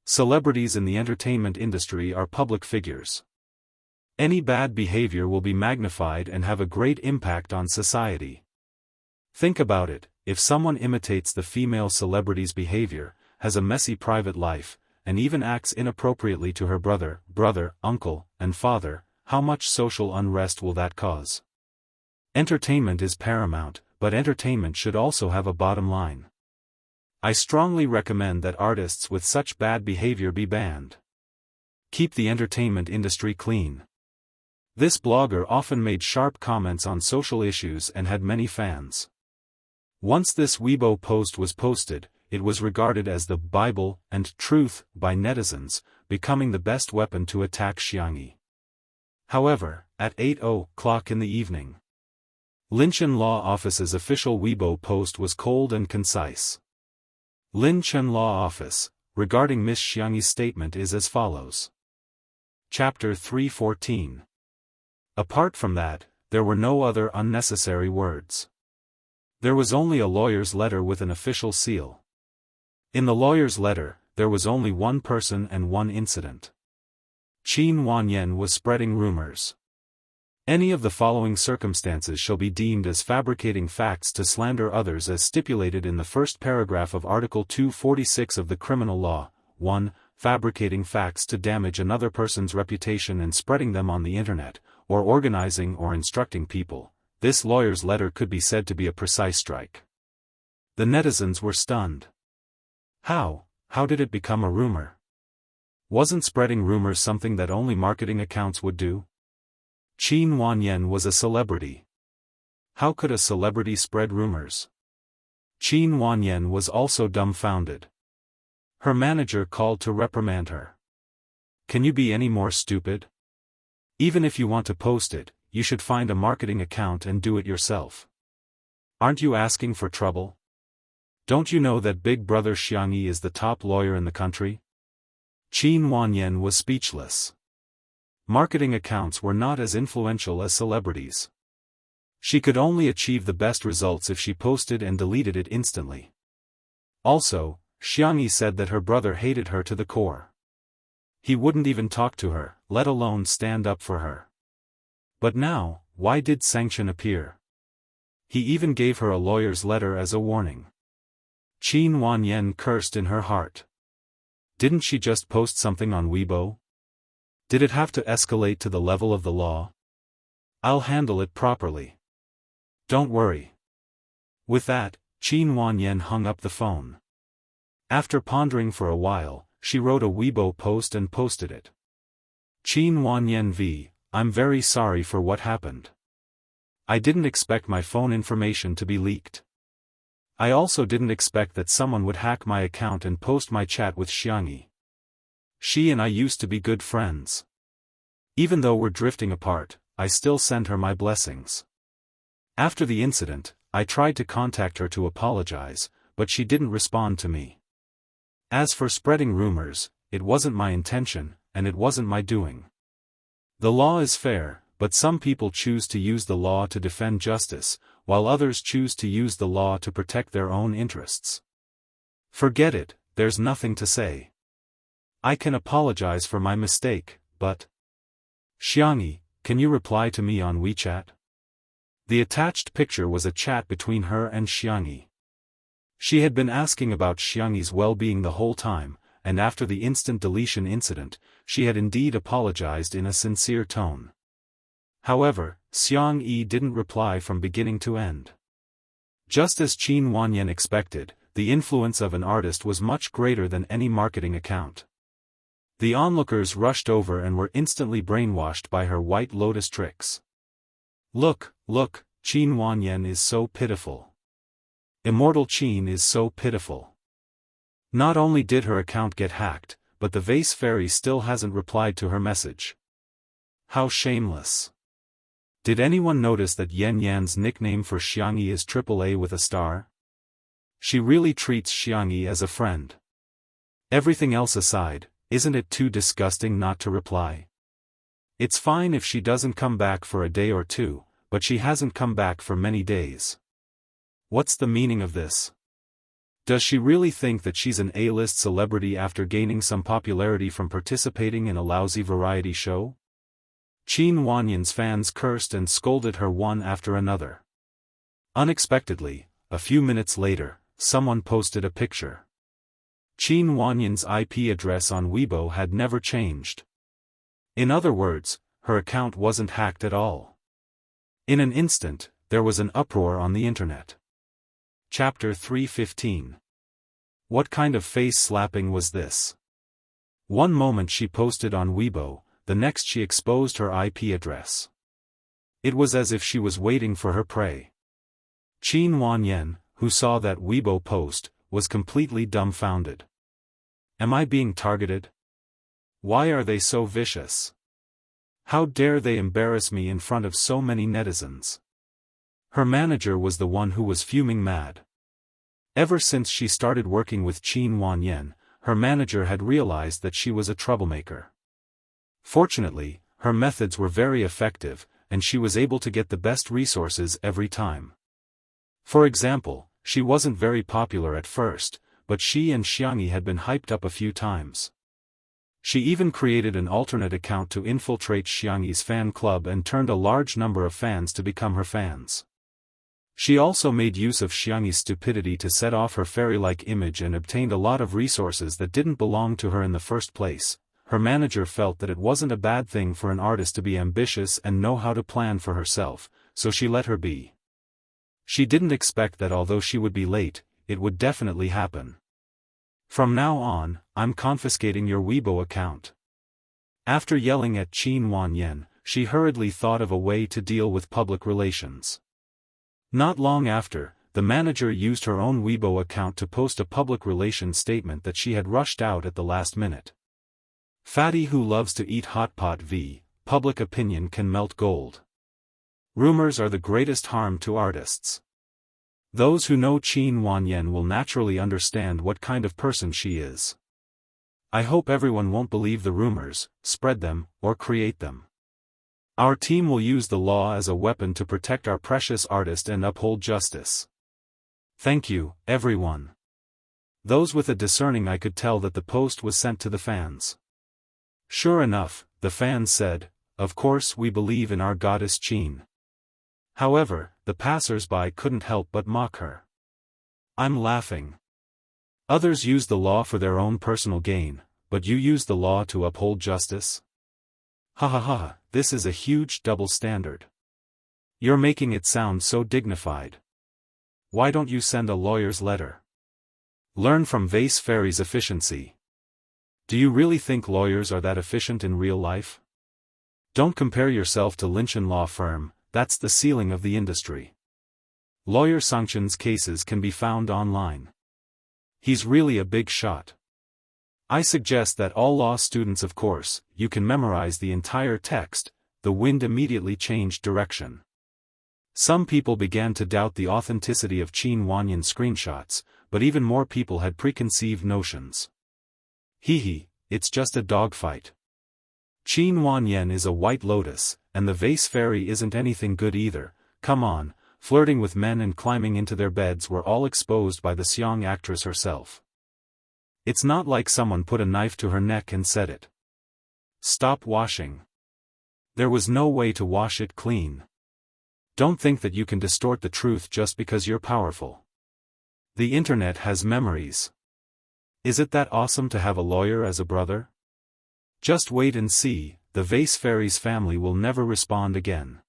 Celebrities in the entertainment industry are public figures. Any bad behavior will be magnified and have a great impact on society. Think about it, if someone imitates the female celebrity's behavior, has a messy private life, and even acts inappropriately to her brother, uncle, and father, how much social unrest will that cause? Entertainment is paramount, but entertainment should also have a bottom line. I strongly recommend that artists with such bad behavior be banned. Keep the entertainment industry clean. This blogger often made sharp comments on social issues and had many fans. Once this Weibo post was posted, it was regarded as the Bible and truth by netizens, becoming the best weapon to attack Xianxia. However, at 8:00 in the evening, Linchen Law Office's official Weibo post was cold and concise. Linchen Law Office, regarding Miss Xianxi's statement is as follows. Chapter 314. Apart from that, there were no other unnecessary words. There was only a lawyer's letter with an official seal. In the lawyer's letter, there was only one person and one incident. Qin Wanyan was spreading rumors. Any of the following circumstances shall be deemed as fabricating facts to slander others as stipulated in the first paragraph of Article 246 of the Criminal Law. 1. Fabricating facts to damage another person's reputation and spreading them on the internet, or organizing or instructing people. This lawyer's letter could be said to be a precise strike. The netizens were stunned. How did it become a rumor? Wasn't spreading rumors something that only marketing accounts would do? Qin Wanyan was a celebrity. How could a celebrity spread rumors? Qin Wanyan was also dumbfounded. Her manager called to reprimand her. Can you be any more stupid? Even if you want to post it, you should find a marketing account and do it yourself. Aren't you asking for trouble? Don't you know that Big Brother Xiangyi is the top lawyer in the country? Qin Wanyan was speechless. Marketing accounts were not as influential as celebrities. She could only achieve the best results if she posted and deleted it instantly. Also, Xiangyi said that her brother hated her to the core. He wouldn't even talk to her, let alone stand up for her. But now, why did sanction appear? He even gave her a lawyer's letter as a warning. Qin Wanyan cursed in her heart. Didn't she just post something on Weibo? Did it have to escalate to the level of the law? I'll handle it properly. Don't worry. With that, Qin Wanyan hung up the phone. After pondering for a while, she wrote a Weibo post and posted it. Qin Wanyan v. I'm very sorry for what happened. I didn't expect my phone information to be leaked. I also didn't expect that someone would hack my account and post my chat with Xiangyi. She and I used to be good friends. Even though we're drifting apart, I still send her my blessings. After the incident, I tried to contact her to apologize, but she didn't respond to me. As for spreading rumors, it wasn't my intention, and it wasn't my doing. The law is fair, but some people choose to use the law to defend justice, while others choose to use the law to protect their own interests. Forget it, there's nothing to say. I can apologize for my mistake, but... Xiangyi, can you reply to me on WeChat? The attached picture was a chat between her and Xiangyi. She had been asking about Xiangyi's well-being the whole time, and after the instant deletion incident, she had indeed apologized in a sincere tone. However, Xiangyi didn't reply from beginning to end. Just as Qin Wanyan expected, the influence of an artist was much greater than any marketing account. The onlookers rushed over and were instantly brainwashed by her White Lotus tricks. Look, Qin Wanyan is so pitiful. Immortal Qin is so pitiful. Not only did her account get hacked, but the vase fairy still hasn't replied to her message. How shameless. Did anyone notice that Yan Yan's nickname for Xiangyi is AAA with a star? She really treats Xiangyi as a friend. Everything else aside, isn't it too disgusting not to reply? It's fine if she doesn't come back for a day or two, but she hasn't come back for many days. What's the meaning of this? Does she really think that she's an A-list celebrity after gaining some popularity from participating in a lousy variety show? Qin Wanyan's fans cursed and scolded her one after another. Unexpectedly, a few minutes later, someone posted a picture. Qin Wanyan's IP address on Weibo had never changed. In other words, her account wasn't hacked at all. In an instant, there was an uproar on the internet. Chapter 315. What kind of face slapping was this? One moment she posted on Weibo, the next she exposed her IP address. It was as if she was waiting for her prey. Qin Wanyan, who saw that Weibo post, was completely dumbfounded. Am I being targeted? Why are they so vicious? How dare they embarrass me in front of so many netizens? Her manager was the one who was fuming mad. Ever since she started working with Qin Wanyan, her manager had realized that she was a troublemaker. Fortunately, her methods were very effective, and she was able to get the best resources every time. For example, she wasn't very popular at first, but she and Xiangyi had been hyped up a few times. She even created an alternate account to infiltrate Xianxi's fan club and turned a large number of fans to become her fans. She also made use of Xianxi's stupidity to set off her fairy-like image and obtained a lot of resources that didn't belong to her in the first place. Her manager felt that it wasn't a bad thing for an artist to be ambitious and know how to plan for herself, so she let her be. She didn't expect that although she would be late, it would definitely happen. From now on, I'm confiscating your Weibo account. After yelling at Qin Wanyan, she hurriedly thought of a way to deal with public relations. Not long after, the manager used her own Weibo account to post a public relations statement that she had rushed out at the last minute. Fatty who loves to eat hot pot v. Public opinion can melt gold. Rumors are the greatest harm to artists. Those who know Qin Wanyan will naturally understand what kind of person she is. I hope everyone won't believe the rumors, spread them, or create them. Our team will use the law as a weapon to protect our precious artist and uphold justice. Thank you, everyone. Those with a discerning eye could tell that the post was sent to the fans. Sure enough, the fans said, of course we believe in our goddess Qin. However, the passers-by couldn't help but mock her. I'm laughing. Others use the law for their own personal gain, but you use the law to uphold justice? Ha ha ha, this is a huge double standard. You're making it sound so dignified. Why don't you send a lawyer's letter? Learn from Vase Fairy's efficiency. Do you really think lawyers are that efficient in real life? Don't compare yourself to Lynchen law firm, that's the ceiling of the industry. Lawyer Sanction's cases can be found online. He's really a big shot. I suggest that all law students, of course, you can memorize the entire text. The wind immediately changed direction. Some people began to doubt the authenticity of Qin Wanyan's screenshots, but even more people had preconceived notions. Hee, it's just a dogfight. Qin Wanyan is a white lotus, and the Vase Fairy isn't anything good either. Come on, flirting with men and climbing into their beds were all exposed by the Xiang actress herself. It's not like someone put a knife to her neck and said it. Stop washing. There was no way to wash it clean. Don't think that you can distort the truth just because you're powerful. The internet has memories. Is it that awesome to have a lawyer as a brother? Just wait and see, the Vase Fairy's family will never respond again.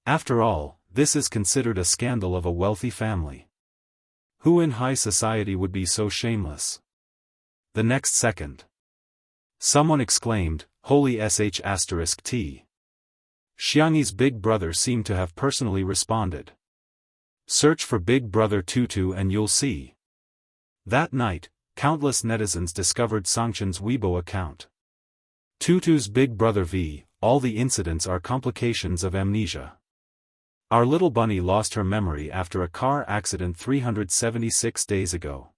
After all, this is considered a scandal of a wealthy family. Who in high society would be so shameless? The next second, someone exclaimed, "Holy sh**t. Xiangxi's big brother seemed to have personally responded. Search for Big Brother Tutu and you'll see. That night, countless netizens discovered Sanction's Weibo account. Tutu's Big Brother v. All the incidents are complications of amnesia. Our little bunny lost her memory after a car accident 376 days ago.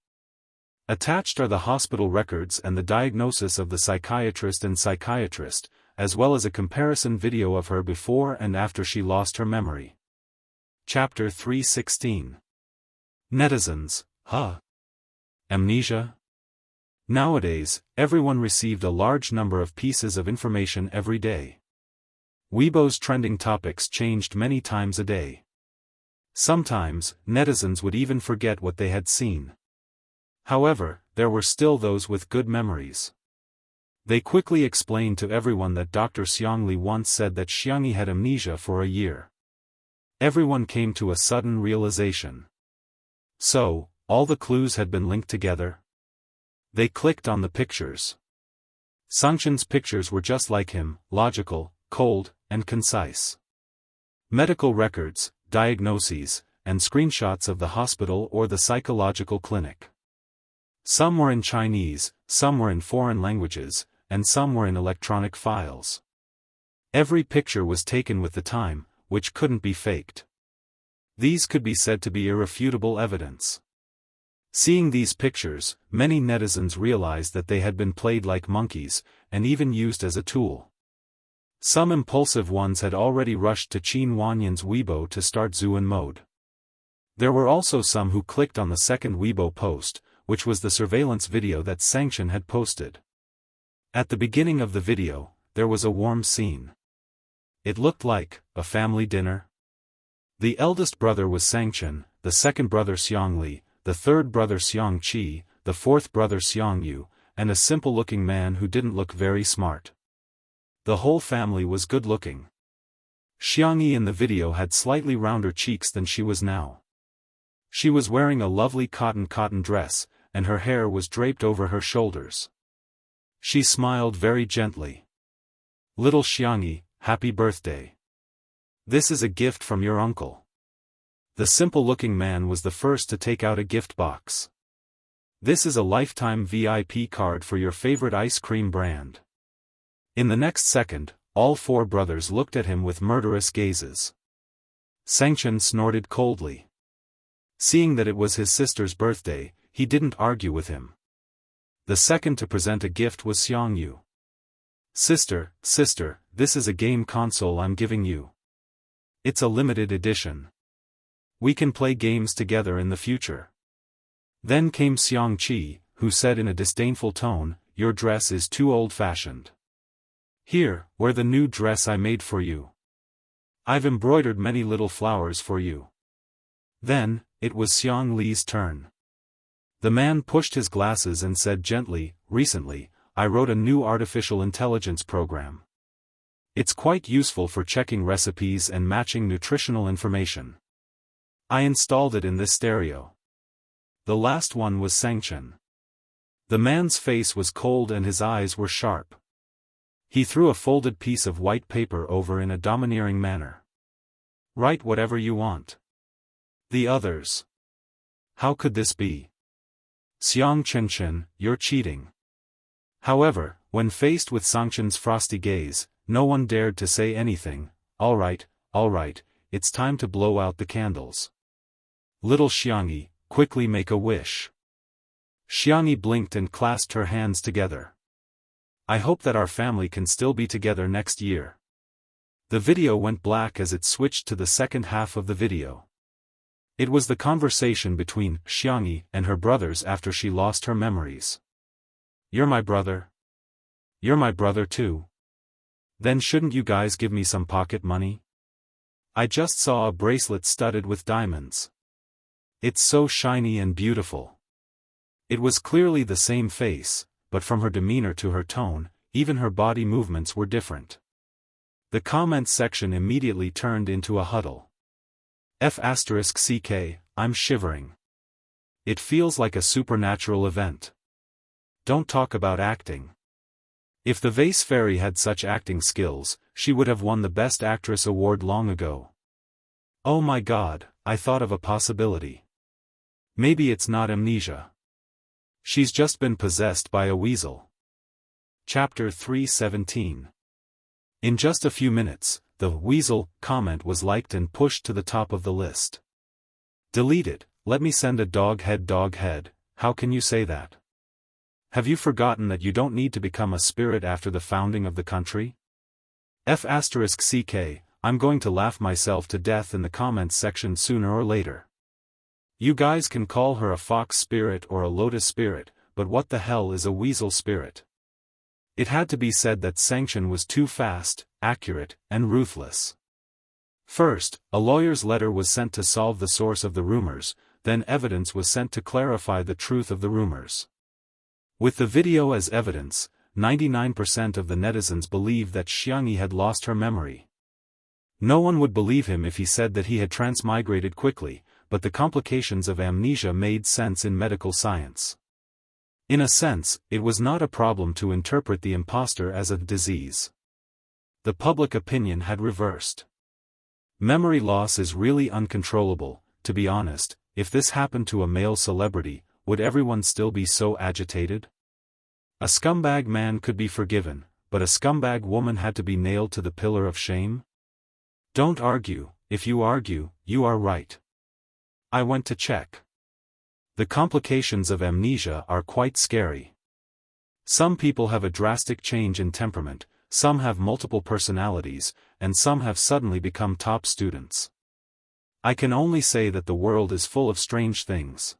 Attached are the hospital records and the diagnosis of the psychiatrist and psychiatrist, as well as a comparison video of her before and after she lost her memory. Chapter 316. Netizens, huh? Amnesia? Nowadays, everyone received a large number of pieces of information every day. Weibo's trending topics changed many times a day. Sometimes, netizens would even forget what they had seen. However, there were still those with good memories. They quickly explained to everyone that Dr. Xiangli once said that Xiangxi had amnesia for a year. Everyone came to a sudden realization. So, all the clues had been linked together? They clicked on the pictures. Sanction's pictures were just like him, logical, cold, and concise. Medical records, diagnoses, and screenshots of the hospital or the psychological clinic. Some were in Chinese, some were in foreign languages, and some were in electronic files. Every picture was taken with the time, which couldn't be faked. These could be said to be irrefutable evidence. Seeing these pictures, many netizens realized that they had been played like monkeys, and even used as a tool. Some impulsive ones had already rushed to Qin Wanyan's Weibo to start Zhuan mode. There were also some who clicked on the second Weibo post, which was the surveillance video that Sanction had posted. At the beginning of the video, there was a warm scene. It looked like a family dinner. The eldest brother was Xianxia, the second brother Xiangli, the third brother Xiangqi, the fourth brother Xiangyu, and a simple-looking man who didn't look very smart. The whole family was good-looking. Xiangyi in the video had slightly rounder cheeks than she was now. She was wearing a lovely cotton dress, and her hair was draped over her shoulders. She smiled very gently. "Little Xiangyi, happy birthday. This is a gift from your uncle." The simple-looking man was the first to take out a gift box. "This is a lifetime VIP card for your favorite ice cream brand." In the next second, all four brothers looked at him with murderous gazes. Xianxia snorted coldly. Seeing that it was his sister's birthday, he didn't argue with him. The second to present a gift was Xiangyu. Sister, this is a game console I'm giving you. It's a limited edition. We can play games together in the future." Then came Xiangqi, who said in a disdainful tone, "Your dress is too old-fashioned. Here, wear the new dress I made for you. I've embroidered many little flowers for you." Then, it was Xiangli's turn. The man pushed his glasses and said gently, "Recently, I wrote a new artificial intelligence program. It's quite useful for checking recipes and matching nutritional information. I installed it in this stereo." The last one was Xianxia. The man's face was cold and his eyes were sharp. He threw a folded piece of white paper over in a domineering manner. "Write whatever you want." The others. "How could this be? Xiangqian, you're cheating." However, when faced with Xiangqian's frosty gaze, no one dared to say anything. All right, it's time to blow out the candles. Little Xiangyi, quickly make a wish." Xiangyi blinked and clasped her hands together. "I hope that our family can still be together next year." The video went black as it switched to the second half of the video. It was the conversation between Xiangyi and her brothers after she lost her memories. "You're my brother? You're my brother too? Then shouldn't you guys give me some pocket money? I just saw a bracelet studded with diamonds. It's so shiny and beautiful." It was clearly the same face, but from her demeanor to her tone, even her body movements were different. The comment section immediately turned into a huddle. F***ck, I'm shivering. It feels like a supernatural event. Don't talk about acting. If the Vase Fairy had such acting skills, she would have won the Best Actress award long ago. Oh my god, I thought of a possibility. Maybe it's not amnesia. She's just been possessed by a weasel. Chapter 317. In just a few minutes, the weasel comment was liked and pushed to the top of the list. "Delete it, let me send a dog head, how can you say that? Have you forgotten that you don't need to become a spirit after the founding of the country? F***ck, I'm going to laugh myself to death in the comments section sooner or later. You guys can call her a fox spirit or a lotus spirit, but what the hell is a weasel spirit?" It had to be said that Xianxia was too fast, accurate, and ruthless. First, a lawyer's letter was sent to solve the source of the rumors, then evidence was sent to clarify the truth of the rumors. With the video as evidence, 99% of the netizens believed that Xiangyi had lost her memory. No one would believe him if he said that he had transmigrated quickly, but the complications of amnesia made sense in medical science. In a sense, it was not a problem to interpret the imposter as a disease. The public opinion had reversed. Memory loss is really uncontrollable. To be honest, if this happened to a male celebrity, would everyone still be so agitated? A scumbag man could be forgiven, but a scumbag woman had to be nailed to the pillar of shame? Don't argue, if you argue, you are right. I went to check. The complications of amnesia are quite scary. Some people have a drastic change in temperament, some have multiple personalities, and some have suddenly become top students. I can only say that the world is full of strange things.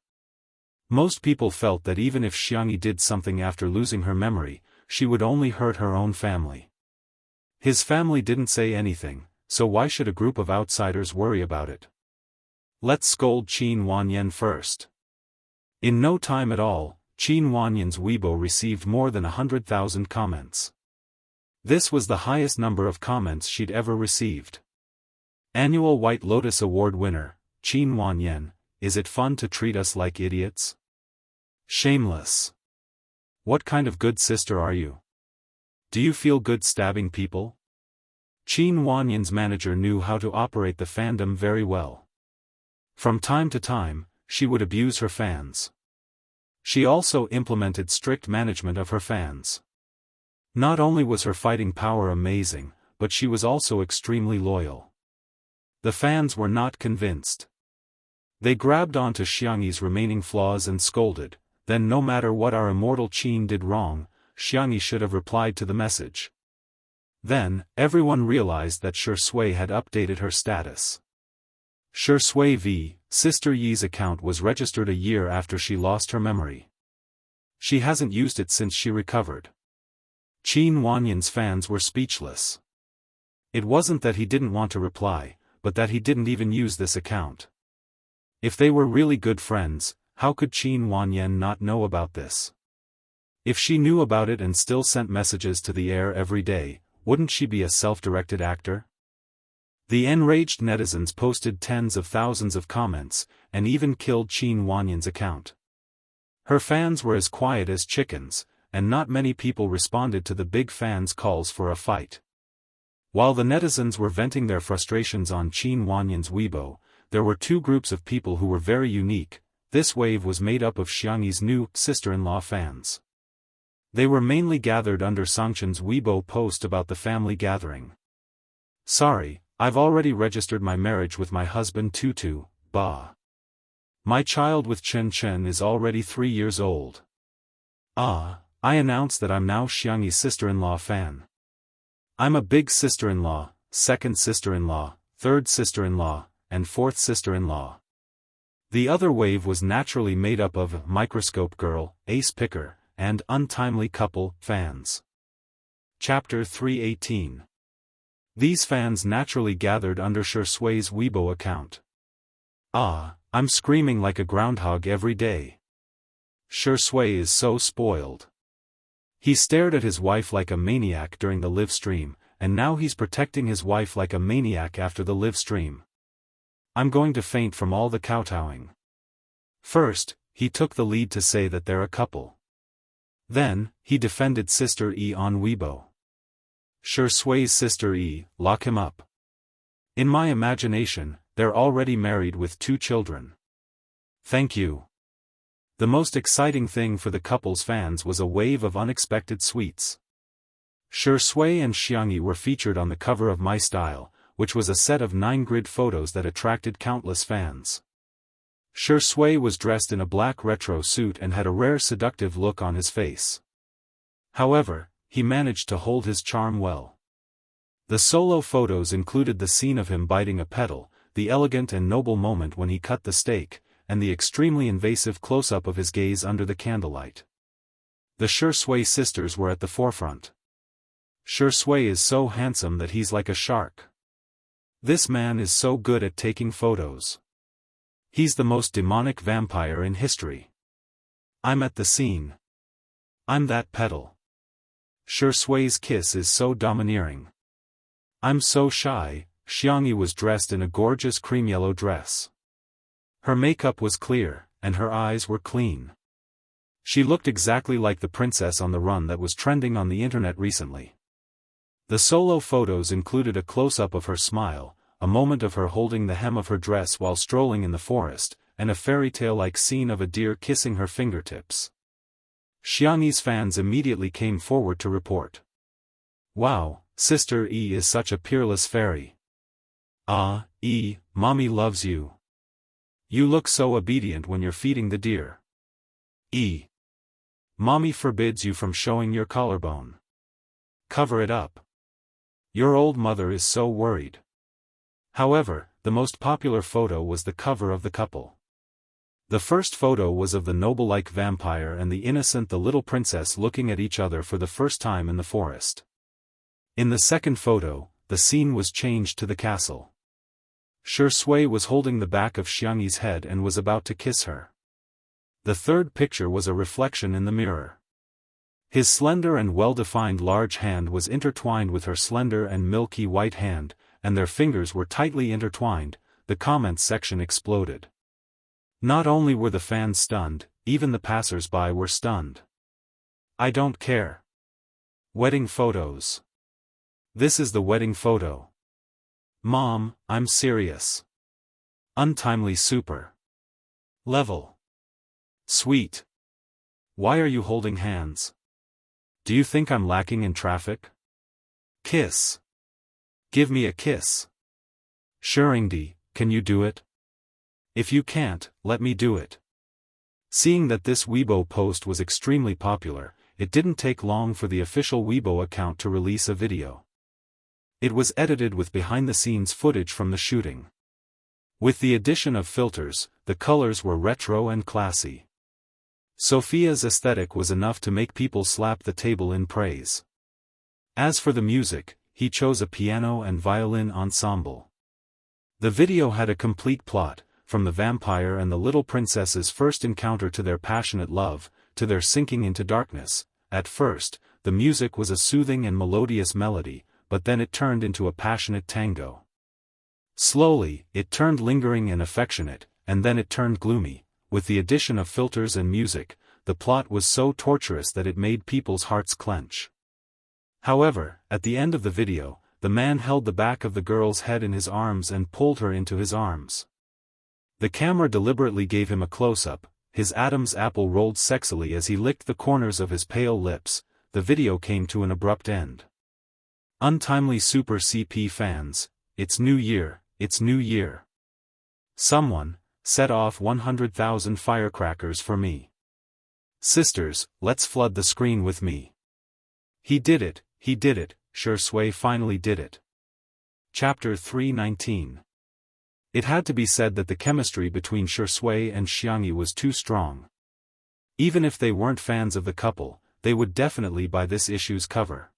Most people felt that even if Xiangyi did something after losing her memory, she would only hurt her own family. His family didn't say anything, so why should a group of outsiders worry about it? Let's scold Qin Wanyan first. In no time at all, Qin Wanyan's Weibo received more than 100,000 comments. This was the highest number of comments she'd ever received. Annual White Lotus Award winner, Qin Wanyan, is it fun to treat us like idiots? Shameless. What kind of good sister are you? Do you feel good stabbing people? Qin Wanyan's manager knew how to operate the fandom very well. From time to time, she would abuse her fans. She also implemented strict management of her fans. Not only was her fighting power amazing, but she was also extremely loyal. The fans were not convinced. They grabbed onto Xiangyi's remaining flaws and scolded, then no matter what our immortal Qin did wrong, Xiangyi should have replied to the message. Then, everyone realized that Shui had updated her status. Shui V, Sister Yi's account was registered a year after she lost her memory. She hasn't used it since she recovered. Qin Wanyan's fans were speechless. It wasn't that he didn't want to reply, but that he didn't even use this account. If they were really good friends, how could Qin Wanyan not know about this? If she knew about it and still sent messages to the air every day, wouldn't she be a self-directed actor? The enraged netizens posted tens of thousands of comments, and even killed Qin Wanyan's account. Her fans were as quiet as chickens, and not many people responded to the big fans' calls for a fight. While the netizens were venting their frustrations on Qin Wanyan's Weibo, there were two groups of people who were very unique. This wave was made up of Xiangyi's new sister-in-law fans. They were mainly gathered under Sangchen's Weibo post about the family gathering. Sorry, I've already registered my marriage with my husband Tutu, Ba. My child with Chen Chen is already 3 years old. I announce that I'm now Xiangyi's sister-in-law fan. I'm a big sister-in-law, second sister-in-law, third sister-in-law, and fourth sister-in-law. The other wave was naturally made up of Microscope Girl, Ace Picker, and Untimely Couple fans. Chapter 318. These fans naturally gathered under Shui's Weibo account. I'm screaming like a groundhog every day. Shui is so spoiled. He stared at his wife like a maniac during the live stream, and now he's protecting his wife like a maniac after the live stream. I'm going to faint from all the kowtowing. First, he took the lead to say that they're a couple. Then, he defended Sister E on Weibo. Shui's Sister E, lock him up. In my imagination, they're already married with 2 children. Thank you. The most exciting thing for the couple's fans was a wave of unexpected sweets. Shui and Xiangyi were featured on the cover of My Style, which was a set of 9 grid photos that attracted countless fans. Shui was dressed in a black retro suit and had a rare seductive look on his face. However, he managed to hold his charm well. The solo photos included the scene of him biting a petal, the elegant and noble moment when he cut the steak, and the extremely invasive close-up of his gaze under the candlelight. The Shui sisters were at the forefront. Shui is so handsome that he's like a shark. This man is so good at taking photos. He's the most demonic vampire in history. I'm at the scene. I'm that petal. Shui's kiss is so domineering. I'm so shy. Xiangyi was dressed in a gorgeous cream yellow dress. Her makeup was clear, and her eyes were clean. She looked exactly like the princess on the run that was trending on the internet recently. The solo photos included a close-up of her smile, a moment of her holding the hem of her dress while strolling in the forest, and a fairy tale-like scene of a deer kissing her fingertips. Xiangyi's fans immediately came forward to report. Wow, Sister E is such a peerless fairy. E, Mommy loves you. You look so obedient when you're feeding the deer. E. Mommy forbids you from showing your collarbone. Cover it up. Your old mother is so worried. However, the most popular photo was the cover of the couple. The first photo was of the noble-like vampire and the innocent the little princess looking at each other for the first time in the forest. In the second photo, the scene was changed to the castle. Shui was holding the back of Xiangyi's head and was about to kiss her. The third picture was a reflection in the mirror. His slender and well-defined large hand was intertwined with her slender and milky white hand, and their fingers were tightly intertwined. The comments section exploded. Not only were the fans stunned, even the passers-by were stunned. I don't care. Wedding photos. This is the wedding photo. Mom, I'm serious. Untimely super. Level. Sweet. Why are you holding hands? Do you think I'm lacking in traffic? Kiss. Give me a kiss. Shuringdi, can you do it? If you can't, let me do it. Seeing that this Weibo post was extremely popular, it didn't take long for the official Weibo account to release a video. It was edited with behind-the-scenes footage from the shooting. With the addition of filters, the colors were retro and classy. Sophia's aesthetic was enough to make people slap the table in praise. As for the music, he chose a piano and violin ensemble. The video had a complete plot, from the vampire and the little princess's first encounter to their passionate love, to their sinking into darkness. At first, the music was a soothing and melodious melody, but then it turned into a passionate tango. Slowly, it turned lingering and affectionate, and then it turned gloomy. With the addition of filters and music, the plot was so torturous that it made people's hearts clench. However, at the end of the video, the man held the back of the girl's head in his arms and pulled her into his arms. The camera deliberately gave him a close-up, his Adam's apple rolled sexily as he licked the corners of his pale lips. The video came to an abrupt end. Untimely Super CP fans, it's New Year, it's New Year. Someone, set off 100,000 firecrackers for me. Sisters, let's flood the screen with me. He did it, Shui finally did it. Chapter 319. It had to be said that the chemistry between Shui and Xiangyi was too strong. Even if they weren't fans of the couple, they would definitely buy this issue's cover.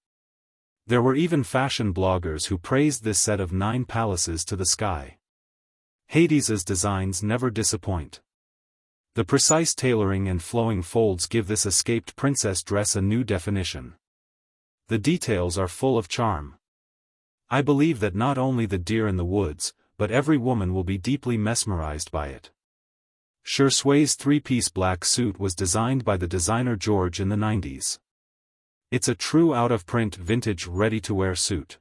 There were even fashion bloggers who praised this set of 9 palaces to the sky. Hades's designs never disappoint. The precise tailoring and flowing folds give this escaped princess dress a new definition. The details are full of charm. I believe that not only the deer in the woods, but every woman will be deeply mesmerized by it. Shui's 3-piece black suit was designed by the designer George in the 90s. It's a true out-of-print vintage ready-to-wear suit.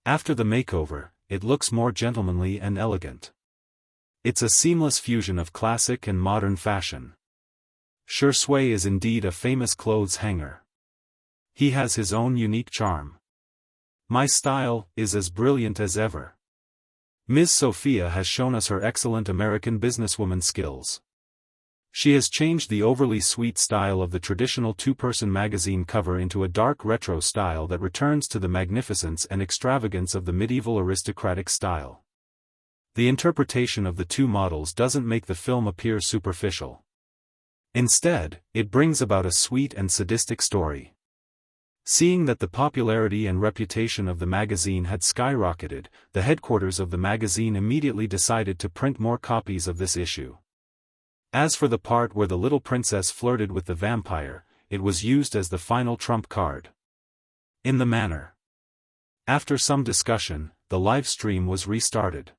After the makeover, it looks more gentlemanly and elegant. It's a seamless fusion of classic and modern fashion. Shui is indeed a famous clothes hanger. He has his own unique charm. My style is as brilliant as ever. Ms. Sophia has shown us her excellent American businesswoman skills. She has changed the overly sweet style of the traditional 2-person magazine cover into a dark retro style that returns to the magnificence and extravagance of the medieval aristocratic style. The interpretation of the 2 models doesn't make the film appear superficial. Instead, it brings about a sweet and sadistic story. Seeing that the popularity and reputation of the magazine had skyrocketed, the headquarters of the magazine immediately decided to print more copies of this issue. As for the part where the little princess flirted with the vampire, it was used as the final trump card. In the manner. After some discussion, the live stream was restarted.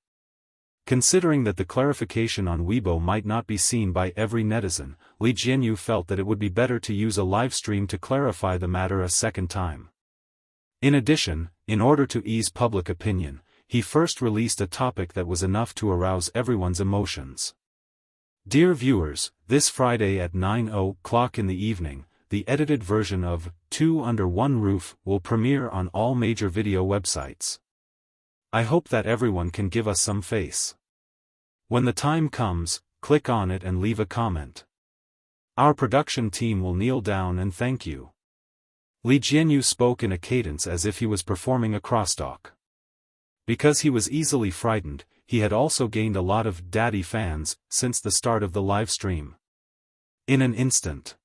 Considering that the clarification on Weibo might not be seen by every netizen, Li Jianghu felt that it would be better to use a live stream to clarify the matter a second time. In addition, in order to ease public opinion, he first released a topic that was enough to arouse everyone's emotions. Dear viewers, this Friday at 9:00 in the evening, the edited version of 2 Under One Roof will premiere on all major video websites. I hope that everyone can give us some face. When the time comes, click on it and leave a comment. Our production team will kneel down and thank you. Li Jianghu spoke in a cadence as if he was performing a crosstalk. Because he was easily frightened, he had also gained a lot of daddy fans since the start of the live stream. In an instant.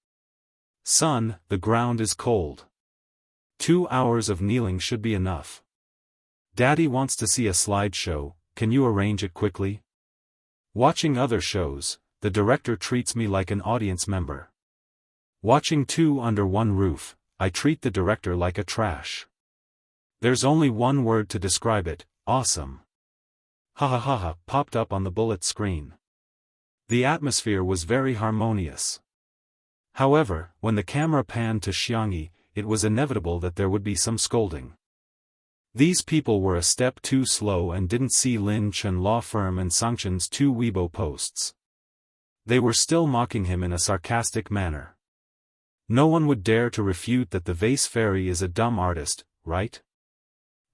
Son, the ground is cold. 2 hours of kneeling should be enough. Daddy wants to see a slideshow, can you arrange it quickly? Watching other shows, the director treats me like an audience member. Watching Two Under One Roof, I treat the director like a trash. There's only one word to describe it, awesome. Ha ha ha ha popped up on the bullet screen. The atmosphere was very harmonious. However, when the camera panned to Xianxia, it was inevitable that there would be some scolding. These people were a step too slow and didn't see Lin Chen law firm and Sangchen's 2 Weibo posts. They were still mocking him in a sarcastic manner. No one would dare to refute that the vase fairy is a dumb artist, right?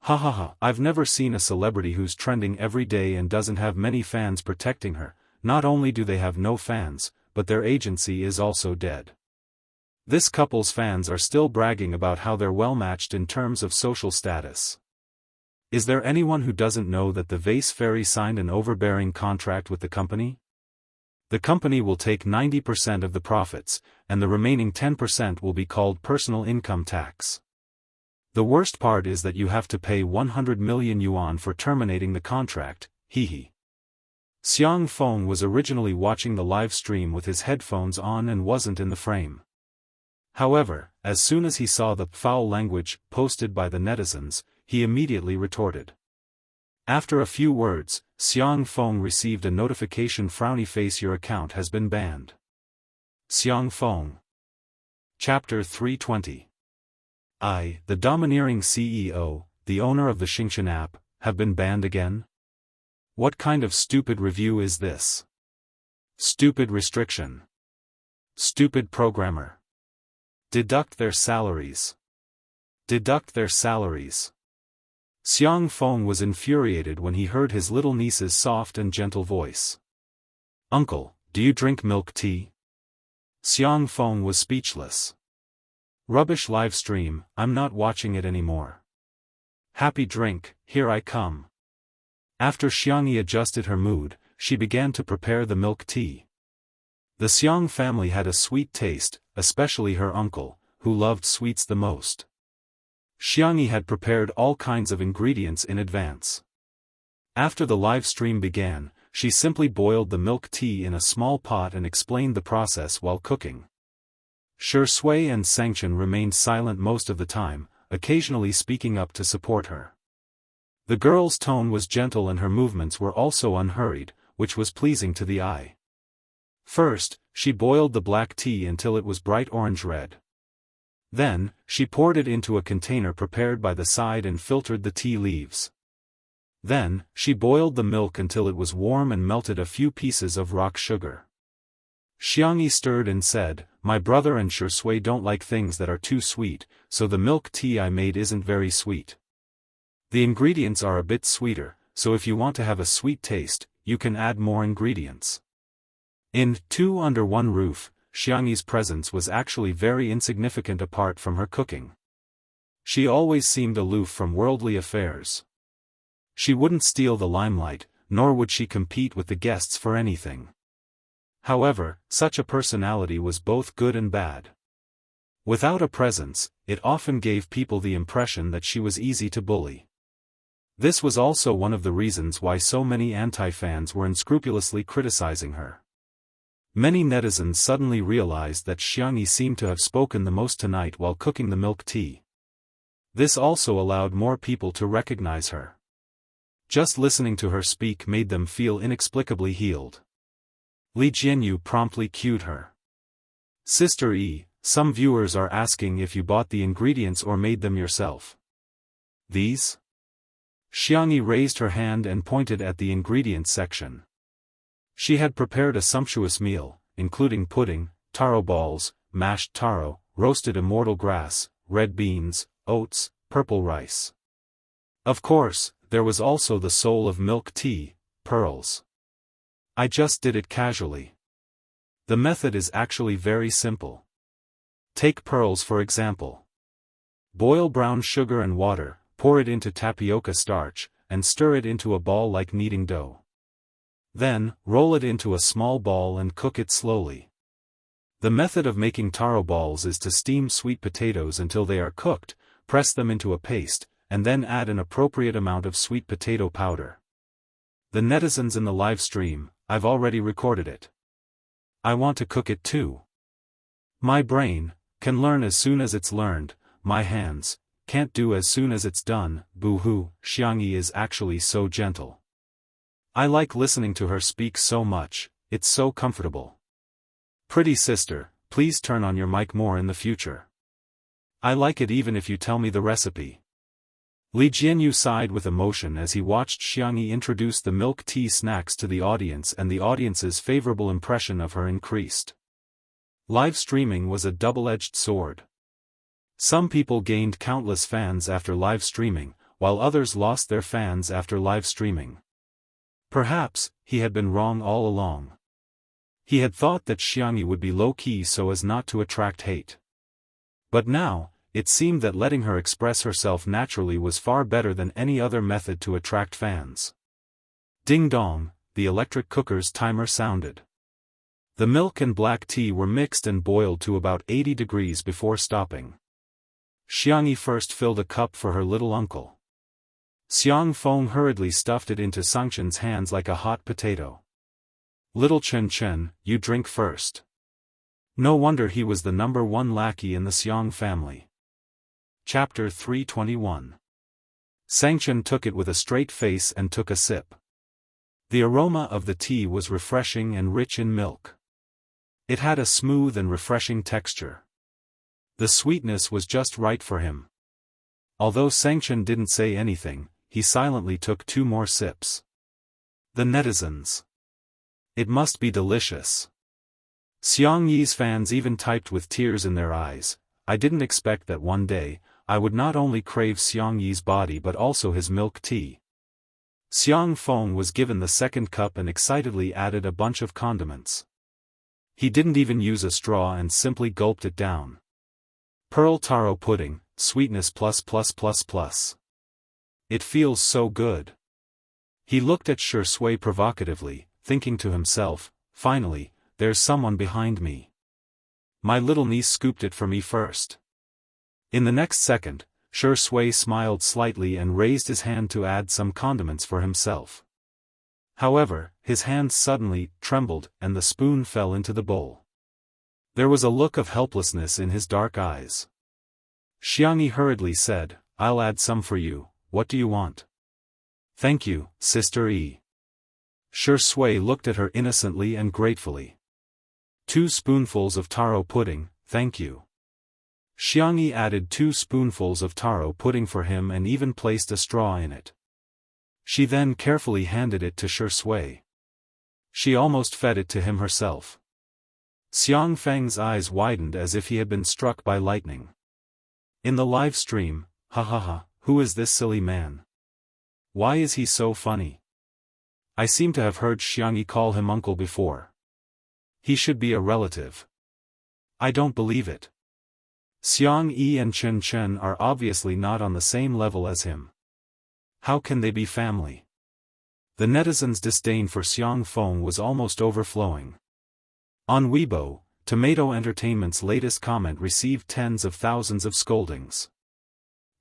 Ha ha ha, I've never seen a celebrity who's trending every day and doesn't have many fans protecting her. Not only do they have no fans, but their agency is also dead. This couple's fans are still bragging about how they're well matched in terms of social status. Is there anyone who doesn't know that the vase fairy signed an overbearing contract with the company? The company will take 90% of the profits, and the remaining 10% will be called personal income tax. The worst part is that you have to pay 100 million yuan for terminating the contract, hee. Xiang Feng was originally watching the live stream with his headphones on and wasn't in the frame. However, as soon as he saw the foul language posted by the netizens, he immediately retorted. After a few words, Xiang Feng received a notification: frowny face, your account has been banned. Xiang Feng. Chapter 320. I, the domineering CEO, the owner of the Xingqian app, have been banned again? What kind of stupid review is this? Stupid restriction. Stupid programmer. Deduct their salaries. Deduct their salaries. Xiang Feng was infuriated when he heard his little niece's soft and gentle voice. Uncle, do you drink milk tea? Xiang Feng was speechless. Rubbish live stream, I'm not watching it anymore. Happy drink, here I come. After Xianxia adjusted her mood, she began to prepare the milk tea. The Xiang family had a sweet taste, especially her uncle, who loved sweets the most. Xianxia had prepared all kinds of ingredients in advance. After the live stream began, she simply boiled the milk tea in a small pot and explained the process while cooking. Shui and Sangchen remained silent most of the time, occasionally speaking up to support her. The girl's tone was gentle and her movements were also unhurried, which was pleasing to the eye. First, she boiled the black tea until it was bright orange-red. Then, she poured it into a container prepared by the side and filtered the tea leaves. Then, she boiled the milk until it was warm and melted a few pieces of rock sugar. Xianxia stirred and said, my brother and Shui don't like things that are too sweet, so the milk tea I made isn't very sweet. The ingredients are a bit sweeter, so if you want to have a sweet taste, you can add more ingredients. In Two Under One Roof, Xianxia's presence was actually very insignificant apart from her cooking. She always seemed aloof from worldly affairs. She wouldn't steal the limelight, nor would she compete with the guests for anything. However, such a personality was both good and bad. Without a presence, it often gave people the impression that she was easy to bully. This was also one of the reasons why so many anti-fans were unscrupulously criticizing her. Many netizens suddenly realized that Xianxia seemed to have spoken the most tonight while cooking the milk tea. This also allowed more people to recognize her. Just listening to her speak made them feel inexplicably healed. Li Jianyu promptly cued her. Sister E, some viewers are asking if you bought the ingredients or made them yourself. These? Xianxia raised her hand and pointed at the ingredients section. She had prepared a sumptuous meal, including pudding, taro balls, mashed taro, roasted immortal grass, red beans, oats, purple rice. Of course, there was also the soul of milk tea, pearls. I just did it casually. The method is actually very simple. Take pearls for example. Boil brown sugar and water, pour it into tapioca starch, and stir it into a ball like kneading dough. Then, roll it into a small ball and cook it slowly. The method of making taro balls is to steam sweet potatoes until they are cooked, press them into a paste, and then add an appropriate amount of sweet potato powder. The netizens in the live stream, I've already recorded it. I want to cook it too. My brain can learn as soon as it's learned, my hands can't do as soon as it's done. Boo-hoo, Xianxia is actually so gentle. I like listening to her speak so much, it's so comfortable. Pretty sister, please turn on your mic more in the future. I like it even if you tell me the recipe. Li Jianyu sighed with emotion as he watched Xianxia introduce the milk tea snacks to the audience, and the audience's favorable impression of her increased. Live streaming was a double-edged sword. Some people gained countless fans after live streaming, while others lost their fans after live streaming. Perhaps, he had been wrong all along. He had thought that Xianxia would be low-key so as not to attract hate. But now, it seemed that letting her express herself naturally was far better than any other method to attract fans. Ding dong, the electric cooker's timer sounded. The milk and black tea were mixed and boiled to about 80 degrees before stopping. Xianxia first filled a cup for her little uncle. Xiang Feng hurriedly stuffed it into Sangchen's hands like a hot potato. Little Chen Chen, you drink first. No wonder he was the #1 lackey in the Xiang family. Chapter 321. Sangchen took it with a straight face and took a sip. The aroma of the tea was refreshing and rich in milk. It had a smooth and refreshing texture. The sweetness was just right for him. Although Sangchen didn't say anything, he silently took 2 more sips. The netizens. It must be delicious. Xiangxi's fans even typed with tears in their eyes, I didn't expect that one day, I would not only crave Xiangxi's body but also his milk tea. Xiang Feng was given the second cup and excitedly added a bunch of condiments. He didn't even use a straw and simply gulped it down. Pearl taro pudding, sweetness ++++. It feels so good. He looked at Shui provocatively, thinking to himself, finally, there's someone behind me. My little niece scooped it for me first. In the next second, Shui smiled slightly and raised his hand to add some condiments for himself. However, his hand suddenly trembled and the spoon fell into the bowl. There was a look of helplessness in his dark eyes. Xianxia hurriedly said, I'll add some for you, what do you want? Thank you, Sister E. Shui looked at her innocently and gratefully. 2 spoonfuls of taro pudding, thank you. Xianxia added 2 spoonfuls of taro pudding for him and even placed a straw in it. She then carefully handed it to Shui. She almost fed it to him herself. Xiang Feng's eyes widened as if he had been struck by lightning. In the live stream, who is this silly man? Why is he so funny? I seem to have heard Xianxia call him uncle before. He should be a relative. I don't believe it. Xiangxia and Chen Chen are obviously not on the same level as him. How can they be family? The netizens' disdain for Xiang Feng was almost overflowing. On Weibo, Tomato Entertainment's latest comment received tens of thousands of scoldings.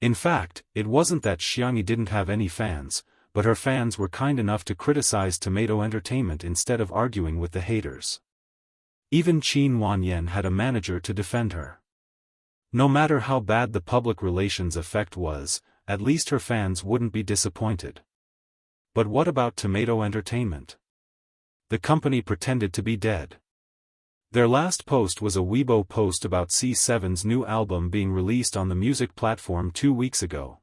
In fact, it wasn't that Xianxia didn't have any fans, but her fans were kind enough to criticize Tomato Entertainment instead of arguing with the haters. Even Qin Wanyan had a manager to defend her. No matter how bad the public relations effect was, at least her fans wouldn't be disappointed. But what about Tomato Entertainment? The company pretended to be dead. Their last post was a Weibo post about C7's new album being released on the music platform 2 weeks ago.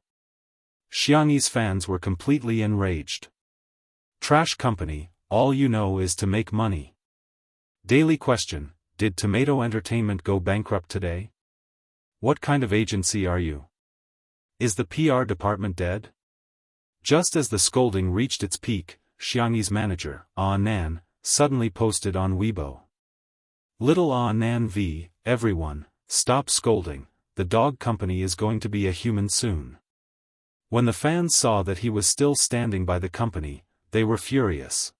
Xiangxi's fans were completely enraged. Trash company, all you know is to make money. Daily question, did Tomato Entertainment go bankrupt today? What kind of agency are you? Is the PR department dead? Just as the scolding reached its peak, Xiangxi's manager, Ah Nan, suddenly posted on Weibo. Little Ah Nan v, everyone, stop scolding, the dog company is going to be a human soon. When the fans saw that he was still standing by the company, they were furious.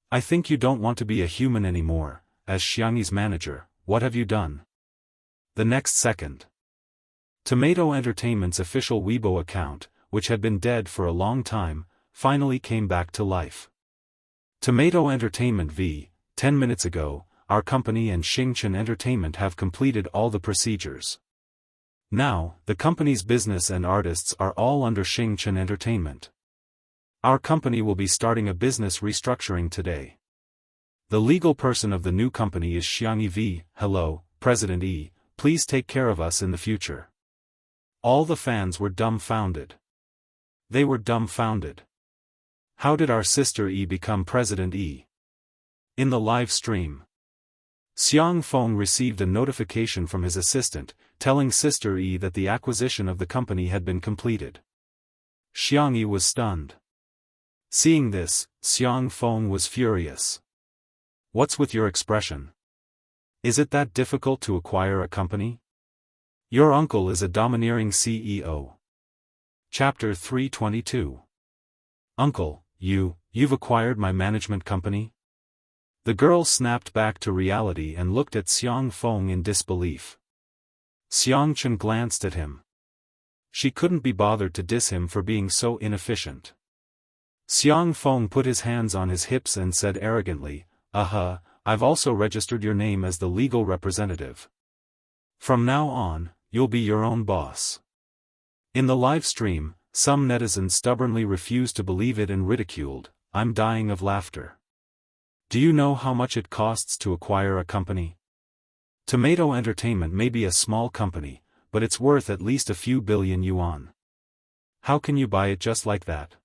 I think you don't want to be a human anymore. As Xianxi's manager, what have you done? The next second, Tomato Entertainment's official Weibo account, which had been dead for a long time, finally came back to life. Tomato Entertainment v. 10 minutes ago, our company and Xingchen Entertainment have completed all the procedures. Now, the company's business and artists are all under Xingchen Entertainment. Our company will be starting a business restructuring today. The legal person of the new company is Xiangyi V. Hello, President Yi, please take care of us in the future. All the fans were dumbfounded. They were dumbfounded. How did our sister Yi become President Yi? In the live stream, Xiang Feng received a notification from his assistant, telling Sister Yi that the acquisition of the company had been completed. Xiangyi was stunned. Seeing this, Xiang Feng was furious. What's with your expression? Is it that difficult to acquire a company? Your uncle is a domineering CEO. Chapter 322. Uncle, you've acquired my management company? The girl snapped back to reality and looked at Xiang Feng in disbelief. Xiangchen glanced at him. She couldn't be bothered to diss him for being so inefficient. Xiang Feng put his hands on his hips and said arrogantly, I've also registered your name as the legal representative. From now on, you'll be your own boss. In the live stream, some netizens stubbornly refused to believe it and ridiculed, I'm dying of laughter. Do you know how much it costs to acquire a company? Tomato Entertainment may be a small company, but it's worth at least a few billion yuan. How can you buy it just like that?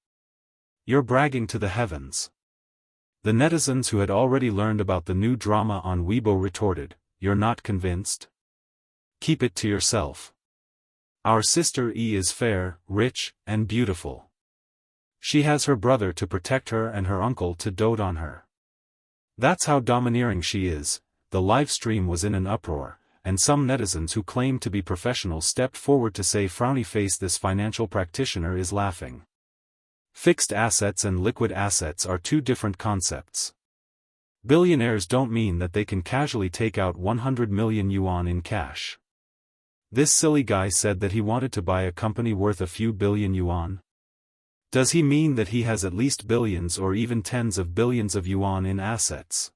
You're bragging to the heavens. The netizens who had already learned about the new drama on Weibo retorted, you're not convinced? Keep it to yourself. Our sister Yi is fair, rich, and beautiful. She has her brother to protect her and her uncle to dote on her. That's how domineering she is. The live stream was in an uproar, and some netizens who claimed to be professionals stepped forward to say frowny face this financial practitioner is laughing. Fixed assets and liquid assets are two different concepts. Billionaires don't mean that they can casually take out 100 million yuan in cash. This silly guy said that he wanted to buy a company worth a few billion yuan. Does he mean that he has at least billions or even tens of billions of yuan in assets?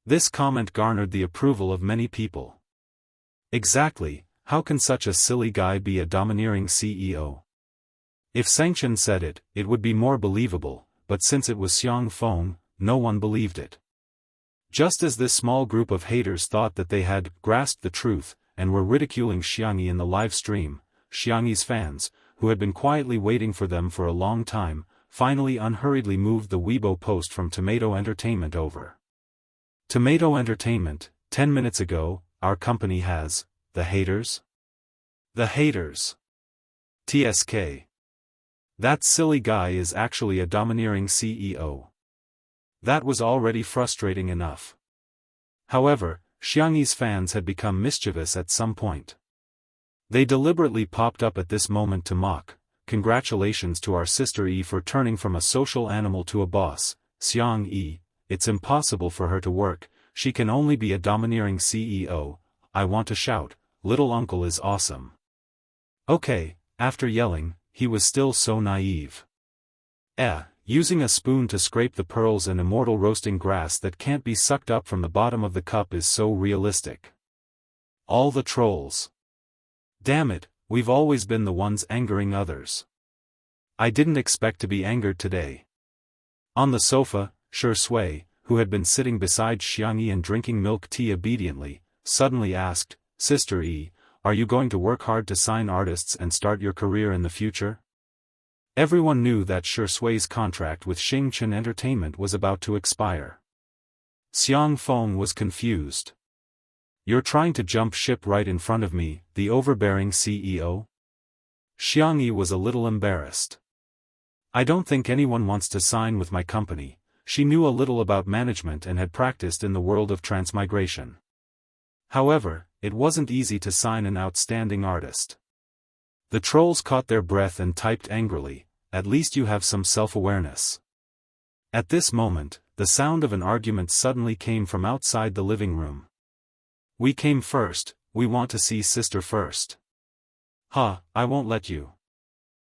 This comment garnered the approval of many people. Exactly, how can such a silly guy be a domineering CEO? If Xiangchen said it, it would be more believable, but since it was Xiang Feng, no one believed it. Just as this small group of haters thought that they had grasped the truth, and were ridiculing Xiangyi in the live stream, Xiangyi's fans, who had been quietly waiting for them for a long time, finally unhurriedly moved the Weibo post from Tomato Entertainment over. Tomato Entertainment, 10 minutes ago, our company has, the haters? The haters. TSK. That silly guy is actually a domineering CEO. That was already frustrating enough. However, Xiangyi's fans had become mischievous at some point. They deliberately popped up at this moment to mock, congratulations to our sister Yi for turning from a social animal to a boss, Xiang Yi, it's impossible for her to work, she can only be a domineering CEO, I want to shout, little uncle is awesome. Okay, after yelling, he was still so naive. Using a spoon to scrape the pearls and immortal roasting grass that can't be sucked up from the bottom of the cup is so realistic. All the trolls. Damn it, we've always been the ones angering others. I didn't expect to be angered today. On the sofa, Shui, who had been sitting beside Xiangyi and drinking milk tea obediently, suddenly asked, Sister Yi, are you going to work hard to sign artists and start your career in the future? Everyone knew that Shui's contract with Xingchen Entertainment was about to expire. Xiang Feng was confused. You're trying to jump ship right in front of me, the overbearing CEO? Xiangyi was a little embarrassed. I don't think anyone wants to sign with my company. She knew a little about management and had practiced in the world of transmigration. However, it wasn't easy to sign an outstanding artist. The trolls caught their breath and typed angrily, "At least you have some self-awareness." At this moment, the sound of an argument suddenly came from outside the living room. "We came first, we want to see sister first." "Ha, I won't let you.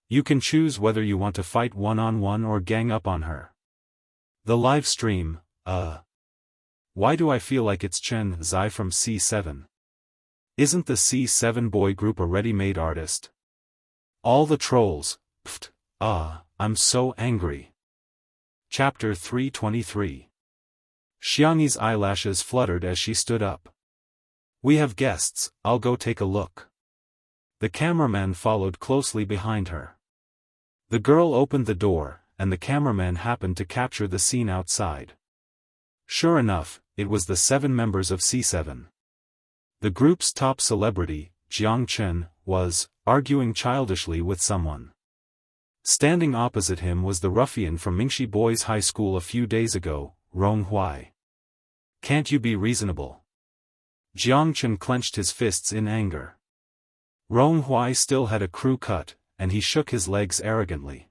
You can choose whether you want to fight one-on-one or gang up on her." The live stream, Why do I feel like it's Chen Zai from C7? Isn't the C7 boy group a ready-made artist? All the trolls, pfft, I'm so angry. Chapter 323. Xianxi's eyelashes fluttered as she stood up. "We have guests, I'll go take a look." The cameraman followed closely behind her. The girl opened the door, and the cameraman happened to capture the scene outside. Sure enough, it was the 7 members of C7. The group's top celebrity, Jiang Chen, was arguing childishly with someone. Standing opposite him was the ruffian from Mingxi Boys High School a few days ago, Rong Huai. "Can't you be reasonable?" Jiang Chen clenched his fists in anger. Rong Huai still had a crew cut, and he shook his legs arrogantly.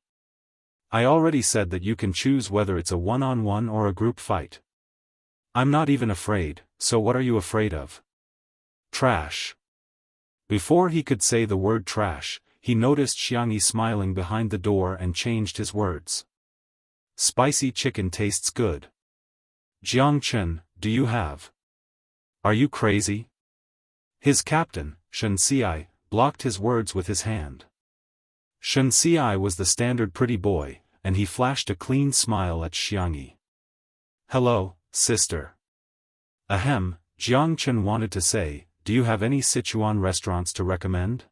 "I already said that you can choose whether it's a one-on-one or a group fight. I'm not even afraid, so what are you afraid of?" "Trash." Before he could say the word trash, he noticed Xiangxi smiling behind the door and changed his words. "Spicy chicken tastes good. Jiang Chen, do you have? Are you crazy?" His captain, Xianxia, blocked his words with his hand. Xianxia was the standard pretty boy, and he flashed a clean smile at Xiangxi. "Hello, sister." Ahem, Jiang Chen wanted to say, "Do you have any Sichuan restaurants to recommend?"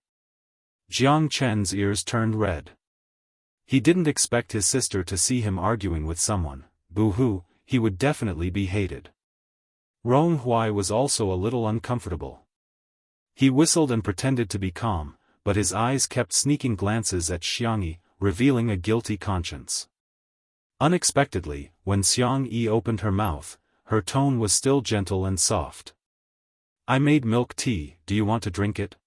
Jiang Chen's ears turned red. He didn't expect his sister to see him arguing with someone. Boo-hoo, he would definitely be hated. Rong Huai was also a little uncomfortable. He whistled and pretended to be calm, but his eyes kept sneaking glances at Xiangxi, revealing a guilty conscience. Unexpectedly, when Xiangxi opened her mouth, her tone was still gentle and soft. "I made milk tea, do you want to drink it?"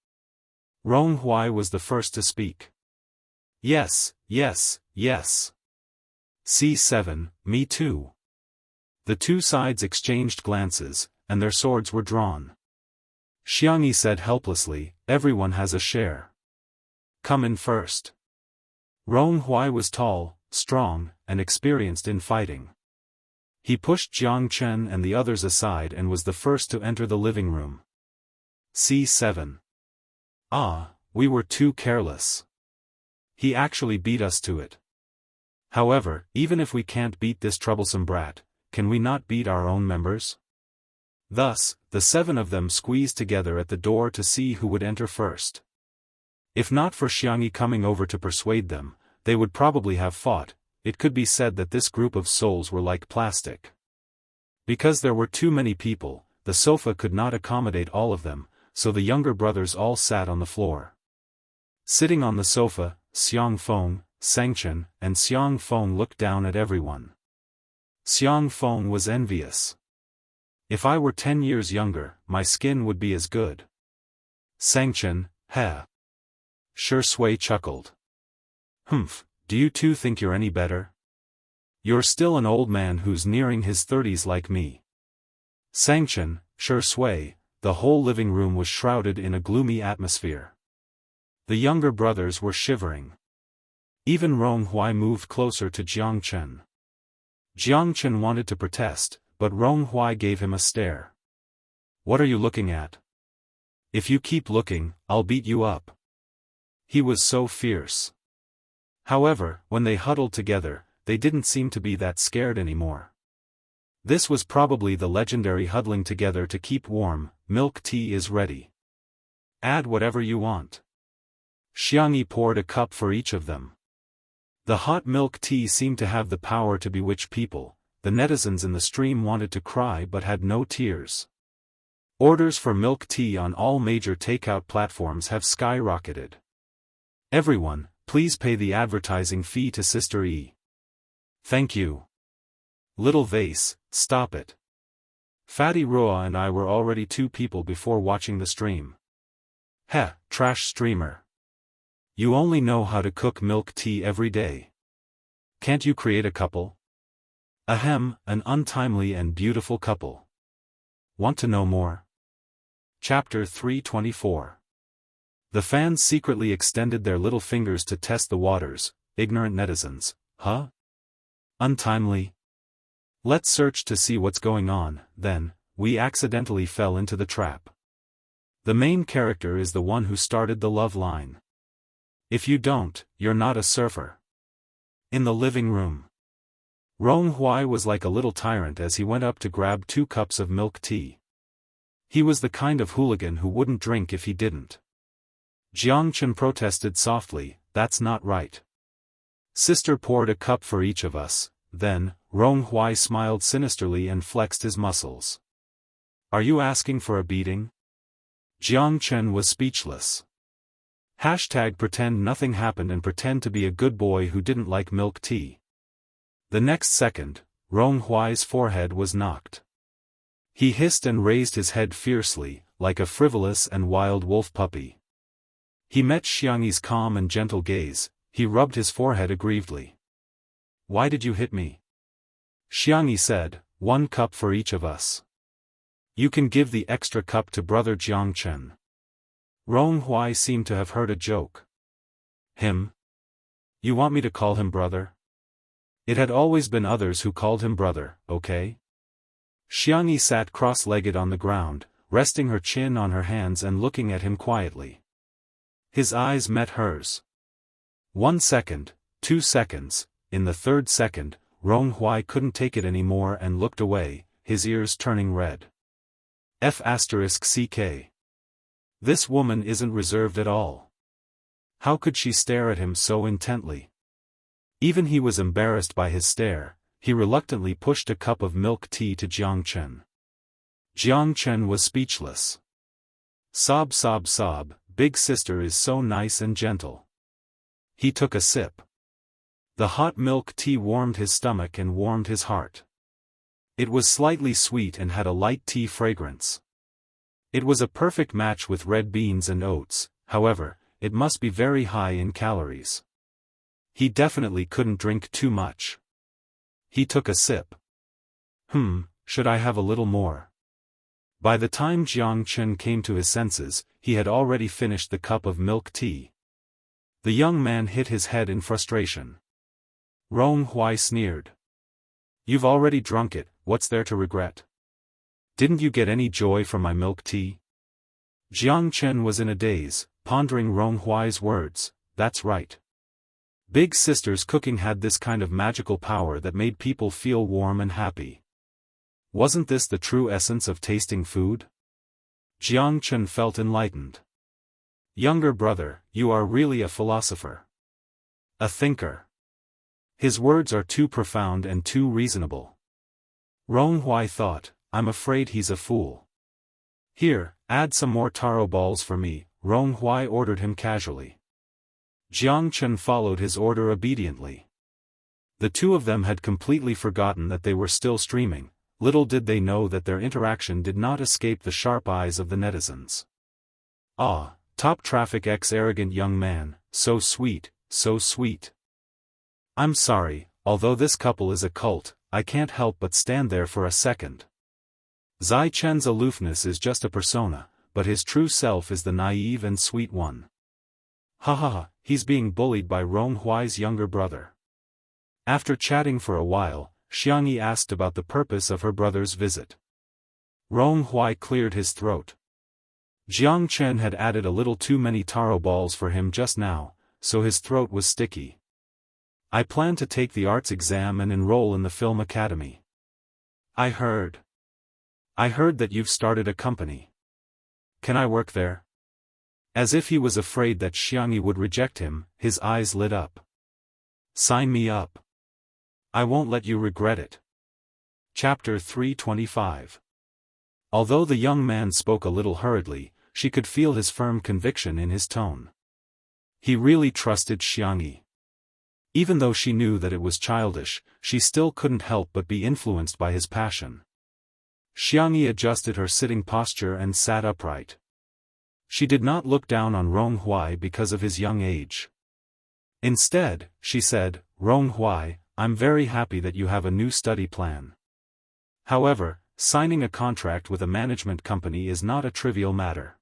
Rong Huai was the first to speak. Yes. C7, me too." The two sides exchanged glances, and their swords were drawn. Xiangxi said helplessly, "Everyone has a share. Come in first." Rong Huai was tall, strong, and experienced in fighting. He pushed Jiang Chen and the others aside and was the first to enter the living room. C7. We were too careless. He actually beat us to it. However, even if we can't beat this troublesome brat, can we not beat our own members? Thus, the 7 of them squeezed together at the door to see who would enter first. If not for Xiangxi coming over to persuade them, they would probably have fought. It could be said that this group of souls were like plastic. Because there were too many people, the sofa could not accommodate all of them, so the younger brothers all sat on the floor. Sitting on the sofa, Xiang Feng, Sangchen, and Xiang Feng looked down at everyone. Xiang Feng was envious. "If I were 10 years younger, my skin would be as good." Sangchen, heh. Shi Sui chuckled. "Humph, do you two think you're any better? You're still an old man who's nearing his 30s like me." Sangchen, Shi Sui, the whole living room was shrouded in a gloomy atmosphere. The younger brothers were shivering. Even Rong Huai moved closer to Jiang Chen. Jiang Chen wanted to protest, but Rong Huai gave him a stare. "What are you looking at? If you keep looking, I'll beat you up." He was so fierce. However, when they huddled together, they didn't seem to be that scared anymore. This was probably the legendary huddling together to keep warm. "Milk tea is ready. Add whatever you want." Xiangxi poured a cup for each of them. The hot milk tea seemed to have the power to bewitch people. The netizens in the stream wanted to cry but had no tears. Orders for milk tea on all major takeout platforms have skyrocketed. "Everyone, please pay the advertising fee to Sister E." "Thank you." "Little Vase, stop it." Fatty Roa and I were already 2 people before watching the stream. "Heh, trash streamer. You only know how to cook milk tea every day. Can't you create a couple? Ahem, an untimely and beautiful couple. Want to know more? Chapter 324. The fans secretly extended their little fingers to test the waters. Ignorant netizens, huh? Untimely? Let's search to see what's going on. Then, we accidentally fell into the trap. The main character is the one who started the love line. If you don't, you're not a surfer. In the living room. Rong Hui was like a little tyrant as he went up to grab 2 cups of milk tea. He was the kind of hooligan who wouldn't drink if he didn't. Jianghu protested softly, "That's not right. Sister poured a cup for each of us." Then, Rong Hui smiled sinisterly and flexed his muscles. "Are you asking for a beating?" Jianghu was speechless. #pretend nothing happened and pretend to be a good boy who didn't like milk tea. The next second, Rong Hui's forehead was knocked. He hissed and raised his head fiercely, like a frivolous and wild wolf puppy. He met Xiangyi's calm and gentle gaze. He rubbed his forehead aggrievedly. "Why did you hit me?" Xiangyi said, "1 cup for each of us. You can give the extra cup to brother Jiangchen." Rong Hui seemed to have heard a joke. "Him? You want me to call him brother?" It had always been others who called him brother, okay? Xiangyi sat cross-legged on the ground, resting her chin on her hands and looking at him quietly. His eyes met hers. 1 second, 2 seconds, in the 3rd second, Rong Hui couldn't take it anymore and looked away, his ears turning red. F***ck. This woman isn't reserved at all. How could she stare at him so intently? Even he was embarrassed by his stare. He reluctantly pushed a cup of milk tea to Jiangchen. Jiangchen was speechless. Sob sob sob, big sister is so nice and gentle. He took a sip. The hot milk tea warmed his stomach and warmed his heart. It was slightly sweet and had a light tea fragrance. It was a perfect match with red beans and oats, however, it must be very high in calories. He definitely couldn't drink too much. He took a sip. Should I have a little more? By the time Jiangchen came to his senses, he had already finished the cup of milk tea. The young man hit his head in frustration. Rong Hui sneered. "You've already drunk it, what's there to regret? Didn't you get any joy from my milk tea?" Jiangchen was in a daze, pondering Rong Hui's words. That's right. Big sister's cooking had this kind of magical power that made people feel warm and happy. Wasn't this the true essence of tasting food? Jiangchen felt enlightened. Younger brother, you are really a philosopher. A thinker. His words are too profound and too reasonable. Rong Hui thought, I'm afraid he's a fool. Here, add some more taro balls for me, Rong Hui ordered him casually. Jiangchen followed his order obediently. The two of them had completely forgotten that they were still streaming. Little did they know that their interaction did not escape the sharp eyes of the netizens. Ah, top traffic ex-arrogant young man, so sweet, so sweet. I'm sorry, although this couple is a cult, I can't help but stand there for a second. Zai Chen's aloofness is just a persona, but his true self is the naive and sweet one. Ha ha ha, he's being bullied by Rong Hui's younger brother. After chatting for a while, Xiangyi asked about the purpose of her brother's visit. Rong Hui cleared his throat. Jiangchen had added a little too many taro balls for him just now, so his throat was sticky. I plan to take the arts exam and enroll in the film academy. I heard that you've started a company. Can I work there? As if he was afraid that Xiangyi would reject him, his eyes lit up. Sign me up. I won't let you regret it. Chapter 325. Although the young man spoke a little hurriedly, she could feel his firm conviction in his tone. He really trusted Xiangyi. Even though she knew that it was childish, she still couldn't help but be influenced by his passion. Xiangyi adjusted her sitting posture and sat upright. She did not look down on Rong Huai because of his young age. Instead, she said, Rong Huai, I'm very happy that you have a new study plan. However, signing a contract with a management company is not a trivial matter.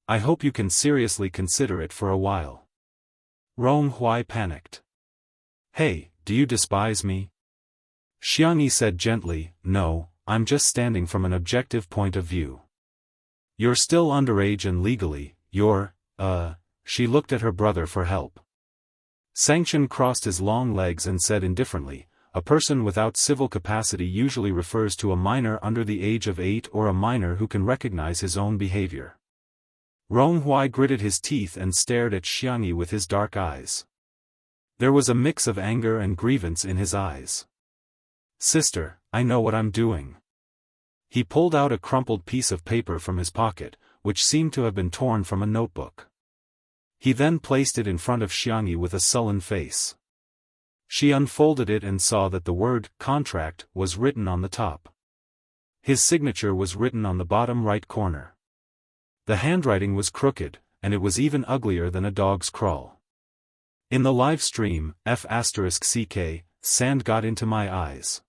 I hope you can seriously consider it for a while. Rong Huai panicked. Hey, do you despise me? Xiangyi said gently, no, I'm just standing from an objective point of view. You're still underage and legally, she looked at her brother for help. Xianxia crossed his long legs and said indifferently, a person without civil capacity usually refers to a minor under the age of 8 or a minor who can recognize his own behavior. Rong Huai gritted his teeth and stared at Xiangyi with his dark eyes. There was a mix of anger and grievance in his eyes. Sister, I know what I'm doing. He pulled out a crumpled piece of paper from his pocket, which seemed to have been torn from a notebook. He then placed it in front of Xiangyi with a sullen face. She unfolded it and saw that the word, contract, was written on the top. His signature was written on the bottom right corner. The handwriting was crooked, and it was even uglier than a dog's crawl. In the live stream, F***ck, sand got into my eyes.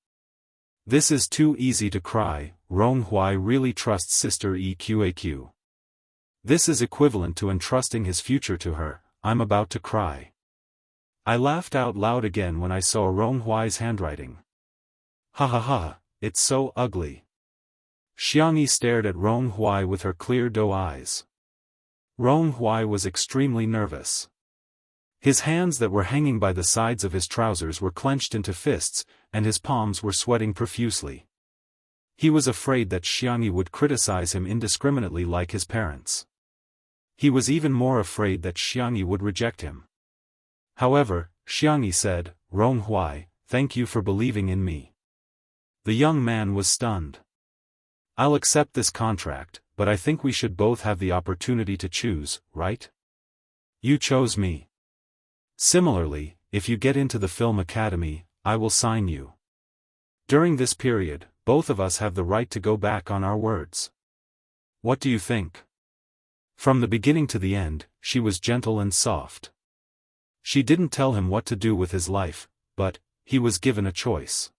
This is too easy to cry, Rong Huai really trusts Sister Eqaq. This is equivalent to entrusting his future to her, I'm about to cry. I laughed out loud again when I saw Rong Huai's handwriting. Ha ha ha, it's so ugly. Xiangyi stared at Rong Huai with her clear doe eyes. Rong Huai was extremely nervous. His hands that were hanging by the sides of his trousers were clenched into fists, and his palms were sweating profusely. He was afraid that Xiangyi would criticize him indiscriminately like his parents. He was even more afraid that Xiangyi would reject him. However, Xiangyi said, Rong Huai, thank you for believing in me. The young man was stunned. I'll accept this contract, but I think we should both have the opportunity to choose, right? You chose me. Similarly, if you get into the film academy, I will sign you. During this period, both of us have the right to go back on our words. What do you think? From the beginning to the end, she was gentle and soft. She didn't tell him what to do with his life, but he was given a choice.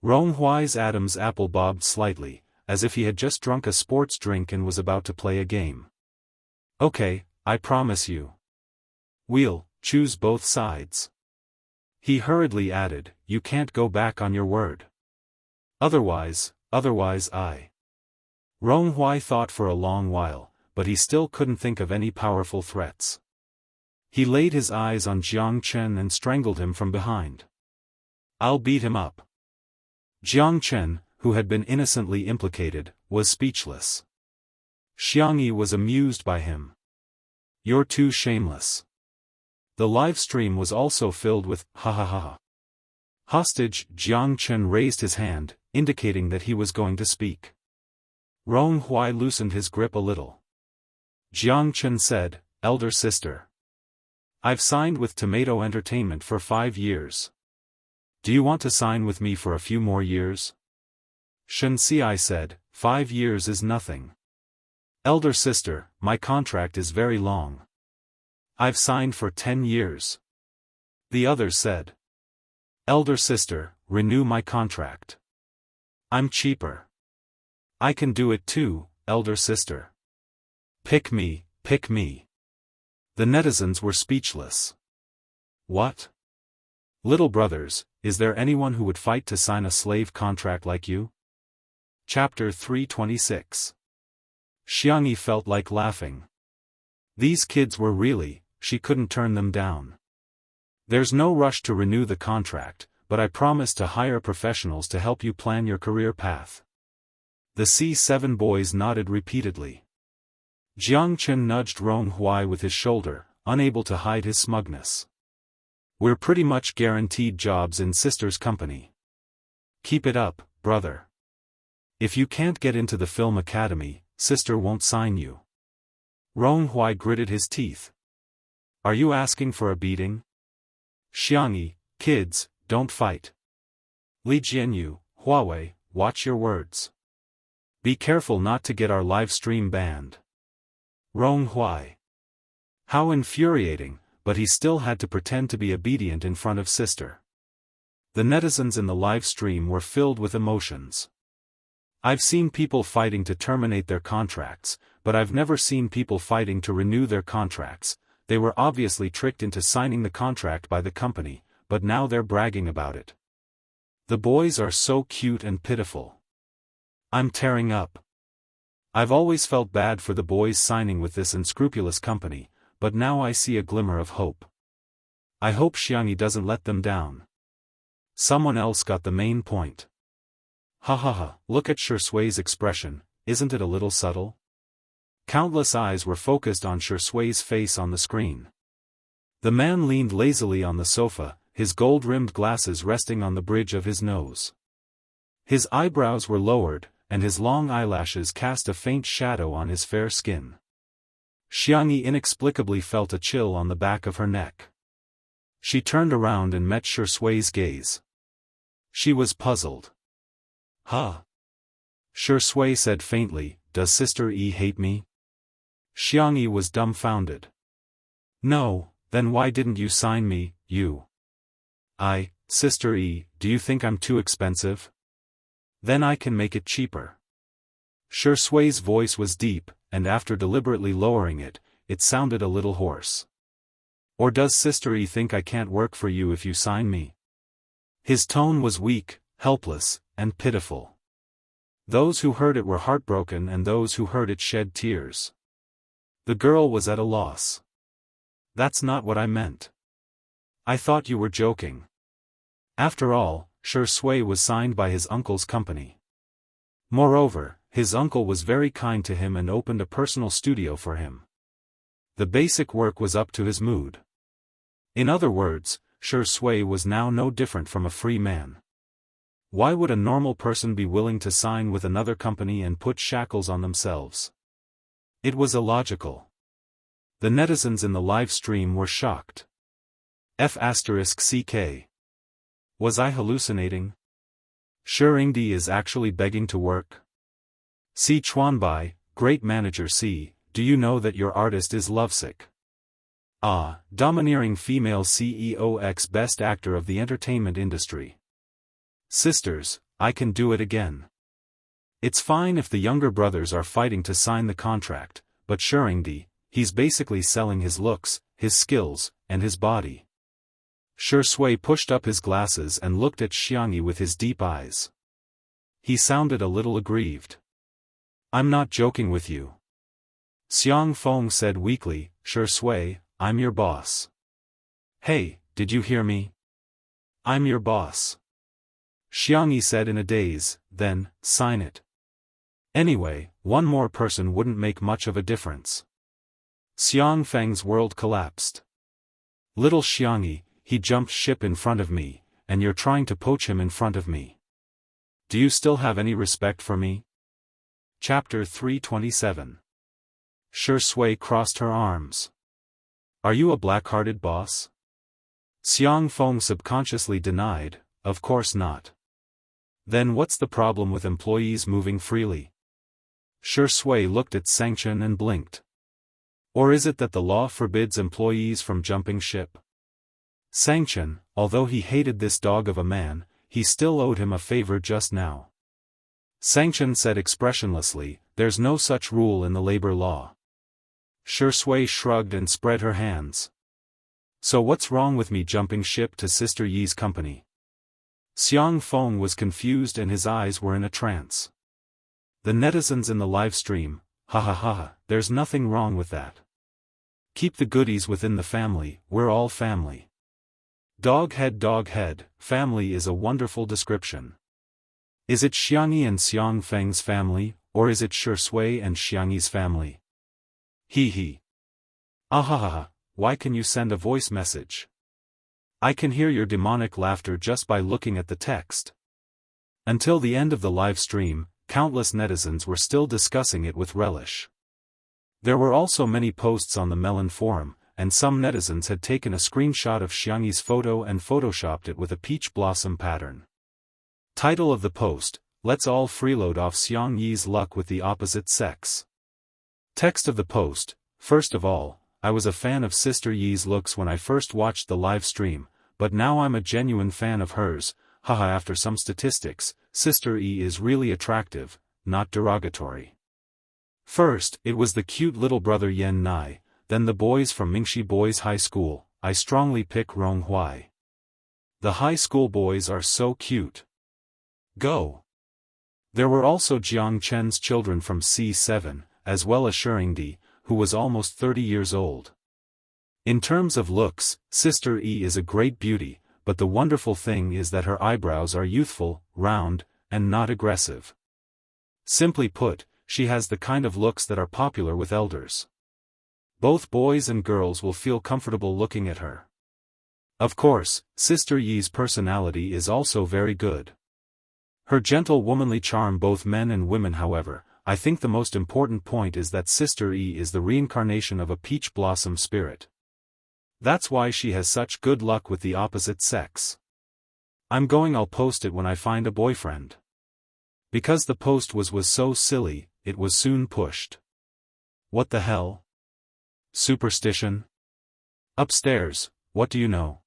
Rong Huai's Adam's apple bobbed slightly, as if he had just drunk a sports drink and was about to play a game. Okay, I promise you. We'll choose both sides. He hurriedly added, you can't go back on your word. Otherwise I. Rong Huai thought for a long while, but he still couldn't think of any powerful threats. He laid his eyes on Jiang Chen and strangled him from behind. I'll beat him up. Jiang Chen, who had been innocently implicated, was speechless. Xiangyi was amused by him. You're too shameless. The live stream was also filled with, ha ha ha. Hostage, Jiang Chen raised his hand, indicating that he was going to speak. Rong Huai loosened his grip a little. Jiang Chen said, elder sister. I've signed with Tomato Entertainment for 5 years. Do you want to sign with me for a few more years? Xianxia said, 5 years is nothing. Elder sister, my contract is very long. I've signed for 10 years. The other said. Elder sister, renew my contract. I'm cheaper. I can do it too, elder sister. Pick me, pick me. The netizens were speechless. What? Little brothers, is there anyone who would fight to sign a slave contract like you? Chapter 326. Xiangyi felt like laughing. These kids were really, she couldn't turn them down. There's no rush to renew the contract, but I promise to hire professionals to help you plan your career path. The C7 boys nodded repeatedly. Jiang Chen nudged Rong Huai with his shoulder, unable to hide his smugness. We're pretty much guaranteed jobs in sister's company. Keep it up, brother. If you can't get into the film academy, sister won't sign you. Rong Huai gritted his teeth. Are you asking for a beating? Xiangyi, kids, don't fight. Li Jianyu, Huawei, watch your words. Be careful not to get our live stream banned. Rong Huai. How infuriating, but he still had to pretend to be obedient in front of sister. The netizens in the live stream were filled with emotions. I've seen people fighting to terminate their contracts, but I've never seen people fighting to renew their contracts. They were obviously tricked into signing the contract by the company, but now they're bragging about it. The boys are so cute and pitiful. I'm tearing up. I've always felt bad for the boys signing with this unscrupulous company, but now I see a glimmer of hope. I hope Xianxia doesn't let them down. Someone else got the main point. Ha ha ha, look at Shui's expression, isn't it a little subtle? Countless eyes were focused on Shui's face on the screen. The man leaned lazily on the sofa, his gold-rimmed glasses resting on the bridge of his nose. His eyebrows were lowered, and his long eyelashes cast a faint shadow on his fair skin. Xianxia inexplicably felt a chill on the back of her neck. She turned around and met Shui's gaze. She was puzzled. Huh? Shui said faintly, does Sister Yi hate me? Xianxia was dumbfounded. No, then why didn't you sign me, you? Sister Yi, do you think I'm too expensive? Then I can make it cheaper. Shui's voice was deep, and after deliberately lowering it, it sounded a little hoarse. Or does Sister Yi think I can't work for you if you sign me? His tone was weak, helpless, and pitiful. Those who heard it were heartbroken and those who heard it shed tears. The girl was at a loss. That's not what I meant. I thought you were joking. After all, Shui was signed by his uncle's company. Moreover, his uncle was very kind to him and opened a personal studio for him. The basic work was up to his mood. In other words, Shui was now no different from a free man. Why would a normal person be willing to sign with another company and put shackles on themselves? It was illogical. The netizens in the live stream were shocked. F***CK. Was I hallucinating? Shuringdi is actually begging to work? Si Chuanbai, great manager Si, do you know that your artist is lovesick? Domineering female CEO X best actor of the entertainment industry. Sisters, I can do it again. It's fine if the younger brothers are fighting to sign the contract, but Shuringdi, he's basically selling his looks, his skills, and his body. Shui pushed up his glasses and looked at Xianxia with his deep eyes. He sounded a little aggrieved. I'm not joking with you. Xiang Feng said weakly, Shui, I'm your boss. Hey, did you hear me? I'm your boss. Xianxia said in a daze, then, sign it. Anyway, one more person wouldn't make much of a difference. Xiang Feng's world collapsed. Little Xianxia, he jumped ship in front of me, and you're trying to poach him in front of me. Do you still have any respect for me? Chapter 327. Shui crossed her arms. Are you a black-hearted boss? Xiang Feng subconsciously denied, of course not. Then what's the problem with employees moving freely? Shui looked at Xianxia and blinked. Or is it that the law forbids employees from jumping ship? Xianxia, although he hated this dog of a man, he still owed him a favor just now. Xianxia said expressionlessly, there's no such rule in the labor law. Shui shrugged and spread her hands. So what's wrong with me jumping ship to Sister Yi's company? Xiang Feng was confused and his eyes were in a trance. The netizens in the live stream, ha ha ha, there's nothing wrong with that. Keep the goodies within the family, we're all family. Dog head, family is a wonderful description. Is it Xianxia and Xiang Feng's family, or is it Shui and Xiangxi's family? He. Ahaha, why can you send a voice message? I can hear your demonic laughter just by looking at the text. Until the end of the live stream, countless netizens were still discussing it with relish. There were also many posts on the Melon forum, and some netizens had taken a screenshot of Xiangxi's photo and photoshopped it with a peach blossom pattern. Title of the post, Let's all freeload off Xiang Yi's luck with the opposite sex. Text of the post, First of all, I was a fan of Sister Yi's looks when I first watched the live stream, but now I'm a genuine fan of hers. Haha, after some statistics, Sister Yi is really attractive, not derogatory. First, it was the cute little brother Yan Nai, then the boys from Mingxi Boys High School. I strongly pick Rong Huai. The high school boys are so cute. Go! There were also Jiang Chen's children from C7, as well as Shuringdi, who was almost 30 years old. In terms of looks, Sister Yi is a great beauty, but the wonderful thing is that her eyebrows are youthful, round, and not aggressive. Simply put, she has the kind of looks that are popular with elders. Both boys and girls will feel comfortable looking at her. Of course, Sister Yi's personality is also very good. Her gentle womanly charm both men and women. However, I think the most important point is that Sister Yi is the reincarnation of a peach blossom spirit. That's why she has such good luck with the opposite sex. I'll post it when I find a boyfriend. Because the post was so silly, it was soon pushed. What the hell? Superstition? Upstairs, what do you know?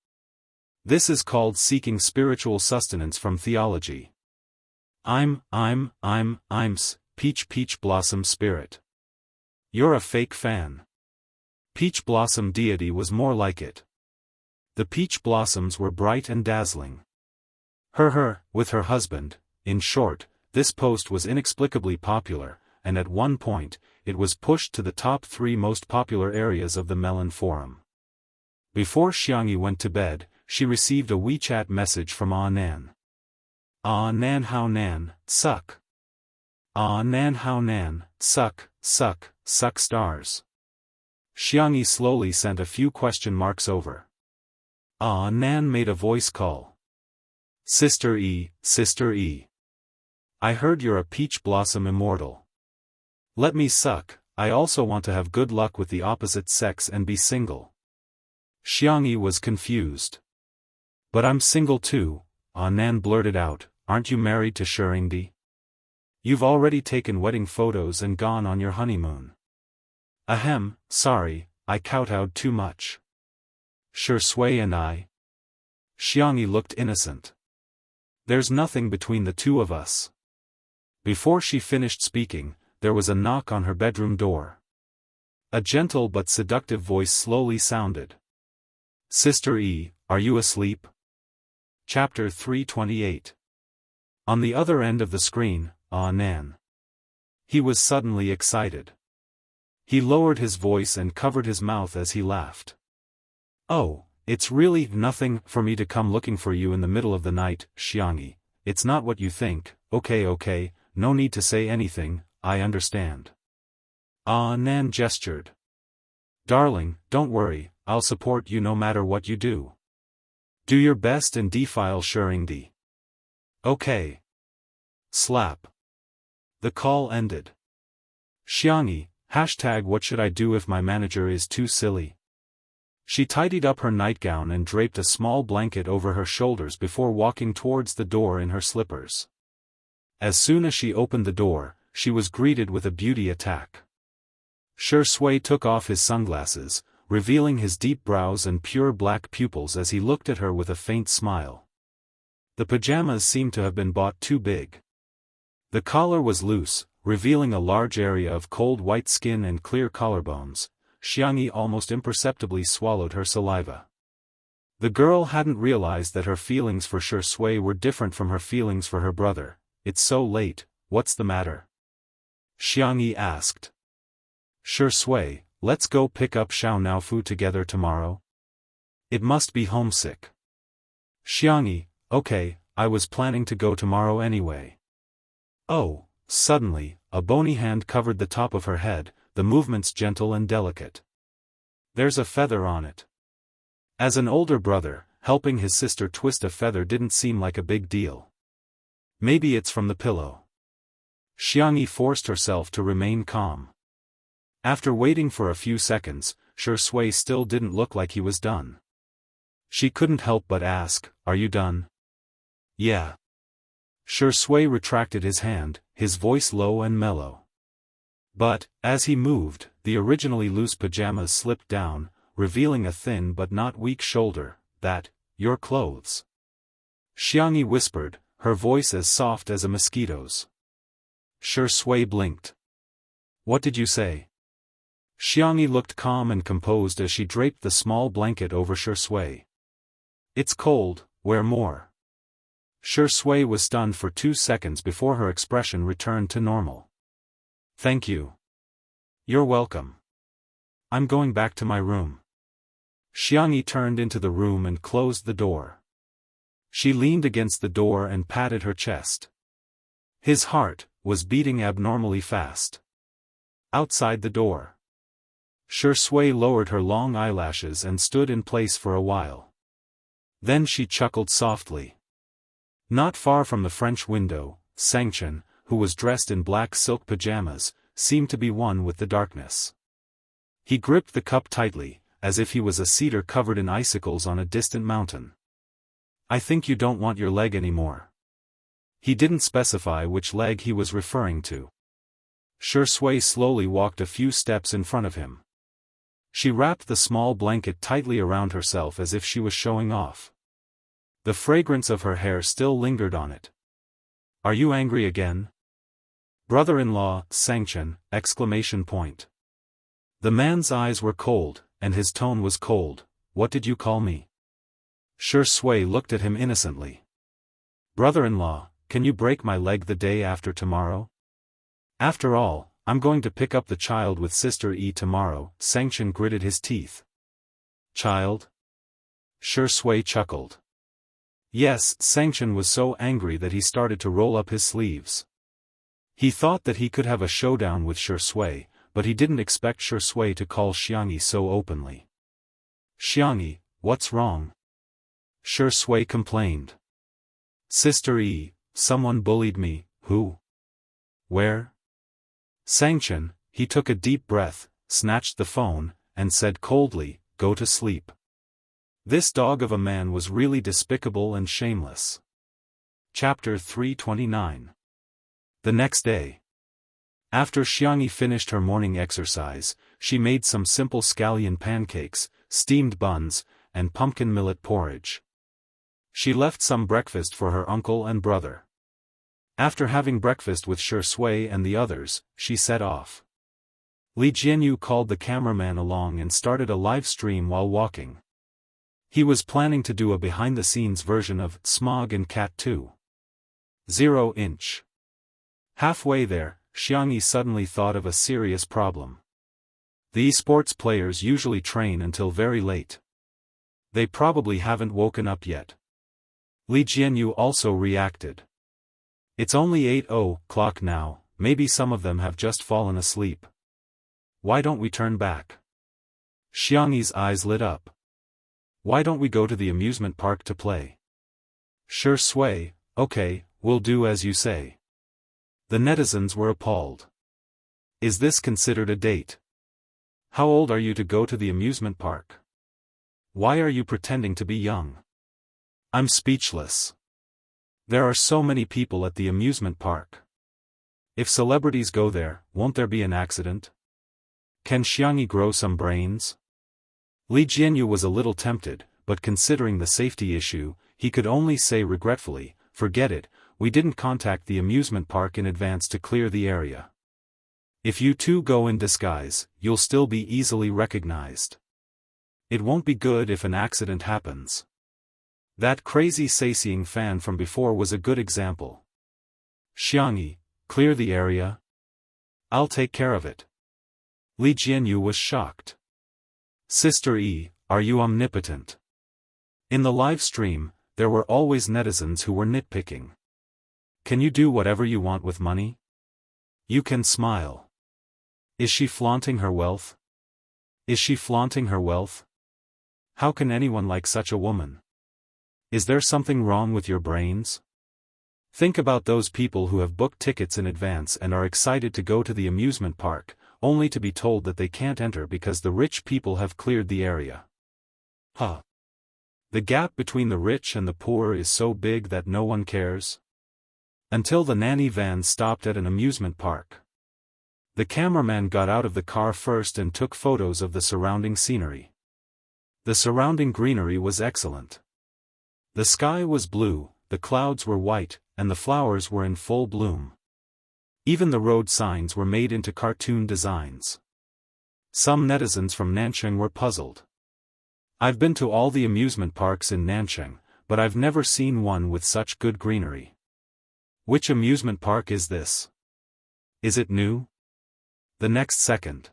This is called seeking spiritual sustenance from theology. I'm peach blossom spirit. You're a fake fan. Peach blossom deity was more like it. The peach blossoms were bright and dazzling. With her husband. In short, this post was inexplicably popular, and at one point, it was pushed to the top 3 most popular areas of the Melon forum. Before Xiangyi went to bed, she received a WeChat message from Ah Nan. Ah Nan, how Nan, suck. Ah Nan, how Nan, suck stars. Xiangyi slowly sent a few question marks over. Ah Nan made a voice call. Sister E. I heard you're a peach blossom immortal. Let me suck, I also want to have good luck with the opposite sex and be single. Xiangyi was confused. But I'm single too, Ah Nan blurted out. Aren't you married to Shuringdi? You've already taken wedding photos and gone on your honeymoon. Ahem, sorry, I kowtowed too much. Shui and I. Xiangyi looked innocent. There's nothing between the two of us. Before she finished speaking, there was a knock on her bedroom door. A gentle but seductive voice slowly sounded. Sister E, are you asleep? Chapter 328. On the other end of the screen, Ah Nan. He was suddenly excited. He lowered his voice and covered his mouth as he laughed. Oh, it's really nothing for me to come looking for you in the middle of the night, Xiangyi. It's not what you think. Okay, no need to say anything, I understand. Ah Nan gestured. Darling, don't worry, I'll support you no matter what you do. Do your best and defile Shuringdi. Okay. Slap. The call ended. Xiangyi, #what should I do if my manager is too silly? She tidied up her nightgown and draped a small blanket over her shoulders before walking towards the door in her slippers. As soon as she opened the door, she was greeted with a beauty attack. Shui took off his sunglasses, revealing his deep brows and pure black pupils as he looked at her with a faint smile. The pajamas seemed to have been bought too big. The collar was loose, revealing a large area of cold white skin and clear collarbones. Xiangyi almost imperceptibly swallowed her saliva. The girl hadn't realized that her feelings for Shui were different from her feelings for her brother. It's so late, what's the matter? Xiangyi asked. Shui, let's go pick up Xiao Naofu together tomorrow? It must be homesick. Xiangyi, okay, I was planning to go tomorrow anyway. Oh, suddenly, a bony hand covered the top of her head, the movements gentle and delicate. There's a feather on it. As an older brother, helping his sister twist a feather didn't seem like a big deal. Maybe it's from the pillow. Xiangyi forced herself to remain calm. After waiting for a few seconds, Shui still didn't look like he was done. She couldn't help but ask, are you done? Yeah. Shui retracted his hand, his voice low and mellow. But, as he moved, the originally loose pajamas slipped down, revealing a thin but not weak shoulder. Your clothes. Xianxia whispered, her voice as soft as a mosquito's. Shui blinked. What did you say? Xianxia looked calm and composed as she draped the small blanket over Shui. It's cold, wear more. Shui was stunned for 2 seconds before her expression returned to normal. Thank you. You're welcome. I'm going back to my room. Xianxia turned into the room and closed the door. She leaned against the door and patted her chest. His heart was beating abnormally fast. Outside the door, Shui lowered her long eyelashes and stood in place for a while. Then she chuckled softly. Not far from the French window, Xianxia, who was dressed in black silk pajamas, seemed to be one with the darkness. He gripped the cup tightly, as if he was a cedar covered in icicles on a distant mountain. I think you don't want your leg anymore. He didn't specify which leg he was referring to. Shui slowly walked a few steps in front of him. She wrapped the small blanket tightly around herself as if she was showing off. The fragrance of her hair still lingered on it. Are you angry again? Brother-in-law, Xianxia! The man's eyes were cold, and his tone was cold. What did you call me? Shui looked at him innocently. Brother-in-law, can you break my leg the day after tomorrow? After all, I'm going to pick up the child with Sister E tomorrow. Xianxia gritted his teeth. Child? Shui chuckled. Yes, Xianxia was so angry that he started to roll up his sleeves. He thought that he could have a showdown with Shui, but he didn't expect Shui to call Xianxia so openly. Xianxia, what's wrong? Shui complained. Sister E, someone bullied me. Who? Where? Xianxia, he took a deep breath, snatched the phone, and said coldly, go to sleep. This dog of a man was really despicable and shameless. Chapter 329. The next day. After Xianxia finished her morning exercise, she made some simple scallion pancakes, steamed buns, and pumpkin millet porridge. She left some breakfast for her uncle and brother. After having breakfast with Shui and the others, she set off. Jianghu called the cameraman along and started a live stream while walking. He was planning to do a behind-the-scenes version of Smog and Cat 2.0. Halfway there, Xianxia suddenly thought of a serious problem. The esports players usually train until very late. They probably haven't woken up yet. Jianghu also reacted. It's only 8:00 now, maybe some of them have just fallen asleep. Why don't we turn back? Xianxi's eyes lit up. Why don't we go to the amusement park to play? Shui, okay, we'll do as you say. The netizens were appalled. Is this considered a date? How old are you to go to the amusement park? Why are you pretending to be young? I'm speechless. There are so many people at the amusement park. If celebrities go there, won't there be an accident? Can Xianxia grow some brains? Jianghu was a little tempted, but considering the safety issue, he could only say regretfully, forget it, we didn't contact the amusement park in advance to clear the area. If you two go in disguise, you'll still be easily recognized. It won't be good if an accident happens. That crazy Saising fan from before was a good example. Xianxia, clear the area? I'll take care of it. Jianghu was shocked. Sister E, are you omnipotent? In the live stream, there were always netizens who were nitpicking. Can you do whatever you want with money? You can smile. Is she flaunting her wealth? Is she flaunting her wealth? How can anyone like such a woman? Is there something wrong with your brains? Think about those people who have booked tickets in advance and are excited to go to the amusement park, only to be told that they can't enter because the rich people have cleared the area. Huh. The gap between the rich and the poor is so big that no one cares. Until the nanny van stopped at an amusement park. The cameraman got out of the car first and took photos of the surrounding scenery. The surrounding greenery was excellent. The sky was blue, the clouds were white, and the flowers were in full bloom. Even the road signs were made into cartoon designs. Some netizens from Nanchang were puzzled. I've been to all the amusement parks in Nanchang, but I've never seen one with such good greenery. Which amusement park is this? Is it new? The next second,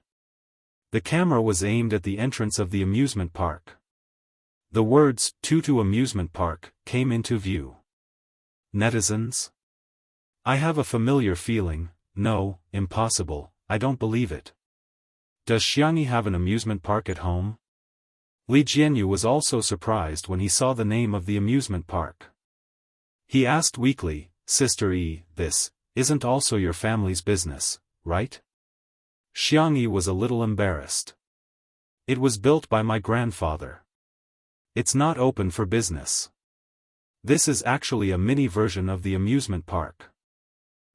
the camera was aimed at the entrance of the amusement park. The words, "Tutu Amusement Park," came into view. Netizens? I have a familiar feeling. No, impossible, I don't believe it. Does Xiangyi have an amusement park at home? Li Jianyu was also surprised when he saw the name of the amusement park. He asked weakly, "Sister Yi, this isn't also your family's business, right?" Xiangyi was a little embarrassed. It was built by my grandfather. It's not open for business. This is actually a mini version of the amusement park.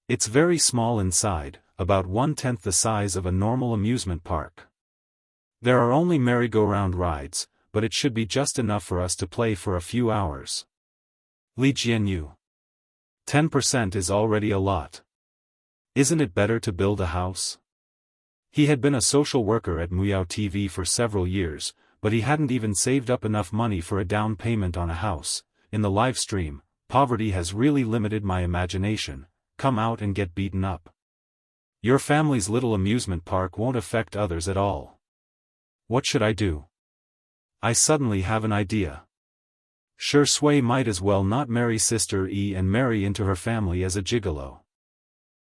It's very small inside, about 1/10 the size of a normal amusement park. There are only merry-go-round rides, but it should be just enough for us to play for a few hours. Li Jianyu. 10% is already a lot. Isn't it better to build a house? He had been a social worker at Muyao TV for several years, but he hadn't even saved up enough money for a down payment on a house. In the live stream, poverty has really limited my imagination. Come out and get beaten up. Your family's little amusement park won't affect others at all. What should I do? I suddenly have an idea. Shui might as well not marry Sister Yi and marry into her family as a gigolo.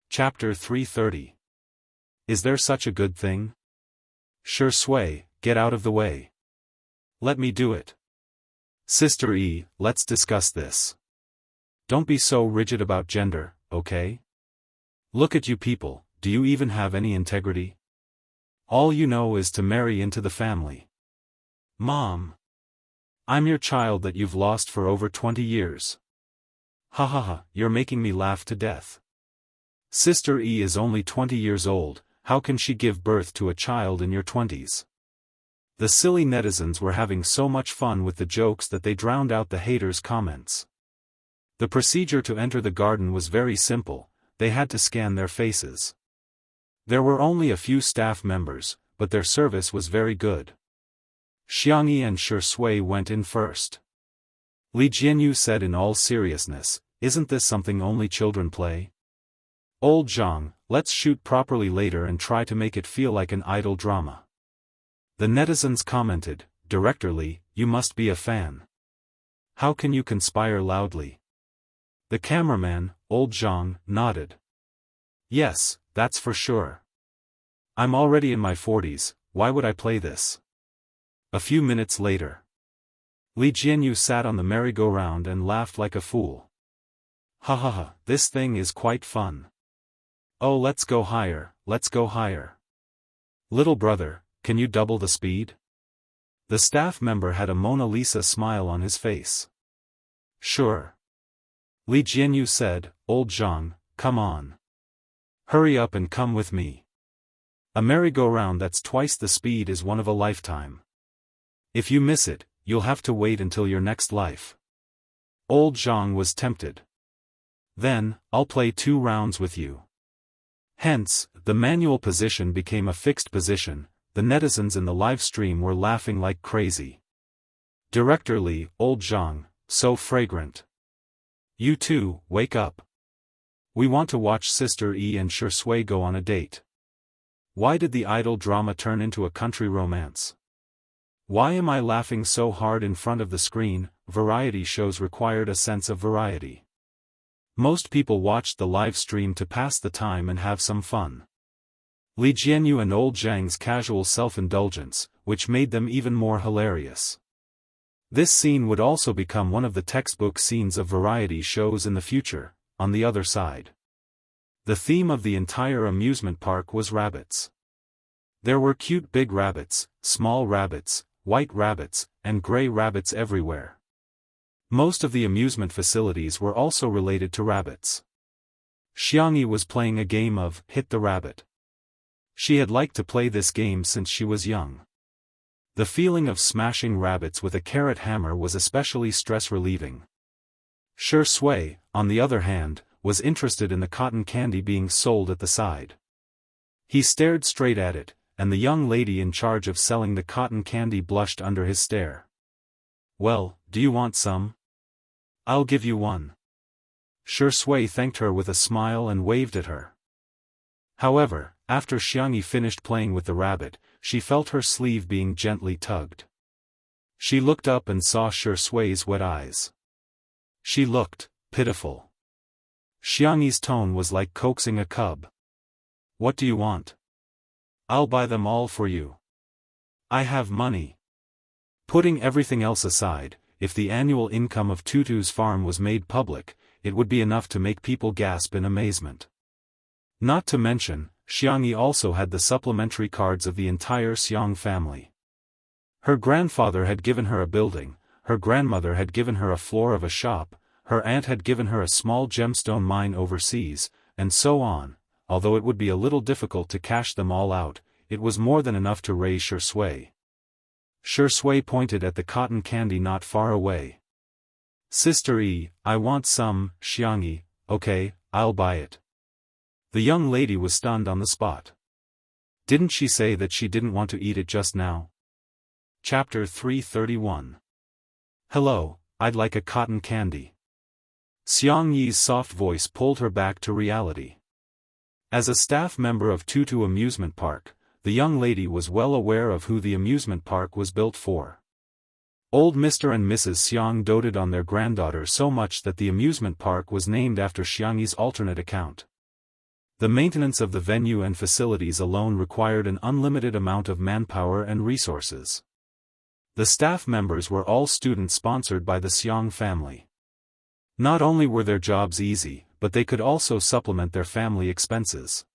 Chapter 330. Is there such a good thing? Shui, get out of the way. Let me do it. Sister Yi, let's discuss this. Don't be so rigid about gender, okay? Look at you people, do you even have any integrity? All you know is to marry into the family. Mom. I'm your child that you've lost for over 20 years. Ha ha ha, you're making me laugh to death. Sister Yi is only 20 years old, how can she give birth to a child in your 20s? The silly netizens were having so much fun with the jokes that they drowned out the haters' comments. The procedure to enter the garden was very simple, they had to scan their faces. There were only a few staff members, but their service was very good. Xiangyi and Shui went in first. Li Jianyu said in all seriousness, "Isn't this something only children play? Old Zhang, let's shoot properly later and try to make it feel like an idol drama." The netizens commented, "Director Li, you must be a fan. How can you conspire loudly?" The cameraman, Old Zhang, nodded. "Yes, that's for sure. I'm already in my 40s, why would I play this?" A few minutes later, Li Jianyu sat on the merry-go-round and laughed like a fool. "Ha ha ha, this thing is quite fun. Oh, let's go higher, let's go higher. Little brother, can you double the speed?" The staff member had a Mona Lisa smile on his face. "Sure." Li Jianyu said, "Old Zhang, come on. Hurry up and come with me. A merry-go-round that's twice the speed is one of a lifetime. If you miss it, you'll have to wait until your next life." Old Zhang was tempted. "Then, I'll play 2 rounds with you." Hence, the manual position became a fixed position. The netizens in the live stream were laughing like crazy. "Director Li, Old Zhang, so fragrant. You two, wake up. We want to watch Sister Yi and Shui go on a date. Why did the idol drama turn into a country romance? Why am I laughing so hard in front of the screen? Variety shows required a sense of variety. Most people watched the live stream to pass the time and have some fun. Li Jianyu and Old Zhang's casual self-indulgence, which made them even more hilarious. This scene would also become one of the textbook scenes of variety shows in the future. On the other side, the theme of the entire amusement park was rabbits. There were cute big rabbits, small rabbits, white rabbits, and gray rabbits everywhere. Most of the amusement facilities were also related to rabbits. Xiangyi was playing a game of Hit the Rabbit. She had liked to play this game since she was young. The feeling of smashing rabbits with a carrot hammer was especially stress-relieving. Shui, on the other hand, was interested in the cotton candy being sold at the side. He stared straight at it, and the young lady in charge of selling the cotton candy blushed under his stare. "Well, do you want some? I'll give you one." Shui thanked her with a smile and waved at her. However, after Xianxia finished playing with the rabbit, she felt her sleeve being gently tugged. She looked up and saw Shui's wet eyes. She looked pitiful. Xiangyi's tone was like coaxing a cub. "What do you want? I'll buy them all for you. I have money." Putting everything else aside, if the annual income of Tutu's farm was made public, it would be enough to make people gasp in amazement. Not to mention, Xiangxia also had the supplementary cards of the entire Xiang family. Her grandfather had given her a building, her grandmother had given her a floor of a shop, her aunt had given her a small gemstone mine overseas, and so on. Although it would be a little difficult to cash them all out, it was more than enough to raise Shui. Shui pointed at the cotton candy not far away. "Sister E, I want some." "Xiangxia, okay, I'll buy it." The young lady was stunned on the spot. Didn't she say that she didn't want to eat it just now? Chapter 331. "Hello, I'd like a cotton candy." Xiangyi's soft voice pulled her back to reality. As a staff member of Tutu Amusement Park, the young lady was well aware of who the amusement park was built for. Old Mr. and Mrs. Xiang doted on their granddaughter so much that the amusement park was named after Xiangyi's alternate account. The maintenance of the venue and facilities alone required an unlimited amount of manpower and resources. The staff members were all students sponsored by the Xiang family. Not only were their jobs easy, but they could also supplement their family expenses.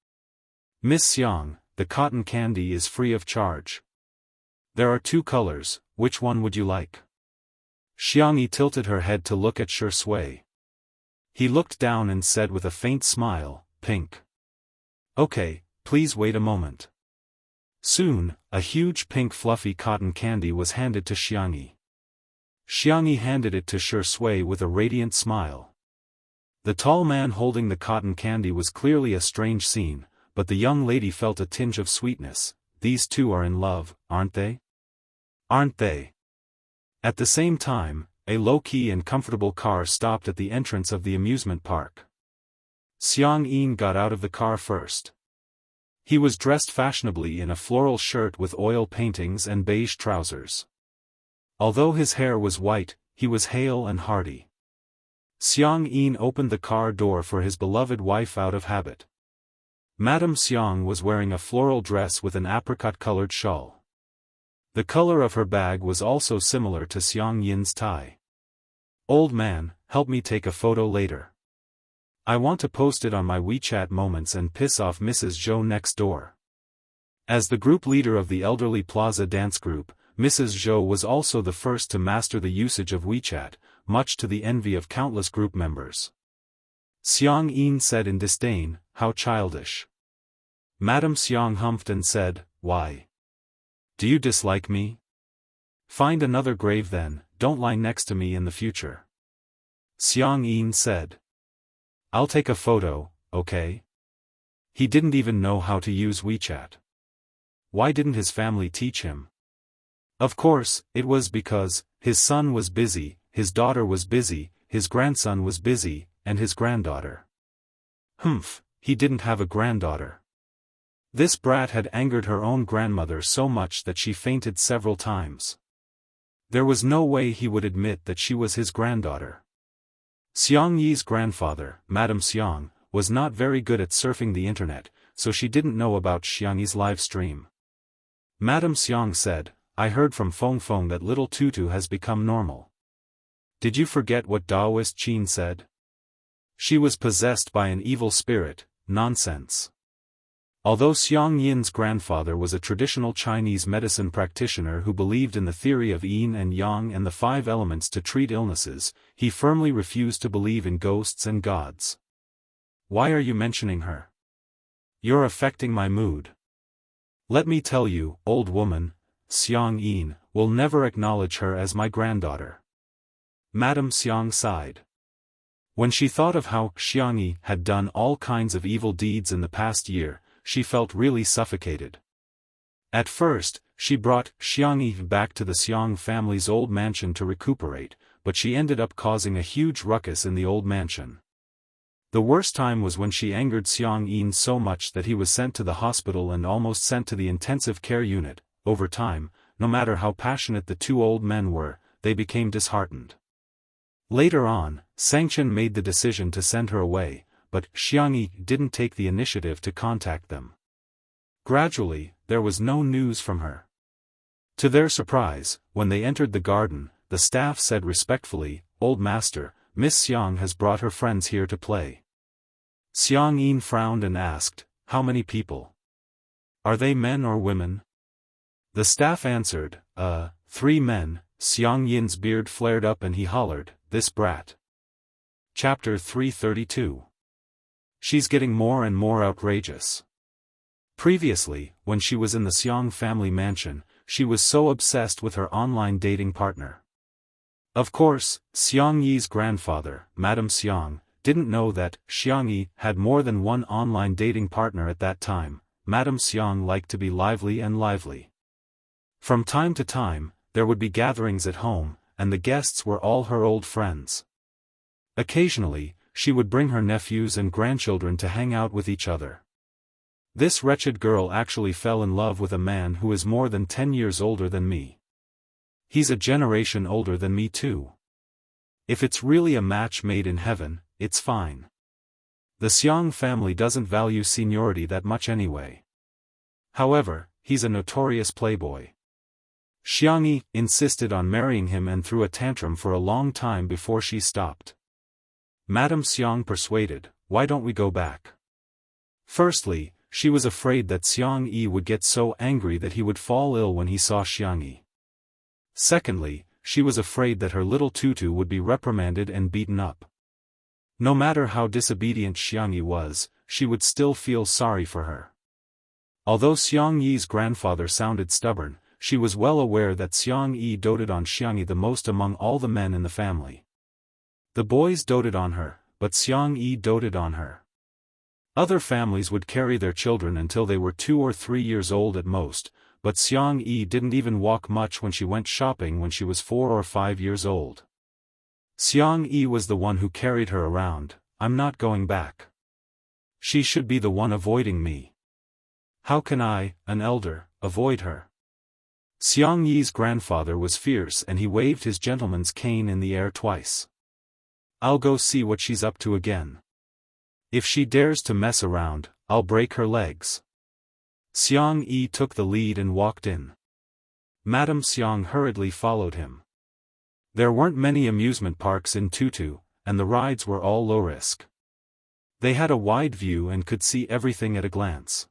"Miss Xiang, the cotton candy is free of charge. There are 2 colors, which one would you like?" Xiangxia tilted her head to look at Shui. He looked down and said with a faint smile, "Pink." "Okay, please wait a moment." Soon, a huge pink fluffy cotton candy was handed to Xiangxia. Xiangxia handed it to Shui with a radiant smile. The tall man holding the cotton candy was clearly a strange scene, but the young lady felt a tinge of sweetness. These two are in love, aren't they? Aren't they? At the same time, a low-key and comfortable car stopped at the entrance of the amusement park. Xiang Yin got out of the car first. He was dressed fashionably in a floral shirt with oil paintings and beige trousers. Although his hair was white, he was hale and hearty. Xiang Yin opened the car door for his beloved wife out of habit. Madame Xiang was wearing a floral dress with an apricot-colored shawl. The color of her bag was also similar to Xiang Yin's tie. "Old man, help me take a photo later. I want to post it on my WeChat moments and piss off Mrs. Zhou next door." As the group leader of the elderly plaza dance group, Mrs. Zhou was also the first to master the usage of WeChat, much to the envy of countless group members. Xiang Yin said in disdain, "How childish." Madame Xiang humphed and said, "Why? Do you dislike me? Find another grave then, don't lie next to me in the future." Xiang Yin said, "I'll take a photo, okay?" He didn't even know how to use WeChat. Why didn't his family teach him? Of course, it was because his son was busy, his daughter was busy, his grandson was busy, and his granddaughter. Humph, he didn't have a granddaughter. This brat had angered her own grandmother so much that she fainted several times. There was no way he would admit that she was his granddaughter. Xiang Yi's grandfather, Madame Xiang, was not very good at surfing the internet, so she didn't know about Xiang Yi's live stream. Madame Xiang said, "I heard from Feng Feng that little Tutu has become normal. Did you forget what Daoist Qin said? She was possessed by an evil spirit." Nonsense. Although Xiang Yin's grandfather was a traditional Chinese medicine practitioner who believed in the theory of yin and yang and the 5 elements to treat illnesses, he firmly refused to believe in ghosts and gods. "Why are you mentioning her? You're affecting my mood." Let me tell you, old woman, Xiang Yin will never acknowledge her as my granddaughter. Madame Xiang sighed. When she thought of how Xiangyi had done all kinds of evil deeds in the past year, she felt really suffocated. At first, she brought Xiangyi back to the Xiang family's old mansion to recuperate, but she ended up causing a huge ruckus in the old mansion. The worst time was when she angered Xiang Yin so much that he was sent to the hospital and almost sent to the intensive care unit. Over time, no matter how passionate the two old men were, they became disheartened. Later on, Xianxia made the decision to send her away, but Xiangyi didn't take the initiative to contact them. Gradually, there was no news from her. To their surprise, when they entered the garden, the staff said respectfully, "Old master, Miss Xiang has brought her friends here to play." Xiang Yin frowned and asked, "How many people? Are they men or women?" The staff answered, 3 men." Xiang Yin's beard flared up and he hollered, "This brat." Chapter 332. She's getting more and more outrageous. Previously, when she was in the Xiang family mansion, she was so obsessed with her online dating partner. Of course, Xiang Yi's grandfather, Madame Xiang, didn't know that Xiangyi had more than one online dating partner at that time. Madame Xiang liked to be lively and lively. From time to time, there would be gatherings at home, and the guests were all her old friends. Occasionally, she would bring her nephews and grandchildren to hang out with each other. This wretched girl actually fell in love with a man who is more than 10 years older than me. He's a generation older than me too. If it's really a match made in heaven, it's fine. The Xiang family doesn't value seniority that much anyway. However, he's a notorious playboy. Xiangyi insisted on marrying him and threw a tantrum for a long time before she stopped. Madame Xiang persuaded, "Why don't we go back?" Firstly, she was afraid that Xiang Yi would get so angry that he would fall ill when he saw Xiangyi. Secondly, she was afraid that her little tutu would be reprimanded and beaten up. No matter how disobedient Xiangyi was, she would still feel sorry for her. Although Xiang Yi's grandfather sounded stubborn, she was well aware that Xiang Yi doted on Xiangyi the most among all the men in the family. The boys doted on her, but Xiang Yi doted on her. Other families would carry their children until they were 2 or 3 years old at most, but Xiang Yi didn't even walk much when she went shopping when she was 4 or 5 years old. Xiang Yi was the one who carried her around. "I'm not going back. She should be the one avoiding me. How can I, an elder, avoid her?" Xiang Yi's grandfather was fierce and he waved his gentleman's cane in the air twice. "I'll go see what she's up to again. If she dares to mess around, I'll break her legs." Xiang Yi took the lead and walked in. Madame Xiang hurriedly followed him. There weren't many amusement parks in Tutu, and the rides were all low risk. They had a wide view and could see everything at a glance.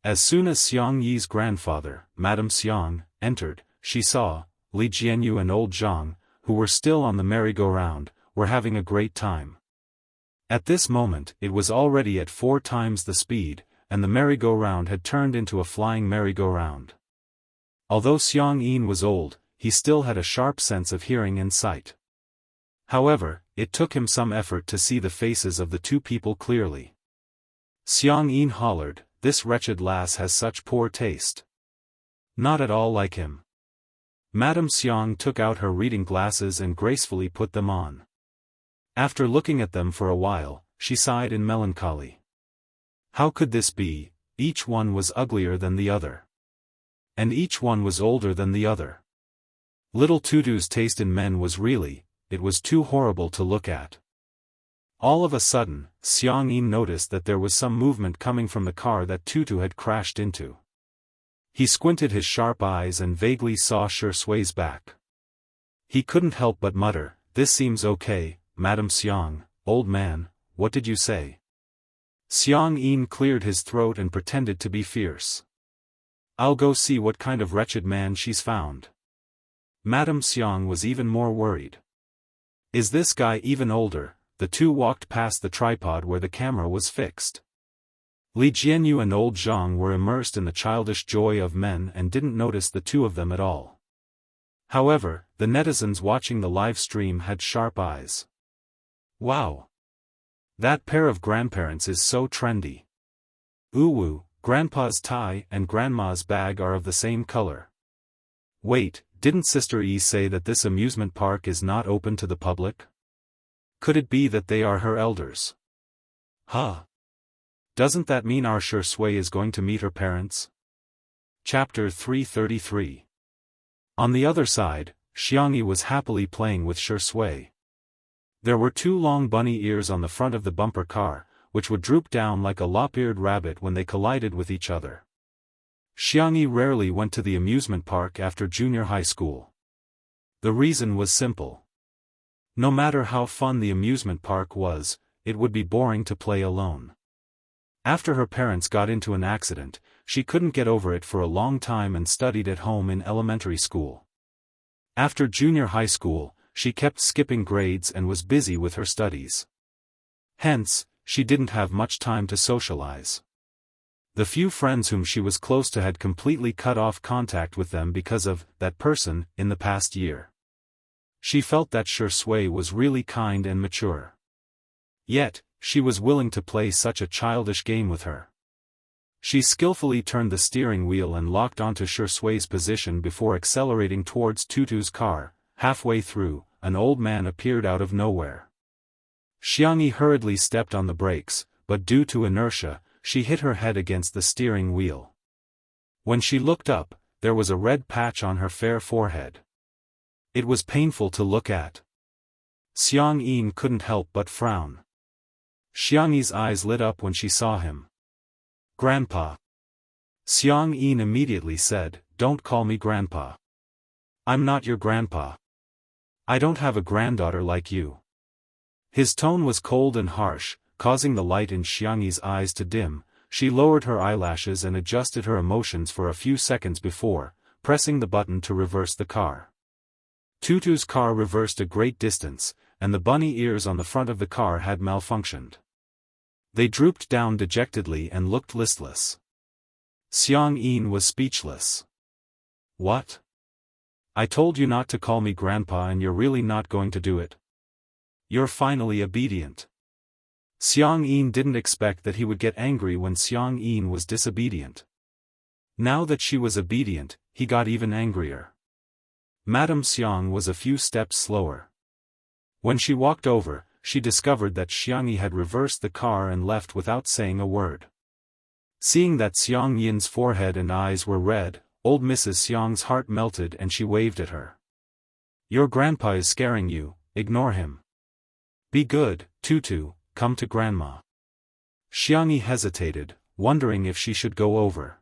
As soon as Xiang Yi's grandfather, Madame Xiang, entered, she saw Li Jianyu and old Zhang, who were still on the merry-go-round, were having a great time. At this moment it was already at 4 times the speed, and the merry-go-round had turned into a flying merry-go-round. Although Xiang Yin was old, he still had a sharp sense of hearing and sight. However, it took him some effort to see the faces of the two people clearly. Xiang Yin hollered, "This wretched lass has such poor taste. Not at all like him." Madame Xiang took out her reading glasses and gracefully put them on. After looking at them for a while, she sighed in melancholy. How could this be? Each one was uglier than the other. And each one was older than the other. Little Tutu's taste in men was really, it was too horrible to look at. All of a sudden, Xiang Yin noticed that there was some movement coming from the car that Tutu had crashed into. He squinted his sharp eyes and vaguely saw Shui's back. He couldn't help but mutter, "This seems okay, Madame Xiang, old man, what did you say?" Xiang Yin cleared his throat and pretended to be fierce. "I'll go see what kind of wretched man she's found." Madame Xiang was even more worried. "Is this guy even older?" The two walked past the tripod where the camera was fixed. Li Jianyu and old Zhang were immersed in the childish joy of men and didn't notice the two of them at all. However, the netizens watching the live stream had sharp eyes. Wow! That pair of grandparents is so trendy. Ooh, Grandpa's tie and Grandma's bag are of the same color. Wait, didn't Sister E say that this amusement park is not open to the public? Could it be that they are her elders? Huh? Doesn't that mean our Shui is going to meet her parents? Chapter 333. On the other side, Xianxia was happily playing with Shui. There were two long bunny ears on the front of the bumper car, which would droop down like a lop-eared rabbit when they collided with each other. Xianxia rarely went to the amusement park after junior high school. The reason was simple. No matter how fun the amusement park was, it would be boring to play alone. After her parents got into an accident, she couldn't get over it for a long time and studied at home in elementary school. After junior high school, she kept skipping grades and was busy with her studies. Hence, she didn't have much time to socialize. The few friends whom she was close to had completely cut off contact with them because of that person in the past year. She felt that Shui was really kind and mature. Yet, she was willing to play such a childish game with her. She skillfully turned the steering wheel and locked onto Shui's position before accelerating towards Tutu's car. Halfway through, an old man appeared out of nowhere. Xianxia hurriedly stepped on the brakes, but due to inertia, she hit her head against the steering wheel. When she looked up, there was a red patch on her fair forehead. It was painful to look at. Xianxia couldn't help but frown. Xiangyi's eyes lit up when she saw him. Grandpa. Xianxia immediately said, "Don't call me Grandpa. I'm not your grandpa. I don't have a granddaughter like you." His tone was cold and harsh, causing the light in Xiangyi's eyes to dim. She lowered her eyelashes and adjusted her emotions for a few seconds before pressing the button to reverse the car. Tutu's car reversed a great distance, and the bunny ears on the front of the car had malfunctioned. They drooped down dejectedly and looked listless. Xianxia was speechless. What? I told you not to call me Grandpa and you're really not going to do it? You're finally obedient. Xianxia didn't expect that he would get angry when Xianxia was disobedient. Now that she was obedient, he got even angrier. Madame Xiang was a few steps slower. When she walked over, she discovered that Xianxia had reversed the car and left without saying a word. Seeing that Xiangyi's forehead and eyes were red, old Mrs. Xiang's heart melted and she waved at her. Your grandpa is scaring you, ignore him. Be good, Tutu, come to grandma. Xianxia hesitated, wondering if she should go over.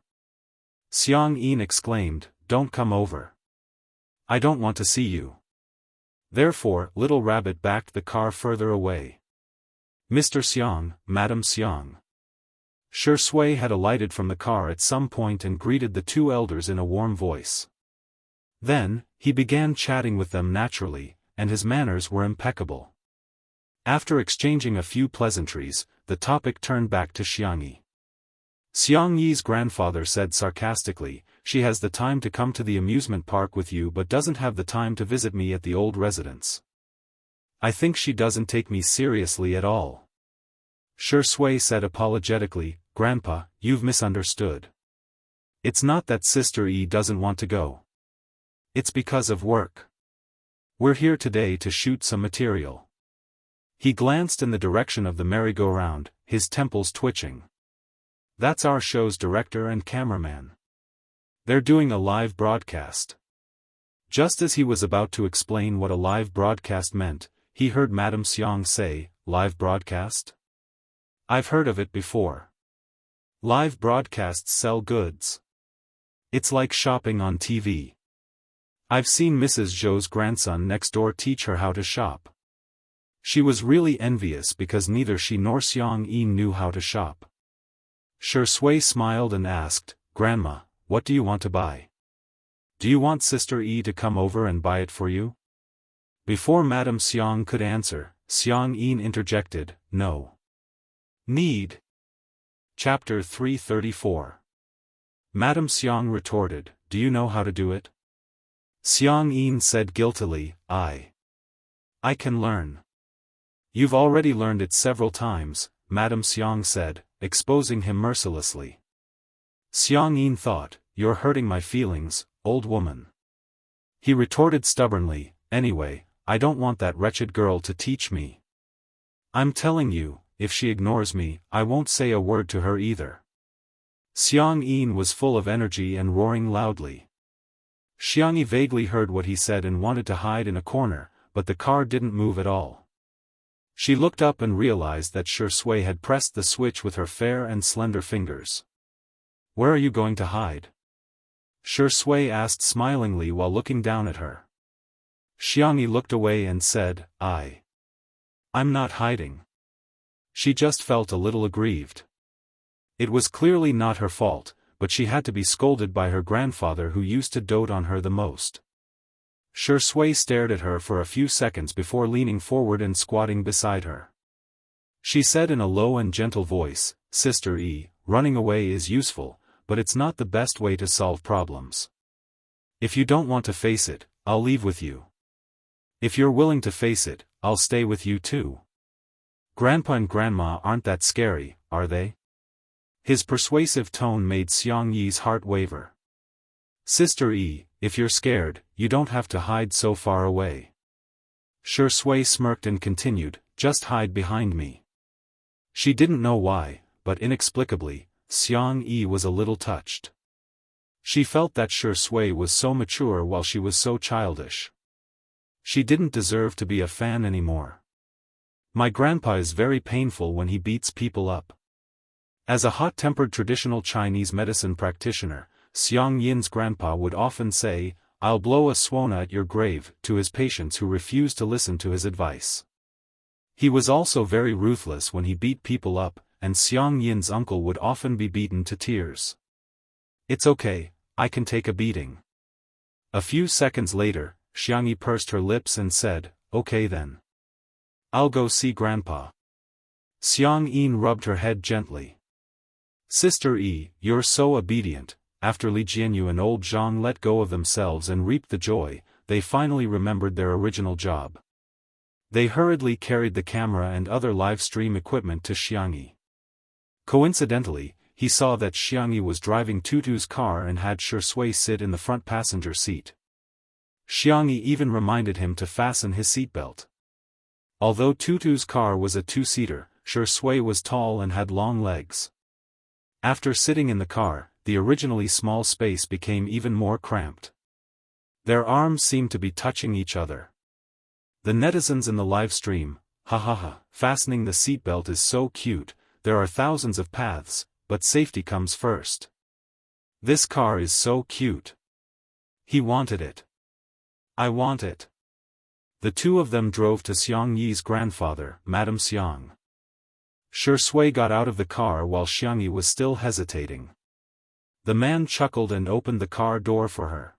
Xianxia exclaimed, don't come over. I don't want to see you. Therefore, Little Rabbit backed the car further away. Mr. Xiang, Madame Xiang. Shui had alighted from the car at some point and greeted the two elders in a warm voice. Then, he began chatting with them naturally, and his manners were impeccable. After exchanging a few pleasantries, the topic turned back to Xiangxia. Xiangyi's grandfather said sarcastically, she has the time to come to the amusement park with you but doesn't have the time to visit me at the old residence. I think she doesn't take me seriously at all. Shui said apologetically, Grandpa, you've misunderstood. It's not that Sister E doesn't want to go. It's because of work. We're here today to shoot some material. He glanced in the direction of the merry-go-round, his temples twitching. That's our show's director and cameraman. They're doing a live broadcast. Just as he was about to explain what a live broadcast meant, he heard Madame Xiang say, live broadcast? I've heard of it before. Live broadcasts sell goods. It's like shopping on TV. I've seen Mrs. Zhou's grandson next door teach her how to shop. She was really envious because neither she nor Xiangxia knew how to shop. Shui smiled and asked, Grandma, what do you want to buy? Do you want Sister E to come over and buy it for you? Before Madame Xiang could answer, Xiangxia interjected, no. Need. Chapter 334. Madame Xiang retorted, "Do you know how to do it?" Xiang Yin said guiltily, I can learn. You've already learned it several times, Madame Xiang said, exposing him mercilessly. Xiang Yin thought, "You're hurting my feelings, old woman." He retorted stubbornly, "Anyway, I don't want that wretched girl to teach me. I'm telling you, if she ignores me, I won't say a word to her either." Xiang Yin was full of energy and roaring loudly. Xiang Yi vaguely heard what he said and wanted to hide in a corner, but the car didn't move at all. She looked up and realized that Shui had pressed the switch with her fair and slender fingers. "Where are you going to hide?" Shui asked smilingly while looking down at her. Xiang Yi looked away and said, I'm not hiding." She just felt a little aggrieved. It was clearly not her fault, but she had to be scolded by her grandfather who used to dote on her the most. Shui stared at her for a few seconds before leaning forward and squatting beside her. She said in a low and gentle voice, "Sister E, running away is useful, but it's not the best way to solve problems. If you don't want to face it, I'll leave with you. If you're willing to face it, I'll stay with you too. Grandpa and Grandma aren't that scary, are they?" His persuasive tone made Xiang Yi's heart waver. "Sister E, if you're scared, you don't have to hide so far away." Shui smirked and continued, "Just hide behind me." She didn't know why, but inexplicably, Xiang Yi was a little touched. She felt that Shui was so mature while she was so childish. She didn't deserve to be a fan anymore. "My grandpa is very painful when he beats people up." As a hot-tempered traditional Chinese medicine practitioner, Xiang Yin's grandpa would often say, "I'll blow a suona at your grave," to his patients who refused to listen to his advice. He was also very ruthless when he beat people up, and Xiang Yin's uncle would often be beaten to tears. "It's okay, I can take a beating." A few seconds later, Xiang Yi pursed her lips and said, "Okay then. I'll go see Grandpa." Xiang Yin rubbed her head gently. "Sister E, you're so obedient." After Li Jianyu and old Zhang let go of themselves and reaped the joy, they finally remembered their original job. They hurriedly carried the camera and other live stream equipment to Xiang Yi. Coincidentally, he saw that Xiang Yi was driving Tutu's car and had Shui sit in the front passenger seat. Xiang Yi even reminded him to fasten his seatbelt. Although Tutu's car was a two-seater, Shui was tall and had long legs. After sitting in the car, the originally small space became even more cramped. Their arms seemed to be touching each other. The netizens in the live stream, "Ha ha ha, fastening the seatbelt is so cute, there are thousands of paths, but safety comes first. This car is so cute. He wanted it. I want it." The two of them drove to Xiang Yi's grandfather, Madame Xiang. Shui got out of the car while Xiang Yi was still hesitating. The man chuckled and opened the car door for her.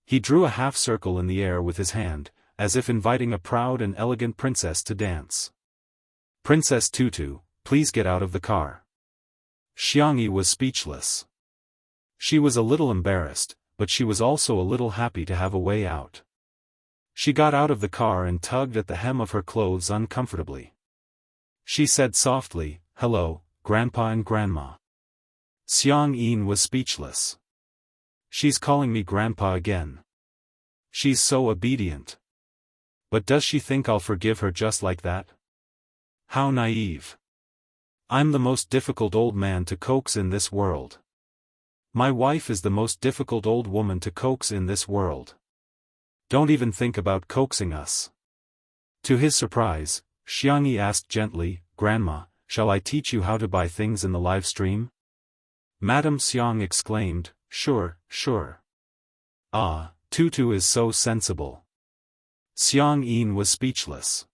He drew a half circle in the air with his hand, as if inviting a proud and elegant princess to dance. "Princess Tutu, please get out of the car." Xiang Yi was speechless. She was a little embarrassed, but she was also a little happy to have a way out. She got out of the car and tugged at the hem of her clothes uncomfortably. She said softly, "Hello, Grandpa and Grandma." Xiang Yin was speechless. She's calling me Grandpa again. She's so obedient. But does she think I'll forgive her just like that? How naive. I'm the most difficult old man to coax in this world. My wife is the most difficult old woman to coax in this world. Don't even think about coaxing us. To his surprise, Xiang Yi asked gently, "Grandma, shall I teach you how to buy things in the live stream?" Madame Xiang exclaimed, "Sure, sure." "Ah, Tutu is so sensible." Xiang Yin was speechless.